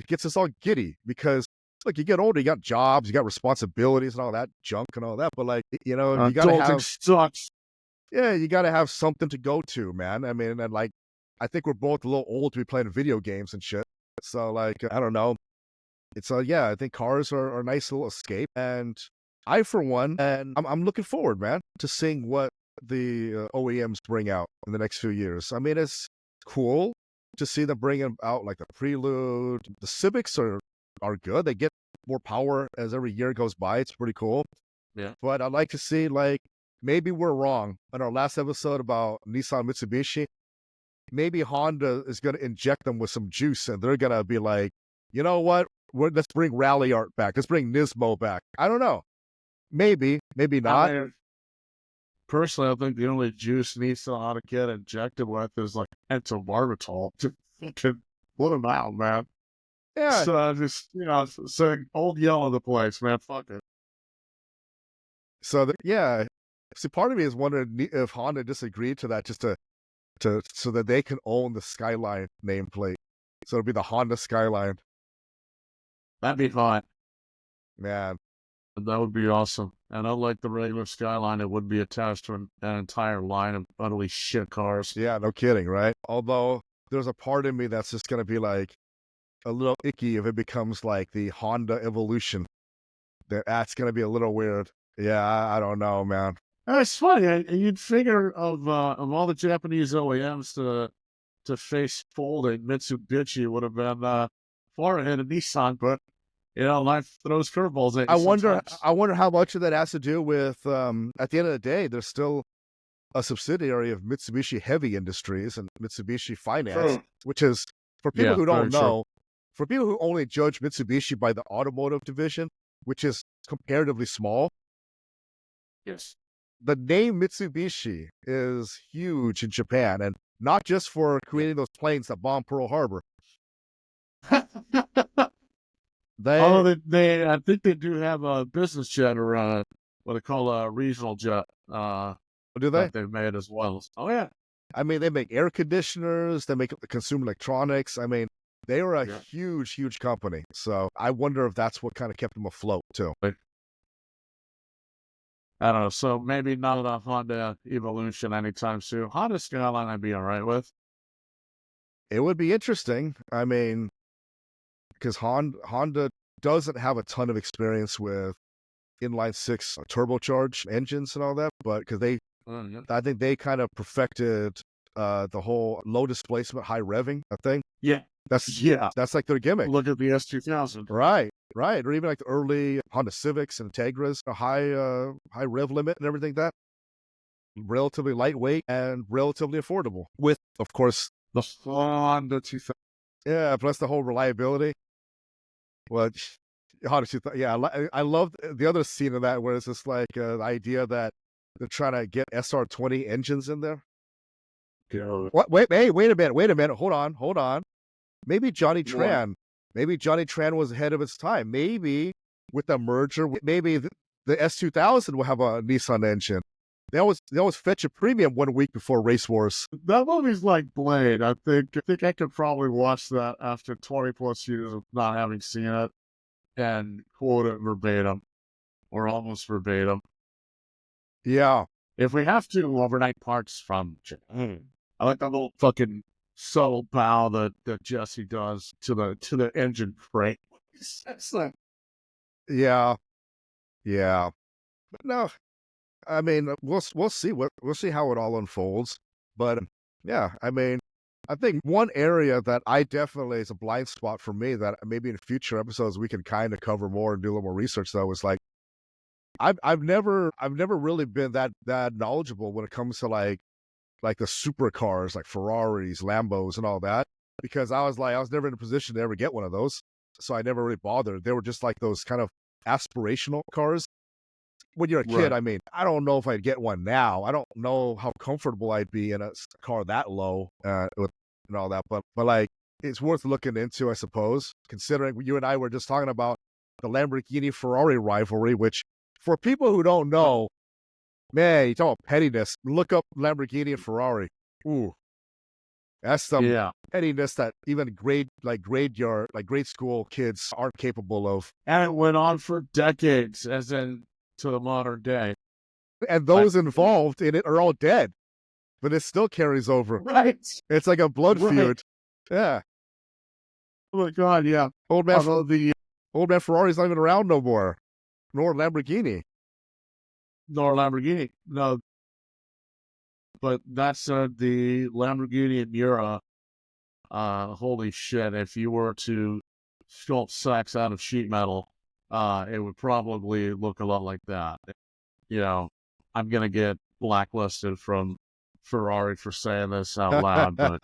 gets us all giddy because look, you get older, you got jobs, you got responsibilities and all that junk and all that. But like, you gotta have sucks. Yeah, you gotta have something to go to, man. I mean, and like I think we're both a little old to be playing video games and shit. So like, I don't know. It's yeah, I think cars are a nice little escape. And I, for one, and I'm looking forward, man, to seeing what the OEMs bring out in the next few years. I mean, it's cool to see them bringing out like the Prelude. The Civics are good. They get more power as every year goes by. It's pretty cool. Yeah. But I'd like to see, like, maybe we're wrong on our last episode about Nissan Mitsubishi. Maybe Honda is going to inject them with some juice and they're going to be like, you know what? Let's bring Rally Art back. Let's bring Nismo back. I don't know. Maybe not. I mean, personally, I think the only juice Nissan ought to get injected with is like pentobarbital to fucking put them out, man. Yeah. So just, so old yellow the place, man. Fuck it. So yeah. See, part of me is wondering if Honda disagreed to that just to so that they can own the Skyline nameplate. So it'll be the Honda Skyline. That'd be fine. Man. That would be awesome. And unlike the regular Skyline, it would be attached to an entire line of utterly shit cars. Yeah, no kidding, right? Although there's a part of me that's just going to be like a little icky if it becomes like the Honda Evolution. That's going to be a little weird. Yeah, I don't know, man. It's funny. You'd figure of all the Japanese OEMs to face folding, Mitsubishi would have been far ahead of Nissan, but life throws curveballs at you. I wonder how much of that has to do with at the end of the day, there's still a subsidiary of Mitsubishi Heavy Industries and Mitsubishi Finance, which is for people who don't know, for people who only judge Mitsubishi by the automotive division, which is comparatively small. Yes. The name Mitsubishi is huge in Japan, and not just for creating those planes that bombed Pearl Harbor. They Although I think they do have a business jet or what they call a regional jet do they? that they've made as well. Oh yeah, I mean, they make air conditioners. They make consumer electronics. I mean, they are a yeah. huge company. So I wonder if that's what kind of kept them afloat too. Like, I don't know. So maybe not a Honda Evolution anytime soon. Honda Skyline I'd be all right with. It would be interesting. I mean, because Honda doesn't have a ton of experience with inline six turbocharged engines and all that, but because Yeah. I think they kind of perfected the whole low displacement, high revving thing. Yeah. That's Yeah. that's like their gimmick, Look at the S2000. right? Right, or even like the early Honda Civics and Integras, a high rev limit and everything like that. Relatively lightweight and relatively affordable, with of course, The Honda 2000. yeah, plus the whole reliability. Which Honda 2000, yeah, I love the other scene of that where it's just like the idea that they're trying to get SR20 engines in there. Yeah. What? Wait a minute. Hold on. Maybe What? Maybe Johnny Tran was ahead of its time. Maybe with the merger, maybe the S2000 will have a Nissan engine. They always fetch a premium 1 week before Race Wars. That movie's like Blade. I think I could probably watch that after 20 plus years of not having seen it and quote it verbatim or almost verbatim. Yeah, If we have to, overnight parts from Japan. I like that little fucking subtle bow that Jesse does to the engine brake. It's like, yeah, yeah. But no, I mean we'll see we'll see how it all unfolds. But yeah, I mean, I think one area that I definitely is a blind spot for me that maybe in future episodes we can kind of cover more and do a little more research though is like I've never really been that knowledgeable when it comes to like the supercars like Ferraris, Lambos, and all that because I was never in a position to ever get one of those, so I never really bothered. They were just like those kind of aspirational cars. When you're a kid, right. I mean, I don't know if I'd get one now. I don't know how comfortable I'd be in a car that low with and all that, but like it's worth looking into, I suppose, considering you and I were just talking about the Lamborghini Ferrari rivalry, which for people who don't know, man, you talk about pettiness. Look up Lamborghini and Ferrari. Ooh, that's some Yeah. pettiness that even grade school kids aren't capable of. And it went on for decades, as in to the modern day. And Like, those involved in it are all dead, but it still carries over. right. It's like a blood Right. feud. Yeah, Oh my God, yeah. old man, Although old man Ferrari's not even around no more, nor Lamborghini. nor Lamborghini, no, but that's the Lamborghini Miura. Holy shit! If you were to sculpt sacks out of sheet metal, it would probably look a lot like that. You know, I'm gonna get blacklisted from Ferrari for saying this out loud, but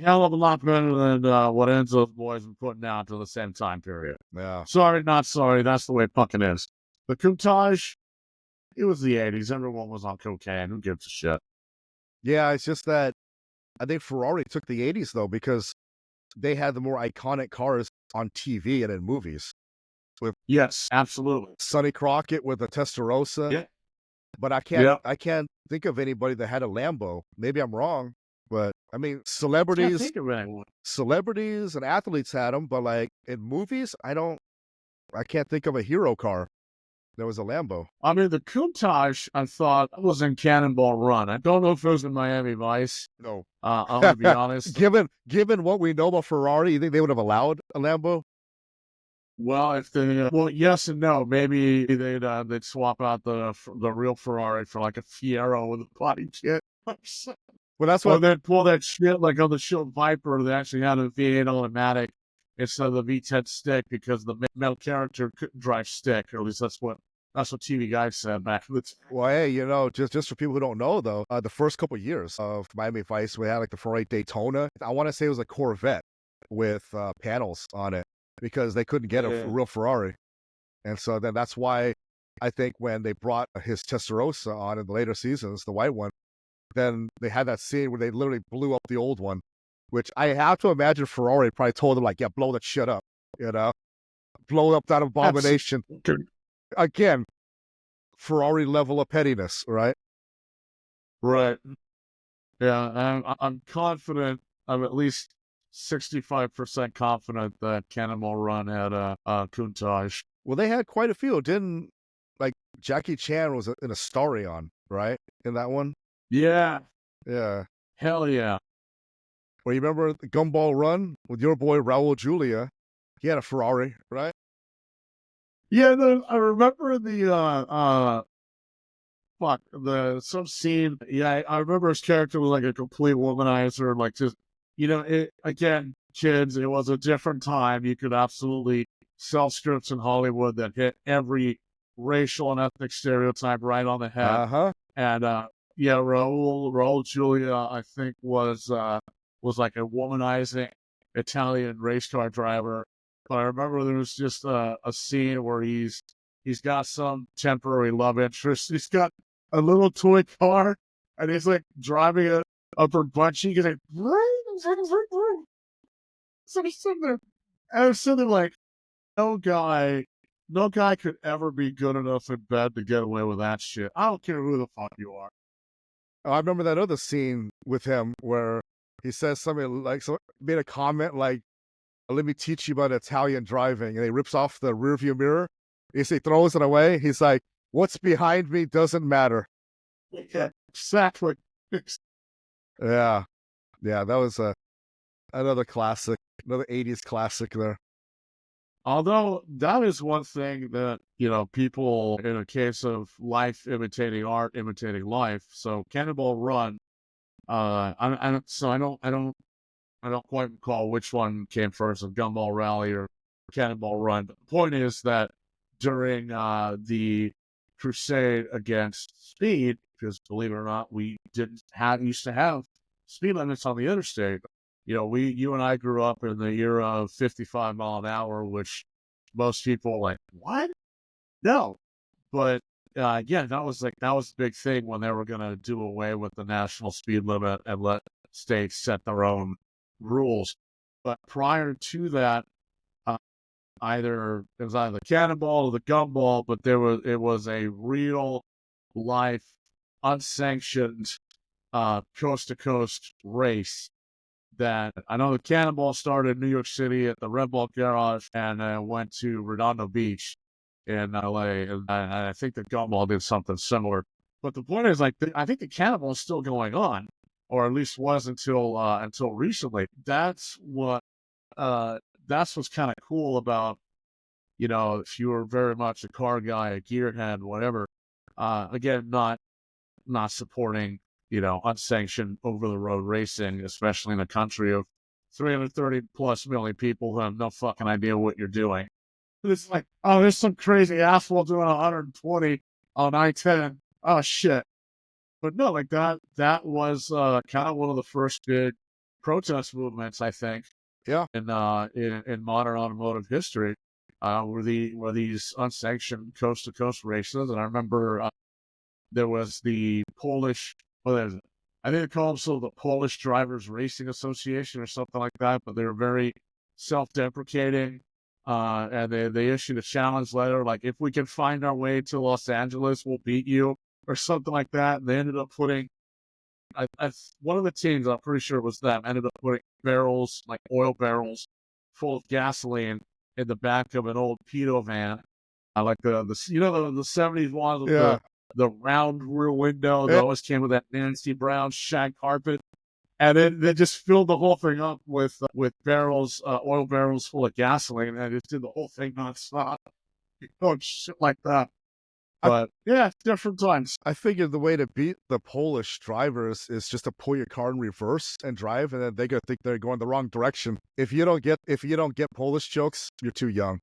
hell of a lot better than what Enzo's boys were putting out to the same time period. Yeah, Sorry, not sorry. That's the way it fucking is. The Countach, it was the 80s. Everyone was on cocaine. Who gives a shit? yeah. It's just that I think Ferrari took the '80s though because they had the more iconic cars on TV and in movies with Yes, absolutely. Sonny Crockett with a Testarossa. Yeah. But Yeah. I can't think of anybody that had a Lambo. Maybe I'm wrong, but I mean, Can't celebrities think of anyone. and athletes had them, but like in movies, I can't think of a hero car that was a Lambo. I mean, the Countach, I thought, was in Cannonball Run. I don't know if it was in Miami Vice. No. I'm going to be honest. Given what we know about Ferrari, you think they would have allowed a Lambo? Well, if they, well, yes and no. Maybe they'd swap out the real Ferrari for like a Fiero with a body kit. Well, that's Or what. they'd pull that shit like on the show Viper. They actually had a V8 automatic instead of the V10 stick because the male character couldn't drive stick, or at least that's what TV guys said back in the day. Well, hey, just for people who don't know though, the first couple years of Miami Vice, we had like the Ferrari Daytona. I want to say it was a Corvette with panels on it because they couldn't get a real Ferrari, and so then that's why I think when they brought his Testarossa on in the later seasons, the white one, then they had that scene where they literally blew up the old one which I have to imagine Ferrari probably told him, like, yeah, blow that shit up, blow up that abomination. Again, Ferrari level of pettiness, right? Right. Yeah, I'm confident. I'm at least 65% confident that Cannonball Run had a Countach. Well, they had quite a few. Didn't, like, Jackie Chan was in a Starion, right? In that one? Yeah. Yeah. Hell yeah. Well, you remember the Gumball Run with your boy Raul Julia? He had a Ferrari, right? Yeah, I remember some scene. Yeah, I remember his character was like a complete womanizer, like just again, kids, it was a different time. You could absolutely sell scripts in Hollywood that hit every racial and ethnic stereotype right on the head. Uh-huh. And yeah, Raul Julia, I think was like a womanizing Italian race car driver. But I remember there was just a scene where he's got some temporary love interest. He's got a little toy car, and he's like driving it up her butt cheek. He's like, so he's sitting there, and I'm sitting there like, no guy could ever be good enough in bed to get away with that shit. I don't care who the fuck you are. Oh, I remember that other scene with him where he says something like, made a comment like, let me teach you about Italian driving. And he rips off the rearview mirror. He throws it away. He's like, what's behind me doesn't matter. Yeah, exactly. Yeah. Yeah, that was another classic, another 80s classic there. Although that is one thing that, people, in a case of life imitating art, imitating life. So Cannonball Run, I don't quite recall which one came first, of Gumball Rally or Cannonball Run. But the point is that during the crusade against speed, because believe it or not, we used to have speed limits on the interstate. You and I grew up in the era of 55 mile an hour, which most people like, what? No. But again, that was the big thing when they were going to do away with the national speed limit and let states set their own rules. But prior to that, it was either the Cannonball or the Gumball, but it was a real life, unsanctioned, coast to coast race. That I know the Cannonball started in New York City at the Red Bull Garage and went to Redondo Beach in LA, and I think the Gumball did something similar. But the point is, like, I think the Cannonball is still going on, or at least was until recently. That's what's kind of cool about, if you were very much a car guy, a gearhead, whatever. Again, not supporting, unsanctioned over-the-road racing, especially in a country of 330 plus million people who have no fucking idea what you're doing. It's like, oh, there's some crazy asshole doing 120 on I-10. Oh, shit. But no, like that was kind of one of the first big protest movements, I think. Yeah. In modern automotive history, were these unsanctioned coast-to-coast races. And I remember there was the Polish, I think they call themselves the Polish Drivers Racing Association or something like that, but they were very self-deprecating, and they issued a challenge letter, like, if we can find our way to Los Angeles, we'll beat you, or something like that. And they ended up putting, one of the teams, I'm pretty sure it was them, ended up putting barrels, like oil barrels, full of gasoline in the back of an old pedo van. I like the 70s one with the round rear window that always came with that Nancy Brown shag carpet. And then they just filled the whole thing up with barrels, oil barrels full of gasoline, and just did the whole thing nonstop. Shit like that. But yeah, different times. I figured the way to beat the Polish drivers is just to pull your car in reverse and drive, and then they're gonna think they're going the wrong direction. If you don't get Polish jokes, you're too young.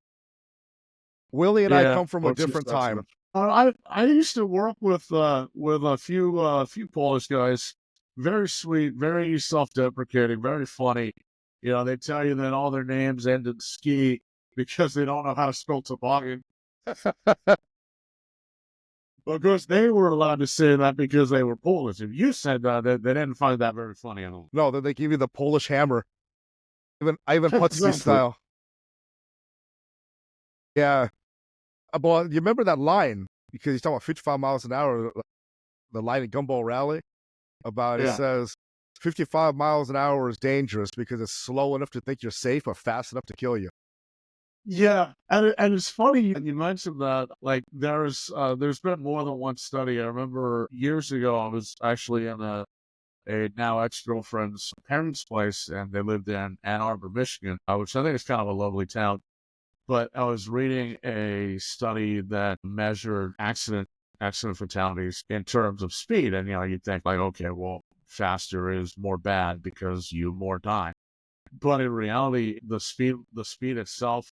Willie and I come from a different time. I used to work with a few Polish guys. Very sweet, very self-deprecating, very funny. They tell you that all their names end in ski because they don't know how to spell toboggan. Well, of course, they were allowed to say that because they were Polish. If you said that, they didn't find that very funny at all. No, then they give you the Polish hammer, even Ivan Putski Exactly. style. Yeah. Well, you remember that line because he's talking about 55 miles an hour. The line at Gumball Rally about it Yeah. says 55 miles an hour is dangerous because it's slow enough to think you're safe or fast enough to kill you. Yeah, and it's funny you mentioned that. Like, there's been more than one study. I remember years ago, I was actually in a now ex-girlfriend's parents' place, and they lived in Ann Arbor, Michigan, which I think is kind of a lovely town. But I was reading a study that measured accident fatalities in terms of speed, and you'd think like, okay, well, faster is more bad because you more die. But in reality, the speed itself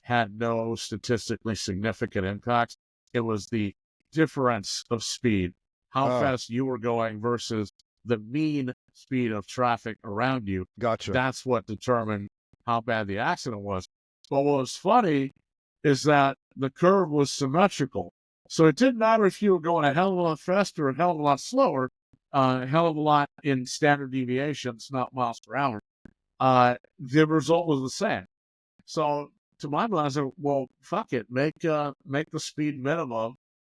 had no statistically significant impact. It was the difference of speed, how fast you were going versus the mean speed of traffic around you. Gotcha. That's what determined how bad the accident was. But what was funny is that the curve was symmetrical. So it didn't matter if you were going a hell of a lot faster or a hell of a lot slower, a hell of a lot in standard deviations, not miles per hour. The result was the same. So to my mind, I said, well, fuck it, make the speed minimum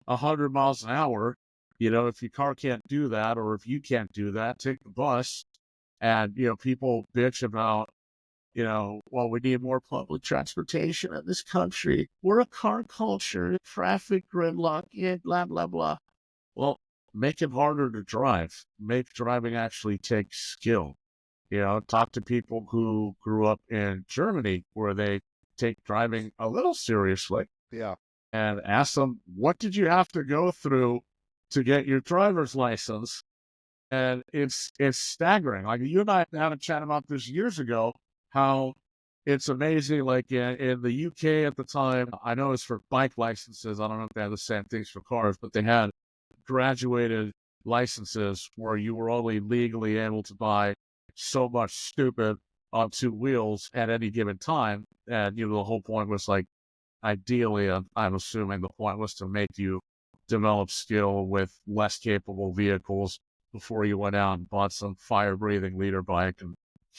100 miles an hour. If your car can't do that, or if you can't do that, take the bus. And people bitch about, well, we need more public transportation in this country. We're a car culture, traffic gridlock, blah blah blah. Well, make it harder to drive. Make driving actually take skill. Talk to people who grew up in Germany where they take driving a little seriously. Yeah. And ask them, what did you have to go through to get your driver's license? And it's staggering. Like, you and I had a chat about this years ago, how it's amazing. Like in the UK at the time, I know it's for bike licenses. I don't know if they have the same things for cars, but they had graduated licenses where you were only legally able to buy so much stupid on two wheels at any given time. And, the whole point was like, ideally, I'm assuming the point was to make you develop skill with less capable vehicles before you went out and bought some fire-breathing leader bike and,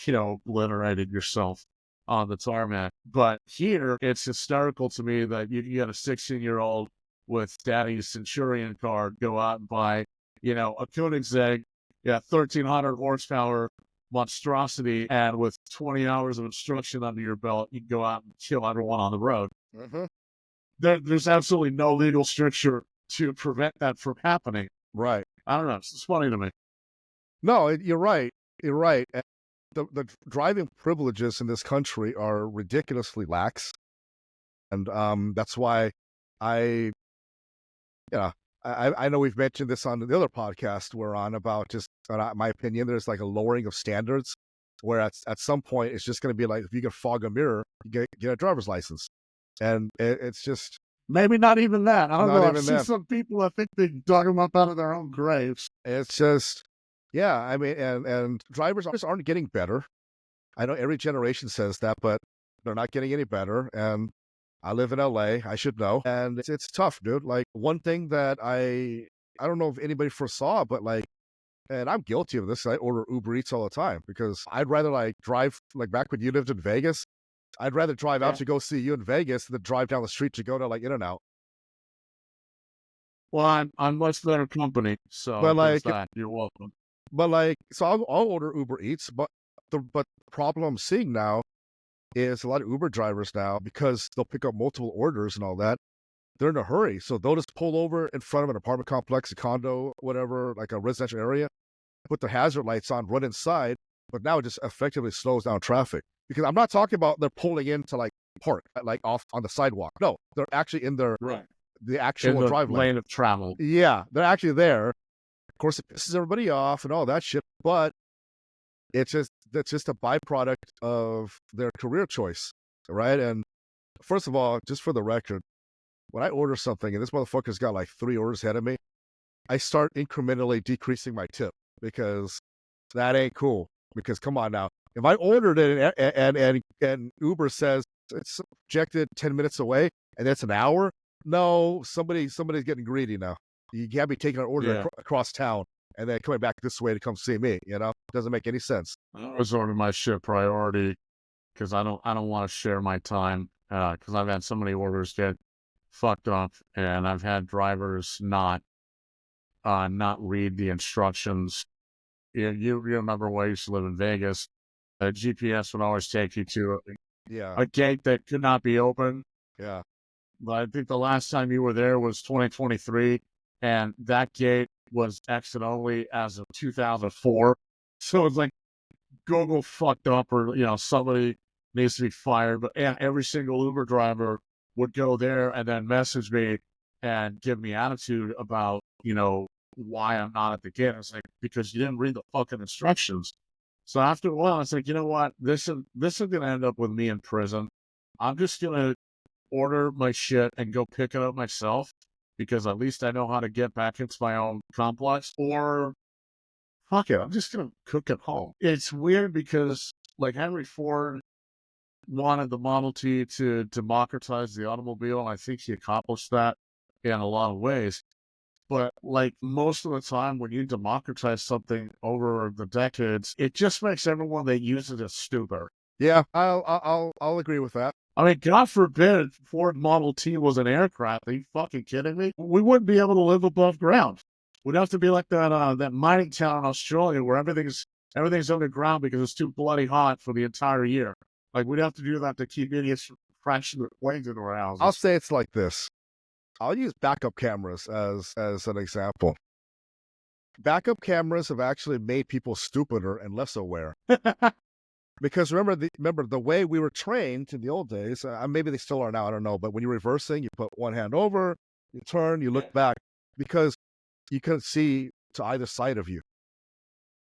obliterated yourself on the tarmac. But here, it's hysterical to me that you get a 16-year-old with daddy's Centurion car go out and buy, a Koenigsegg, 1,300 horsepower monstrosity, and with 20 hours of instruction under your belt, you can go out and kill everyone on the road. Mm-hmm. There's absolutely no legal structure to prevent that from happening. Right. I don't know. It's funny to me. No, you're right. You're right. The driving privileges in this country are ridiculously lax, and that's why I know we've mentioned this on the other podcast we're on about just my opinion. There's like a lowering of standards, where at some point it's just going to be like, if you can fog a mirror, you get a driver's license, and it's just maybe not even that. I don't know. I've seen that. some people, I think they dug them up out of their own graves. It's just, yeah. I mean, and drivers aren't getting better. I know every generation says that, but they're not getting any better. And I live in LA, I should know. And it's tough, dude. Like, one thing that I don't know if anybody foresaw, but like, and I'm guilty of this, I order Uber Eats all the time because I'd rather like drive, like back when you lived in Vegas, I'd rather drive out to go see you in Vegas than drive down the street to go to like In-N-Out. Well, I'm much better company, so But like, you're welcome. But like, so I'll order Uber Eats, but the problem I'm seeing now is a lot of Uber drivers now, because they'll pick up multiple orders and all that, they're in a hurry. So they'll just pull over in front of an apartment complex, a condo, whatever, like a residential area, put their hazard lights on, run inside, but now it just effectively slows down traffic. Because I'm not talking about they're pulling into like park, like off on the sidewalk. No, they're actually in their the actual drive lane of travel. Yeah, they're actually there. Of course, it pisses everybody off and all that shit, but that's just a byproduct of their career choice, right? And first of all, just for the record, when I order something and this motherfucker's got like 3 orders ahead of me, I start incrementally decreasing my tip, because that ain't cool. Because come on now, if I ordered it and Uber says it's projected 10 minutes away and that's an hour, no, somebody's getting greedy now. You can't be taking an order across town and then coming back this way to come see me. Doesn't make any sense. I always order my shit priority because I don't want to share my time because I've had so many orders get fucked up, and I've had drivers not read the instructions. You remember when I used to live in Vegas? The GPS would always take you to a gate that could not be open. Yeah. But I think the last time you were there was 2023, and that gate was exit only as of 2004. So it's like Google fucked up, or somebody needs to be fired. But every single Uber driver would go there and then message me and give me attitude about why I'm not at the gate. I was like, because you didn't read the fucking instructions. So after a while, I was like, you know what? This is gonna end up with me in prison. I'm just gonna order my shit and go pick it up myself, because at least I know how to get back into my own complex. Or fuck it, I'm just gonna cook at home. It's weird because like Henry Ford wanted the Model T to democratize the automobile, and I think he accomplished that in a lot of ways. But like most of the time when you democratize something over the decades, it just makes everyone that uses it stupider. Yeah, I'll agree with that. I mean, God forbid Ford Model T was an aircraft. Are you fucking kidding me? We wouldn't be able to live above ground. We'd have to be like that mining town in Australia where everything's underground because it's too bloody hot for the entire year. Like, we'd have to do that to keep idiots from crashing their planes into our houses. I'll say it's like this. I'll use backup cameras as an example. Backup cameras have actually made people stupider and less aware. Because remember the way we were trained in the old days, maybe they still are now, I don't know, but when you're reversing, you put one hand over, you turn, you look back, because you couldn't see to either side of you.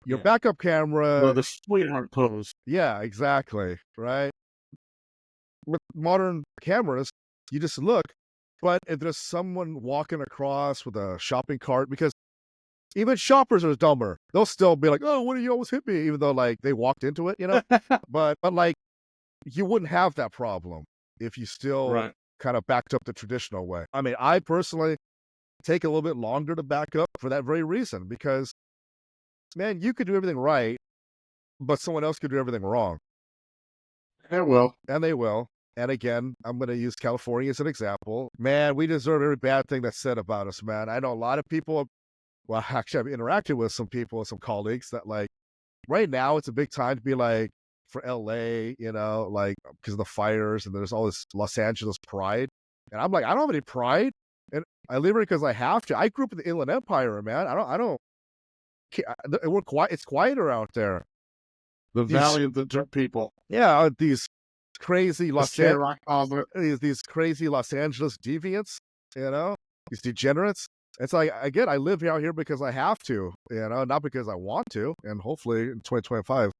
Your backup camera... the sweetheart pose. Yeah, exactly, right? With modern cameras, you just look, but if there's someone walking across with a shopping cart, because even shoppers are dumber. They'll still be like, "Oh, what do you always hit me?" Even though like they walked into it, but like you wouldn't have that problem if you still kind of backed up the traditional way. I mean, I personally take a little bit longer to back up for that very reason, because man, you could do everything right, but someone else could do everything wrong. They will. And they will. And again, I'm going to use California as an example. Man, we deserve every bad thing that's said about us, man. I know a lot of people... Well, actually, I've interacted with some people, some colleagues that like right now it's a big time to be like for LA, like because of the fires and there's all this Los Angeles pride. And I'm like, I don't have any pride, and I live here because I have to. I grew up in the Inland Empire, man. I don't. It's quieter out there. The Valley of the Dirt People. Yeah, these crazy these crazy Los Angeles deviants, these degenerates. It's like, again, I live out here because I have to, not because I want to. And hopefully in 2025,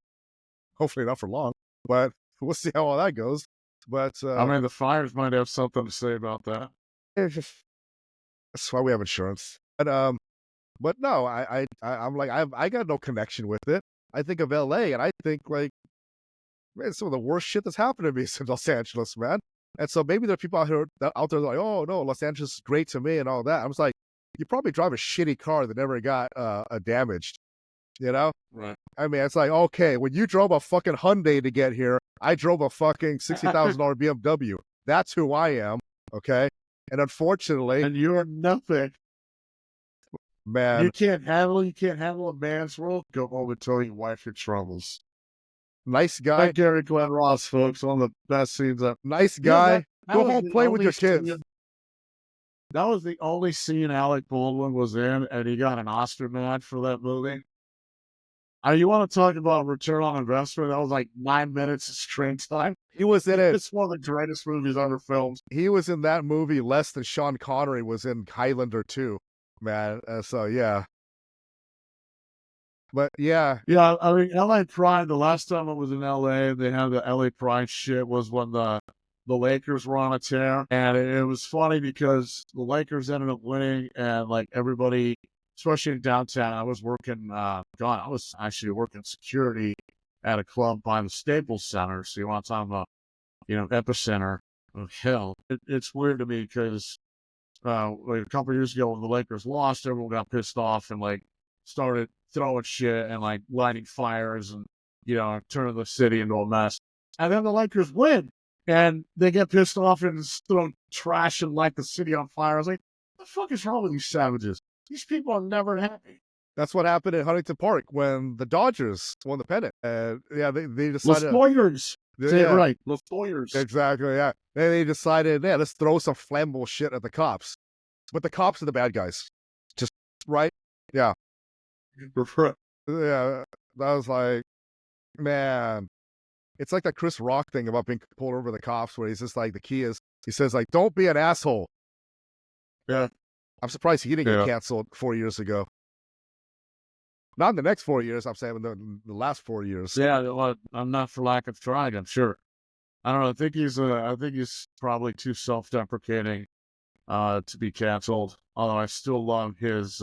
hopefully not for long, but we'll see how all that goes. But I mean, the fires might have something to say about that. That's why we have insurance. But no, I'm like, I got no connection with it. I think of LA and I think like, man, some of the worst shit that's happened to me since Los Angeles, man. And so maybe there are people out there like, oh no, Los Angeles is great to me and all that. I was like, you probably drive a shitty car that never got damaged, Right. I mean, it's like, okay, when you drove a fucking Hyundai to get here, I drove a fucking $60,000 BMW. That's who I am, okay? And unfortunately... And you're nothing. Man. You can't handle a man's world? Go home and tell your wife your troubles. Nice guy. Like Gary Glenn Ross, folks, one of the best scenes ever. Nice guy. Go home, play with your kids. That was the only scene Alec Baldwin was in, and he got an Oscar nod for that movie. You want to talk about return on investment? That was like 9 minutes of screen time. He was in it. It's one of the greatest movies ever filmed. He was in that movie less than Sean Connery was in Highlander 2, man. So, yeah. But, yeah. Yeah, I mean, LA Pride, the last time I was in LA, they had the LA Pride shit was when the Lakers were on a tear. And it was funny because the Lakers ended up winning, and like everybody, especially in downtown, I was working, I was actually working security at a club by the Staples Center. So you want to talk about, epicenter of hell. It's weird to me because like a couple years ago when the Lakers lost, everyone got pissed off and like started throwing shit and like lighting fires and, turning the city into a mess. And then the Lakers win and they get pissed off and throw trash and light the city on fire. I was like, what the fuck is wrong with these savages? These people are never happy. That's what happened at Huntington Park when the Dodgers won the pennant. Yeah, they decided. Lawyers. Say it right. Lawyers. Exactly, yeah. And they decided, yeah, let's throw some flammable shit at the cops. But the cops are the bad guys. Just, right? Yeah. Yeah. That was like, man. It's like that Chris Rock thing about being pulled over the cops where he's just like, the key is, he says like, don't be an asshole. Yeah. I'm surprised he didn't get canceled 4 years ago. Not in the next 4 years, I'm saying in the last 4 years. Yeah, well, I'm not for lack of trying, I'm sure. I don't know. I think he's probably too self-deprecating to be canceled. Although I still love his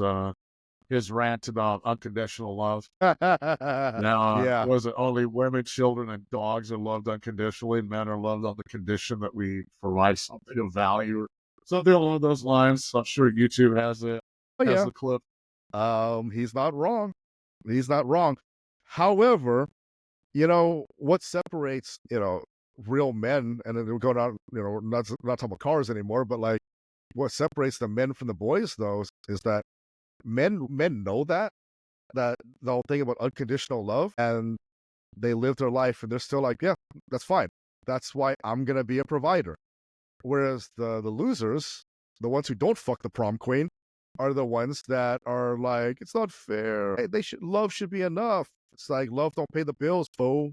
rant about unconditional love. Now, was it only women, children, and dogs are loved unconditionally? Men are loved on the condition that we provide something of value, or something along those lines. I'm sure YouTube has the clip. He's not wrong. He's not wrong. However, what separates, real men, and then we're going out, not talking about cars anymore, but like what separates the men from the boys, though, is that men know that the whole thing about unconditional love, and they live their life and they're still like, yeah, that's fine. That's why I'm going to be a provider. Whereas the losers, the ones who don't fuck the prom queen, are the ones that are like, it's not fair. Hey, love should be enough. It's like, love don't pay the bills, fool.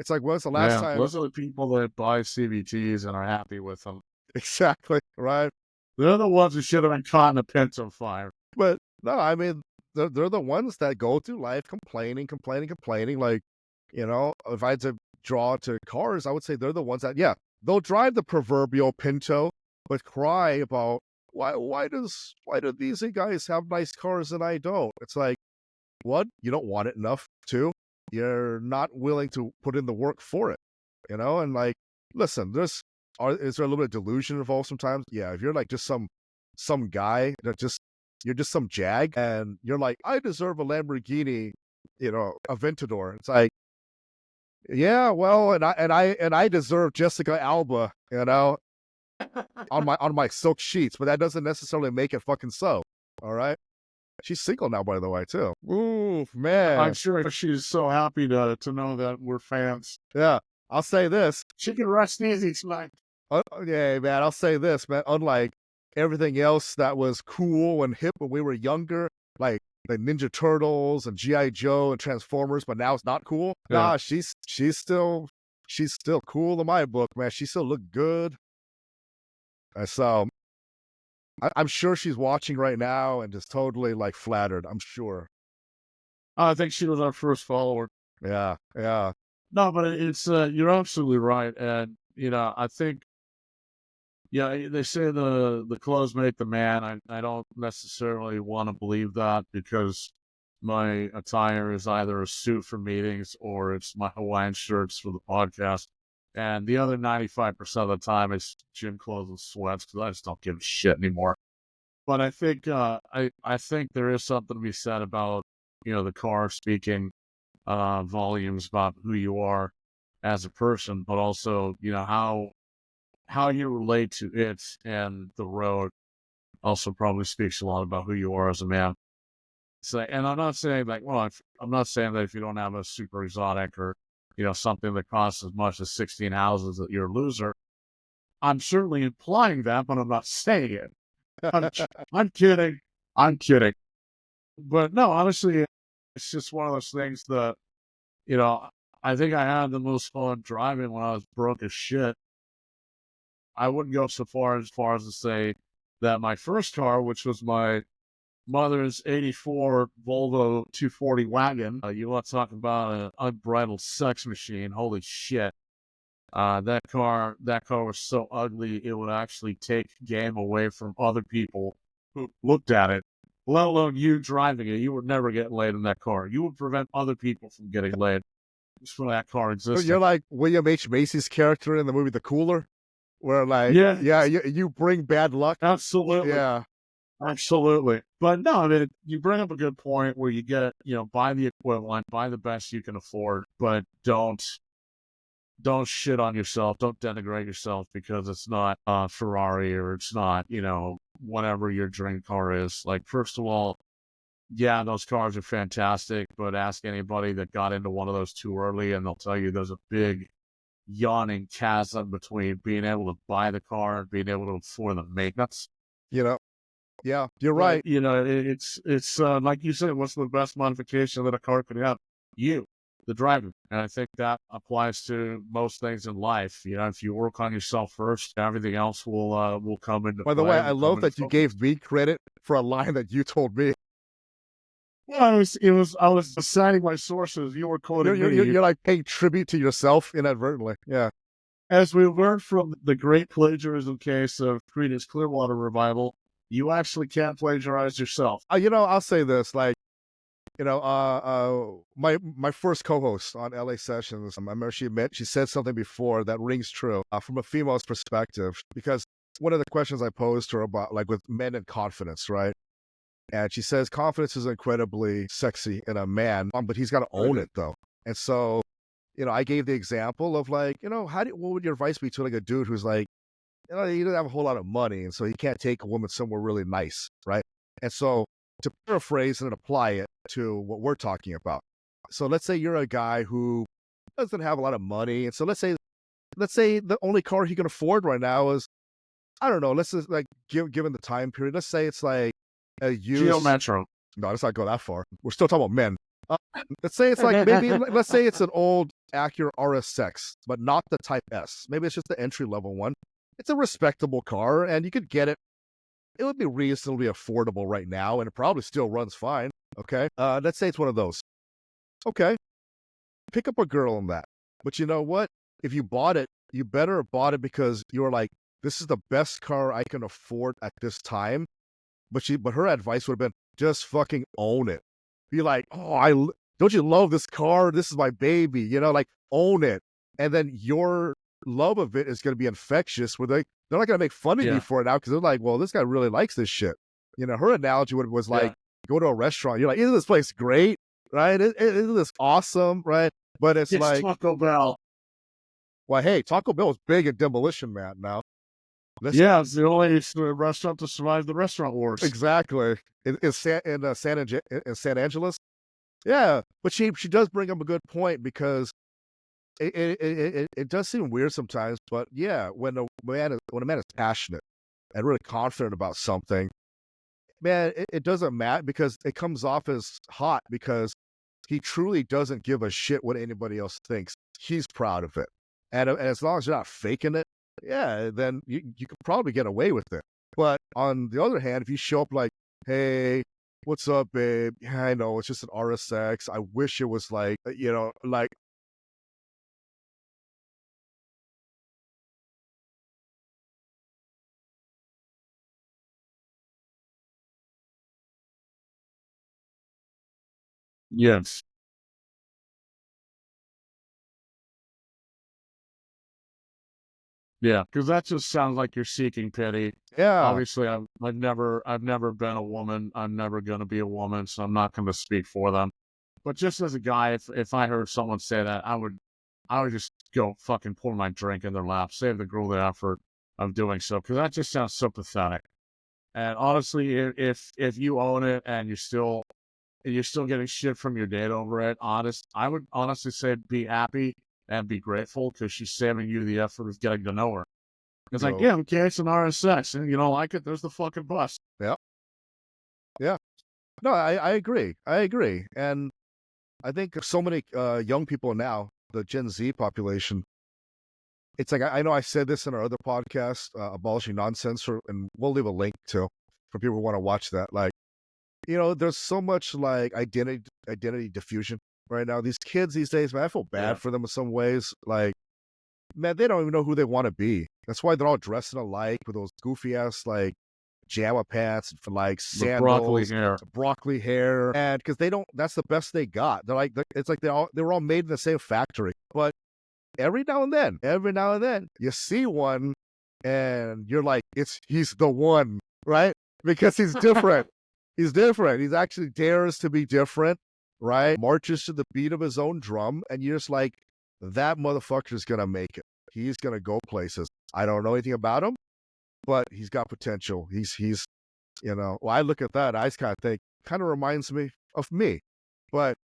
It's like, when's the last time? Those are the people that buy CBTs and are happy with them. Exactly, right? They're the ones who should have been caught in a Pinto fire. But no, I mean, they're the ones that go through life complaining. Like, if I had to draw to cars, I would say they're the ones that, yeah, they'll drive the proverbial Pinto, but cry about, why do these guys have nice cars and I don't? It's like, what? You don't want it enough too? You're not willing to put in the work for it, And like, listen, is there a little bit of delusion involved sometimes? Yeah, if you're like just some guy that you're just some jag, and you're like, I deserve a Lamborghini, Aventador. It's like, yeah, well, and I deserve Jessica Alba, on my silk sheets, but that doesn't necessarily make it fucking so. All right. She's single now, by the way, too. Ooh, man. I'm sure she's so happy to know that we're fans. Yeah. I'll say this. She can rest easy tonight. Yeah, man. I'll say this, man. Unlike everything else that was cool and hip when we were younger, like the Ninja Turtles and G.I. Joe and Transformers, but now it's not cool. Yeah. Nah, she's still cool in my book, man. She still look good. So I'm sure she's watching right now and just totally like flattered. I'm sure. I think she was our first follower. Yeah. No, but it's you're absolutely right, and I think, they say the clothes make the man. I don't necessarily want to believe that, because my attire is either a suit for meetings or it's my Hawaiian shirts for the podcast. And the other 95% of the time it's gym clothes and sweats, because I just don't give a shit anymore. But I think I think there is something to be said about, the car speaking volumes about who you are as a person, but also, how you relate to it and the road also probably speaks a lot about who you are as a man. So, and I'm not saying like, I'm not saying that if you don't have a super exotic or, something that costs as much as 16 houses that you're a loser. I'm certainly implying that, but I'm not saying it. I'm kidding. But no, honestly, it's just one of those things that, I think I had the most fun driving when I was broke as shit. I wouldn't go so far as to say that my first car, which was my mother's 84 Volvo 240 wagon, you want to talk about an unbridled sex machine. Holy shit. That car was so ugly, it would actually take game away from other people who looked at it, let alone you driving it. You would never get laid in that car. You would prevent other people from getting laid just for that car existing. So you're like William H. Macy's character in the movie The Cooler? where like, Yeah, yeah, you bring bad luck. absolutely. Yeah. Absolutely. But no, I mean, you bring up a good point where you get, buy the equivalent, buy the best you can afford, but don't shit on yourself. Don't denigrate yourself because it's not a Ferrari or it's not, whatever your dream car is. Like, first of all, yeah, those cars are fantastic, but ask anybody that got into one of those too early and they'll tell you there's a big yawning chasm between being able to buy the car and being able to afford the maintenance. You know, yeah, you're But right. it's like you said, what's the best modification that a car could have? You, the driver, and I think that applies to most things in life. If you work on yourself first, everything else will come into By the play. way, Will I come love into that you focus. gave me credit for a line that you told me. Well, I was citing my sources. You were quoting me. You're like paying tribute to yourself inadvertently. Yeah. As we learned from the great plagiarism case of Creedence Clearwater Revival, you actually can't plagiarize yourself. I'll say this, like, my first co-host on LA Sessions, I remember she said something before that rings true from a female's perspective, because one of the questions I posed her about, like, with men and confidence, right? And she says confidence is incredibly sexy in a man, but he's got to own it though. And so, I gave the example of, like, what would your advice be to, like, a dude who's like, he doesn't have a whole lot of money, and so he can't take a woman somewhere really nice, right? And so, to paraphrase and apply it to what we're talking about. So let's say you're a guy who doesn't have a lot of money, and so let's say the only car he can afford right now is, I don't know, let's just, like, given the time period, let's say it's like a used Geo Metro. No, let's not go that far. We're still talking about men. Let's say it's like, let's say it's an old Acura RSX, but not the Type S. Maybe it's just the entry level one. It's a respectable car, and you could get it. It would be reasonably affordable right now, and it probably still runs fine. Okay, let's say it's one of those. Okay, pick up a girl on that. But you know what? If you bought it, you better have bought it because you were like, this is the best car I can afford at this time. But her advice would have been, just fucking own it. Be like, don't you love this car? This is my baby. Like, own it. And then your love of it is going to be infectious. Where they're not going to make fun of you for it now because they're like, well, this guy really likes this shit. Her analogy was like, go to a restaurant. You're like, isn't this place great? Right? Isn't this awesome? Right? But it's like Taco Bell. Well, hey, Taco Bell is big at Demolition Man now. It's the only restaurant to survive the restaurant wars. Exactly. In San Angeles. Yeah, but she does bring up a good point, because it does seem weird sometimes. But yeah, when a man is passionate and really confident about something, man, it doesn't matter, because it comes off as hot, because he truly doesn't give a shit what anybody else thinks. He's proud of it, and as long as you're not faking it, yeah, then you could probably get away with it. But on the other hand, if you show up like, hey, what's up, babe? Yeah, I know, it's just an RSX. I wish it was like, like. Yes. Yeah, because that just sounds like you're seeking pity. Yeah. Obviously, I've never been a woman. I'm never going to be a woman, so I'm not going to speak for them. But just as a guy, if I heard someone say that, I would just go fucking pour my drink in their lap, save the girl the effort of doing so, because that just sounds so pathetic. And honestly, if you own it and you're still getting shit from your date over it, I would honestly say be happy and be grateful, because she's saving you the effort of getting to know her. It's like, yeah, okay, it's an RSX, and you don't like it, there's the fucking bus. Yeah. Yeah. No, I agree. And I think so many young people now, the Gen Z population, it's like, I know I said this in our other podcast, Abolishing Nonsense, and we'll leave a link to, for people who want to watch that. Like, there's so much like identity diffusion right now. These kids these days, man, I feel bad for them in some ways. Like, man, they don't even know who they want to be. That's why they're all dressing alike with those goofy ass, like, JAMA pants and, for like, sandals, broccoli hair, and because they don't, that's the best they got. They're like, it's like they were all made in the same factory. But every now and then, you see one and you're like, he's the one, right? Because he's different. He's different. He's actually dares to be different, right? Marches to the beat of his own drum, and you're just like, that motherfucker's gonna make it. He's gonna go places. I don't know anything about him, but he's got potential. He's well, I look at that, I just kind of think, kind of reminds me of me. But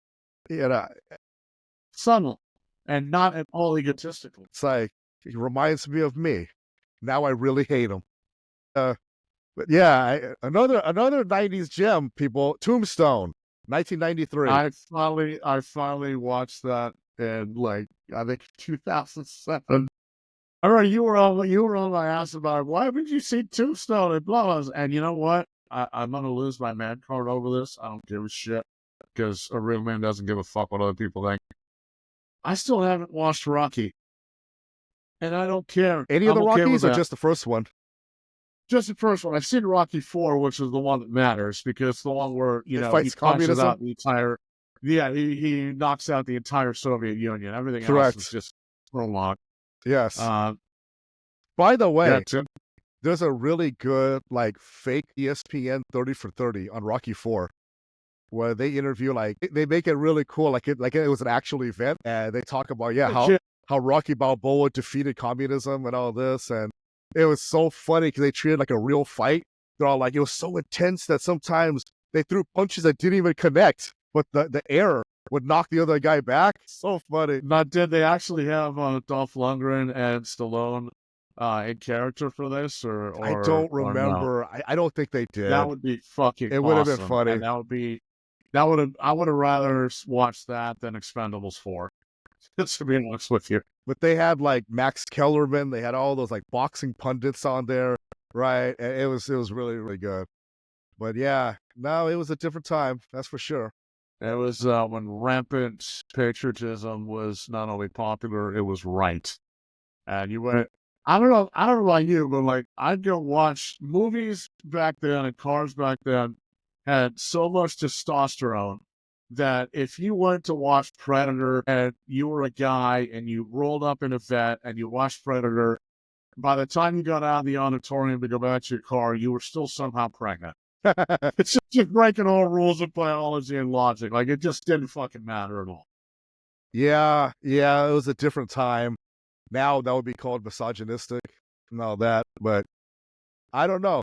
Subtle and not at all egotistical. it's like, he reminds me of me. Now I really hate him. But yeah, another 90s gem, people. Tombstone, 1993. I finally watched that in I think 2007. I remember you were on my ass about why would you see Tombstone and blah blah. And you know what? I'm gonna lose my man card over this. I don't give a shit because a real man doesn't give a fuck what other people think. I still haven't watched Rocky, and I don't care. Any of the Rockies or just the first one? Just the first one. I've seen Rocky 4, which is the one that matters because the one where he fights punches communism? out the entire. Yeah, he knocks out the entire Soviet Union. Everything Correct. else is just prologue. Yes. By the way, Yeah, there's a really good fake ESPN 30 for 30 on Rocky 4, where they interview they make it really cool, like it was an actual event, and they talk about how Rocky Balboa defeated communism and all this, and it was so funny because they treated it like a real fight. They're all like, it was so intense that sometimes they threw punches that didn't even connect, but the air would knock the other guy back. So funny. Now, did they actually have Dolph Lundgren and Stallone in character for this, or I don't or remember. no? I don't think they did. That would be fucking. It would have been awesome. funny. And I would have rather watched that than Expendables 4. Just to be honest with you. But they had Max Kellerman. They had all those boxing pundits on there, right? And it was really, really good. But yeah, no, it was a different time. That's for sure. It was when rampant patriotism was not only popular, it was right. And you went, I don't know about you, but I'd go watch movies back then, and cars back then had so much testosterone that if you went to watch Predator and you were a guy and you rolled up in a vet and you watched Predator, by the time you got out of the auditorium to go back to your car, you were still somehow pregnant. It's just breaking all rules of biology and logic. It just didn't fucking matter at all. Yeah, it was a different time. Now that would be called misogynistic and all that, but I don't know.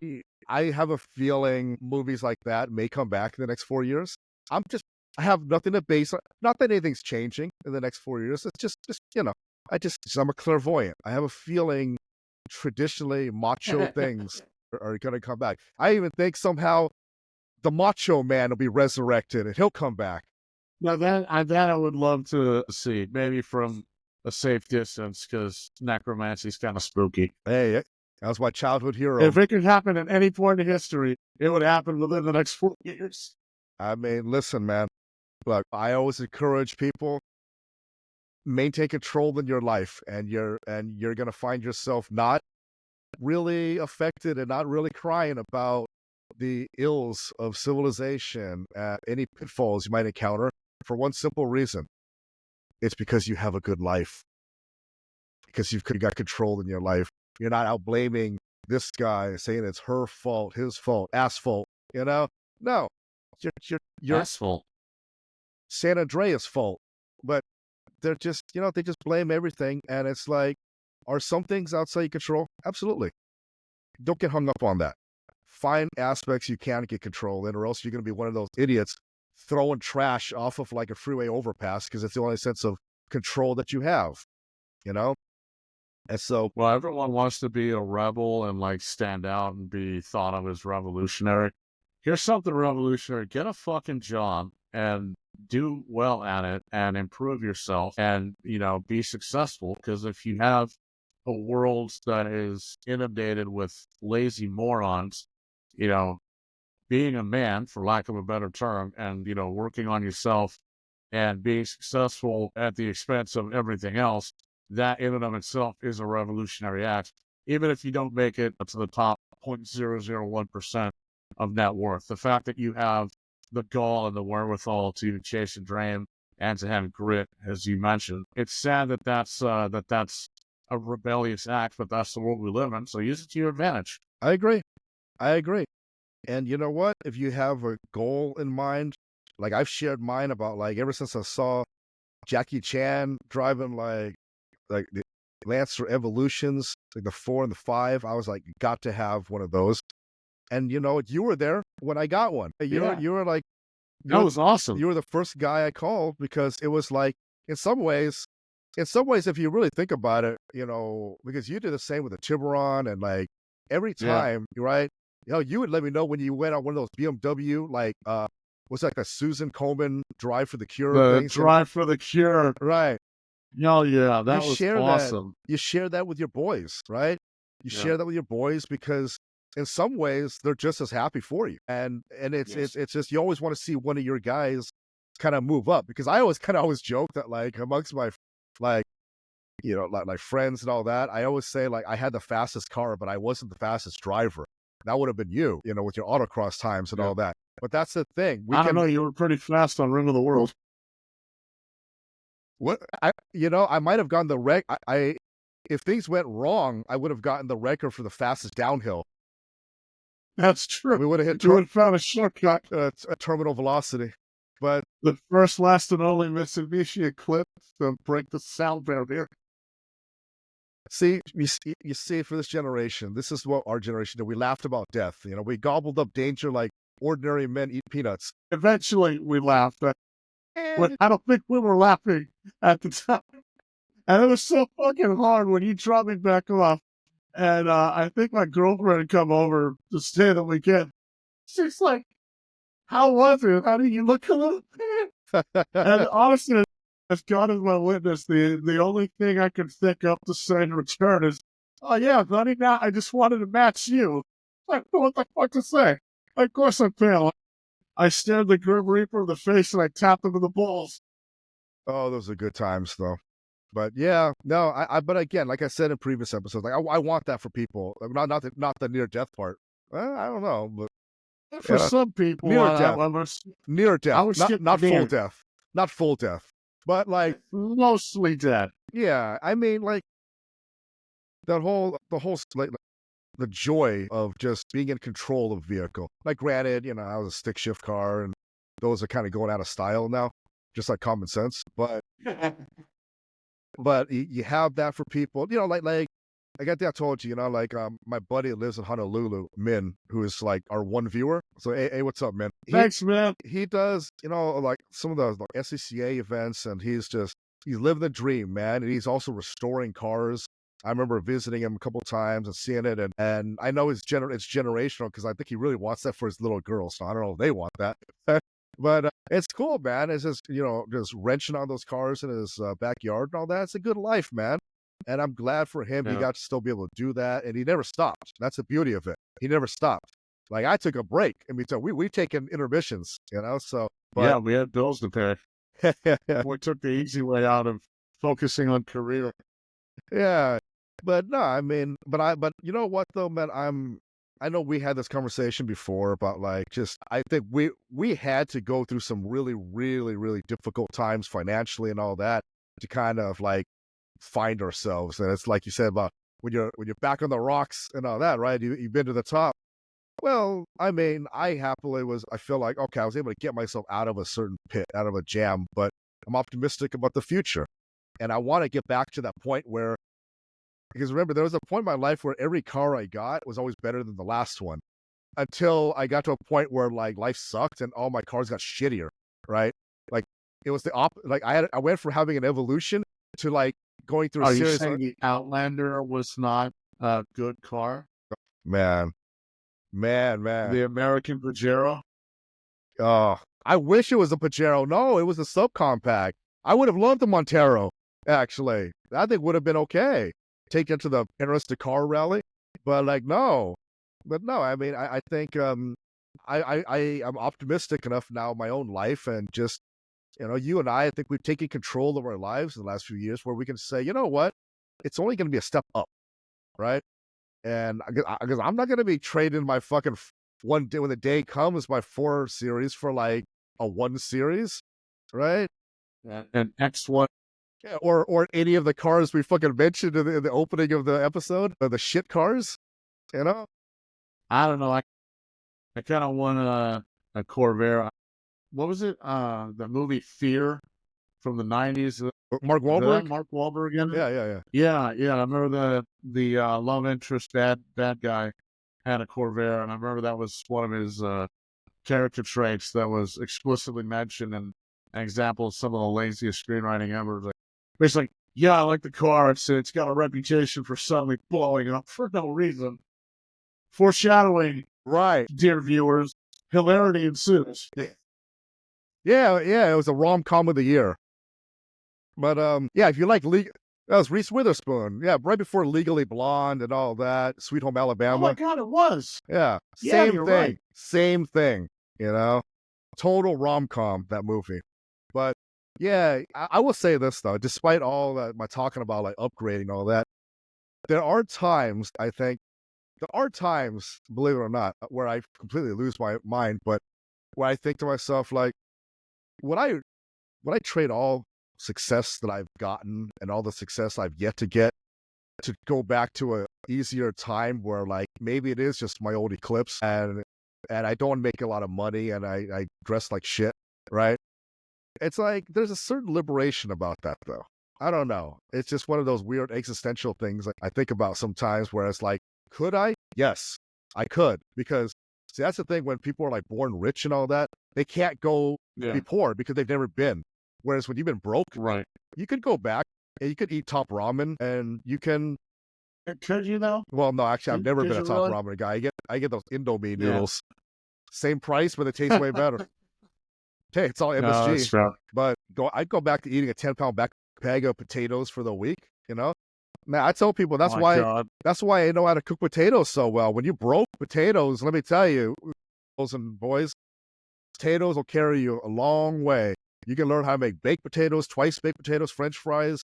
I have a feeling movies like that may come back in the next 4 years. I have nothing to base on. Not that anything's changing in the next 4 years. It's just I'm a clairvoyant. I have a feeling traditionally macho things are going to come back. I even think somehow the Macho Man will be resurrected and he'll come back. Now that I would love to see, maybe from a safe distance, because necromancy's kind of spooky. Hey, that was my childhood hero. If it could happen at any point in history, it would happen within the next 4 years. I mean, listen, man. Look, I always encourage people, maintain control in your life, and you're going to find yourself not really affected and not really crying about the ills of civilization, any pitfalls you might encounter, for one simple reason. It's because you have a good life. Because you've got control in your life. You're not out blaming this guy, saying it's her fault, his fault, asphalt, No. You're asphalt. San Andreas' fault. But they're just, they just blame everything. And it's are some things outside your control? Absolutely. Don't get hung up on that. Find aspects you can get control in, or else you're going to be one of those idiots throwing trash off of a freeway overpass because it's the only sense of control that you have, And so, well, everyone wants to be a rebel and stand out and be thought of as revolutionary. Here's something revolutionary. Get a fucking job and do well at it and improve yourself and, be successful. Because if you have a world that is inundated with lazy morons, being a man, for lack of a better term, and, working on yourself and being successful at the expense of everything else, that in and of itself is a revolutionary act, even if you don't make it to the top 0.001% of net worth. The fact that you have the gall and the wherewithal to chase a dream and to have grit, as you mentioned, it's sad that that's a rebellious act, but that's the world we live in. So use it to your advantage. I agree. I agree. And you know what? If you have a goal in mind, like I've shared mine about like ever since I saw Jackie Chan driving like the Lancer Evolutions, like the 4 and the 5, I was like, you got to have one of those. And you know, you were there when I got one. You were like, That was awesome. you were the first guy I called because it was like, in some ways, if you really think about it, you know, because you did the same with the Tiburon and like every time, right? You know, you would let me know when you went on one of those BMW, like, was like a Susan Komen Drive for the Cure The things. Drive for the Cure. Right. Oh, yeah. That was share awesome. You share that with your boys, right? You share that with your boys because in some ways they're just as happy for you. And it's just, you always want to see one of your guys kind of move up because I always joke that like amongst my, like, you know, like my friends and all that, I always say like I had the fastest car, but I wasn't the fastest driver. That would have been you know, with your autocross times and all that. But that's the thing. I don't know. You were pretty fast on Ring of the World. What I might have gotten the wreck. If things went wrong, I would have gotten the record for the fastest downhill. That's true. We would have hit. You would have found a shortcut. A terminal velocity. But the first, last, and only Mitsubishi Eclipse to break the sound barrier. See, you see, for this generation, this is what our generation did. We laughed about death. You know, we gobbled up danger like ordinary men eat peanuts. Eventually, we laughed. But I don't think we were laughing at the time. And it was so fucking hard when you dropped me back off. And I think my girlfriend come over to stay the weekend. She's like, how was it? How did you look a little bit? And honestly, as God is my witness, the only thing I can think of to say in return is, oh yeah, buddy, now I just wanted to match you. I don't know what the fuck to say. Of course I failed. I stared the Grim Reaper in the face and I tapped him in the balls. Oh, those are good times though. But yeah, no, but again, like I said in previous episodes, like I want that for people. Not the near death part. I don't know, but for some people, near death, near death, not full death, not full death, but like mostly death. Yeah, I mean, like the whole like the joy of just being in control of a vehicle. Like, granted, you know, I was a stick shift car, and those are kind of going out of style now, just like common sense, but. But you have that for people, you know, like I told you, you know, like my buddy lives in Honolulu, Min, who is like our one viewer. So hey, what's up, man? Thanks, man. He does, you know, like some of the like, SCCA events, and he's living the dream, man. And he's also restoring cars. I remember visiting him a couple times and seeing it, and I know it's generational because I think he really wants that for his little girl. So I don't know if they want that. But it's cool, man. It's just, you know, just wrenching on those cars in his backyard and all that. It's a good life, man. And I'm glad for him. He got to still be able to do that. And he never stopped. That's the beauty of it. He never stopped. Like, I took a break. I mean, so we've taken intermissions, you know, so. But, yeah, we had bills to pay. We took the easy way out of focusing on career. Yeah. But no, I mean, but you know what though, man, I know we had this conversation before about like I think we had to go through some really, really, really difficult times financially and all that to kind of like find ourselves. And it's like you said about when you're back on the rocks and all that, right? You've been to the top. Well, I mean, I feel like, okay, I was able to get myself out of a certain pit, out of a jam, but I'm optimistic about the future. And I want to get back to that point where, because remember, there was a point in my life where every car I got was always better than the last one until I got to a point where like life sucked and all my cars got shittier, right? Like it was like I went from having an Evolution to like going through a series. Are you saying the Outlander was not a good car? Man. The American Pajero? Oh, I wish it was a Pajero. No, it was a subcompact. I would have loved the Montero, actually. That thing would have been okay. Take it to the Interested Car Rally, but like no, I mean, I think I'm optimistic enough now in my own life, and just, you know, you and I think we've taken control of our lives in the last few years, where we can say, you know what, it's only going to be a step up, right? And because I'm not going to be trading my fucking one day when the day comes, my 4 Series for like a 1 Series, right? An X1 Yeah, or any of the cars we fucking mentioned in the opening of the episode, the shit cars, you know? I don't know. I kind of want a Corvair. What was it? The movie Fear from the 90s. Mark Did that Wahlberg? Mark Wahlberg in it? Yeah, yeah, yeah. Yeah. I remember the love interest bad guy had a Corvair, and I remember that was one of his character traits that was explicitly mentioned and an example of some of the laziest screenwriting ever. Like, it's like, yeah, I like the car. It's got a reputation for suddenly blowing up for no reason. Foreshadowing, Right. dear viewers, hilarity ensues. Yeah, it was a rom-com of the year. But yeah, if you like that was Reese Witherspoon. Yeah, right before Legally Blonde and all that, Sweet Home Oh Alabama. my God, it was. Yeah, Yeah, same you're thing. right. Same thing, you know? Total rom-com, that movie. But yeah, I will say this though, despite all that my talking about like upgrading all that, there are times, believe it or not, where I completely lose my mind, but where I think to myself, like, would I trade all success that I've gotten and all the success I've yet to get to go back to a easier time where like maybe it is just my old Eclipse and I don't make a lot of money and I dress like shit, right? It's like there's a certain liberation about that though. I don't know. It's just one of those weird existential things I think about sometimes where it's like, could I? Yes, I could. Because see, that's the thing when people are like born rich and all that, they can't go be poor because they've never been. Whereas when you've been broke, Right. you could go back and you could eat top ramen and you can. Could you though? Well, no, actually, I've never been a you top really? ramen guy. I get those Indomie noodles, same price, but they taste way better. Hey, it's all No, that's MSG. fair. But I'd go back to eating a 10-pound bag of potatoes for the week. You know, man, I tell people that's Oh my why God. I know how to cook potatoes so well. When you broke potatoes, let me tell you, girls and boys, potatoes will carry you a long way. You can learn how to make baked potatoes, twice baked potatoes, French fries.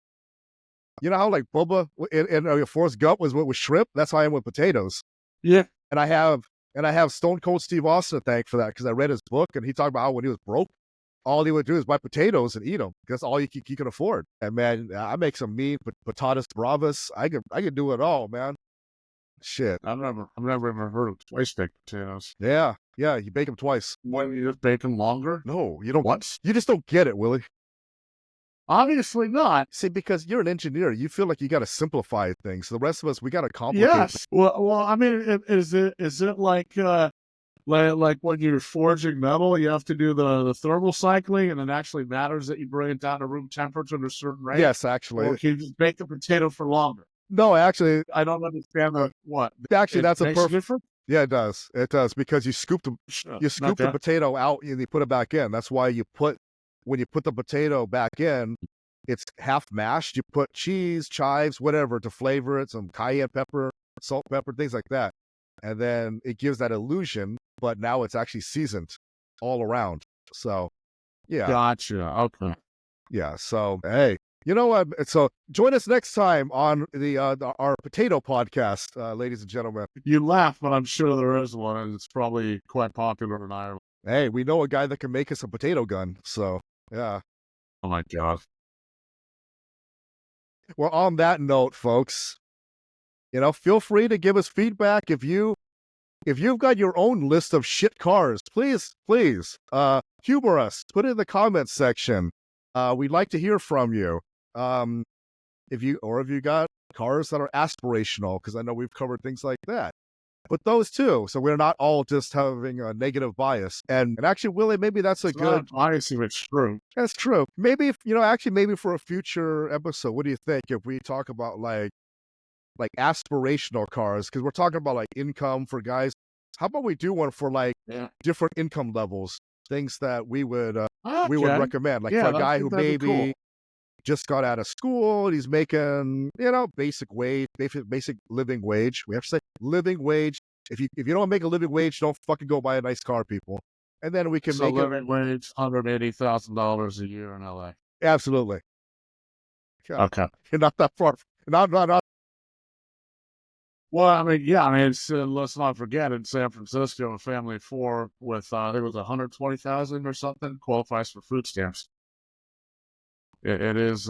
You know how like Bubba in Forrest Gump was with shrimp? That's how I am with potatoes. Yeah. And I have Stone Cold Steve Austin to thank for that because I read his book and he talked about how when he was broke, all he would do is buy potatoes and eat them because all he could afford. And man, I make some mean patatas bravas. I can do it all, man. Shit. I've never even heard of twice baked potatoes. Yeah, you bake them twice. When you just bake them longer? No, you don't. What? You just don't get it, Willie. Obviously not. See, because you're an engineer, you feel like you got to simplify things. The rest of us, we got to complicate. Yes. Well, I mean, is it like when you're forging metal, you have to do the thermal cycling, and it actually matters that you bring it down to room temperature at a certain rate? Yes, actually. Or can you just bake the potato for longer? No, actually, I don't understand what. Actually, that's a makes a perfect. difference? Yeah, it does. It does because you scoop the potato out and you put it back in. That's why when you put the potato back in, it's half mashed. You put cheese, chives, whatever to flavor it, some cayenne pepper, salt, pepper, things like that. And then it gives that illusion, but now it's actually seasoned all around. So, yeah. Gotcha. Okay. Yeah. So, hey, you know what? So join us next time on our potato podcast, ladies and gentlemen. You laugh, but I'm sure there is one, and it's probably quite popular in Ireland. Hey, we know a guy that can make us a potato gun. So, yeah. Oh my God. Well, on that note, folks, feel free to give us feedback if you've got your own list of shit cars. Please, humor us. Put it in the comments section. We'd like to hear from you. If you got cars that are aspirational, because I know we've covered things like that. But those too, so we're not all just having a negative bias. And actually, Willie, maybe that's It's not bias if it's true. That's true. Maybe maybe for a future episode, what do you think if we talk about like aspirational cars? Because we're talking about like income for guys. How about we do one for like different income levels, things that we would recommend, like for a guy who maybe just got out of school and he's making basic living wage. We have to say living wage. If you don't make a living wage, don't fucking go buy a nice car, people. And then we can make living wage $180,000 a year in LA. Absolutely. Okay. You're not that far. Not. Well, I mean, it's, let's not forget, in San Francisco, a family of four with I think it was 120,000 or something qualifies for food stamps. it is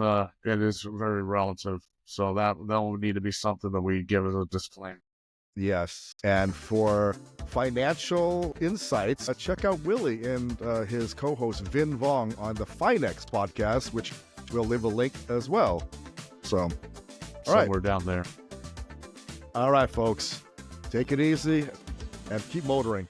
very relative. So that will need to be something that we give as a disclaimer. Yes. And for financial insights, check out Willie and his co-host Vin Vong on the Finex podcast, which we'll leave a link as well. So, all right. Somewhere down there. All right, folks. Take it easy and keep motoring.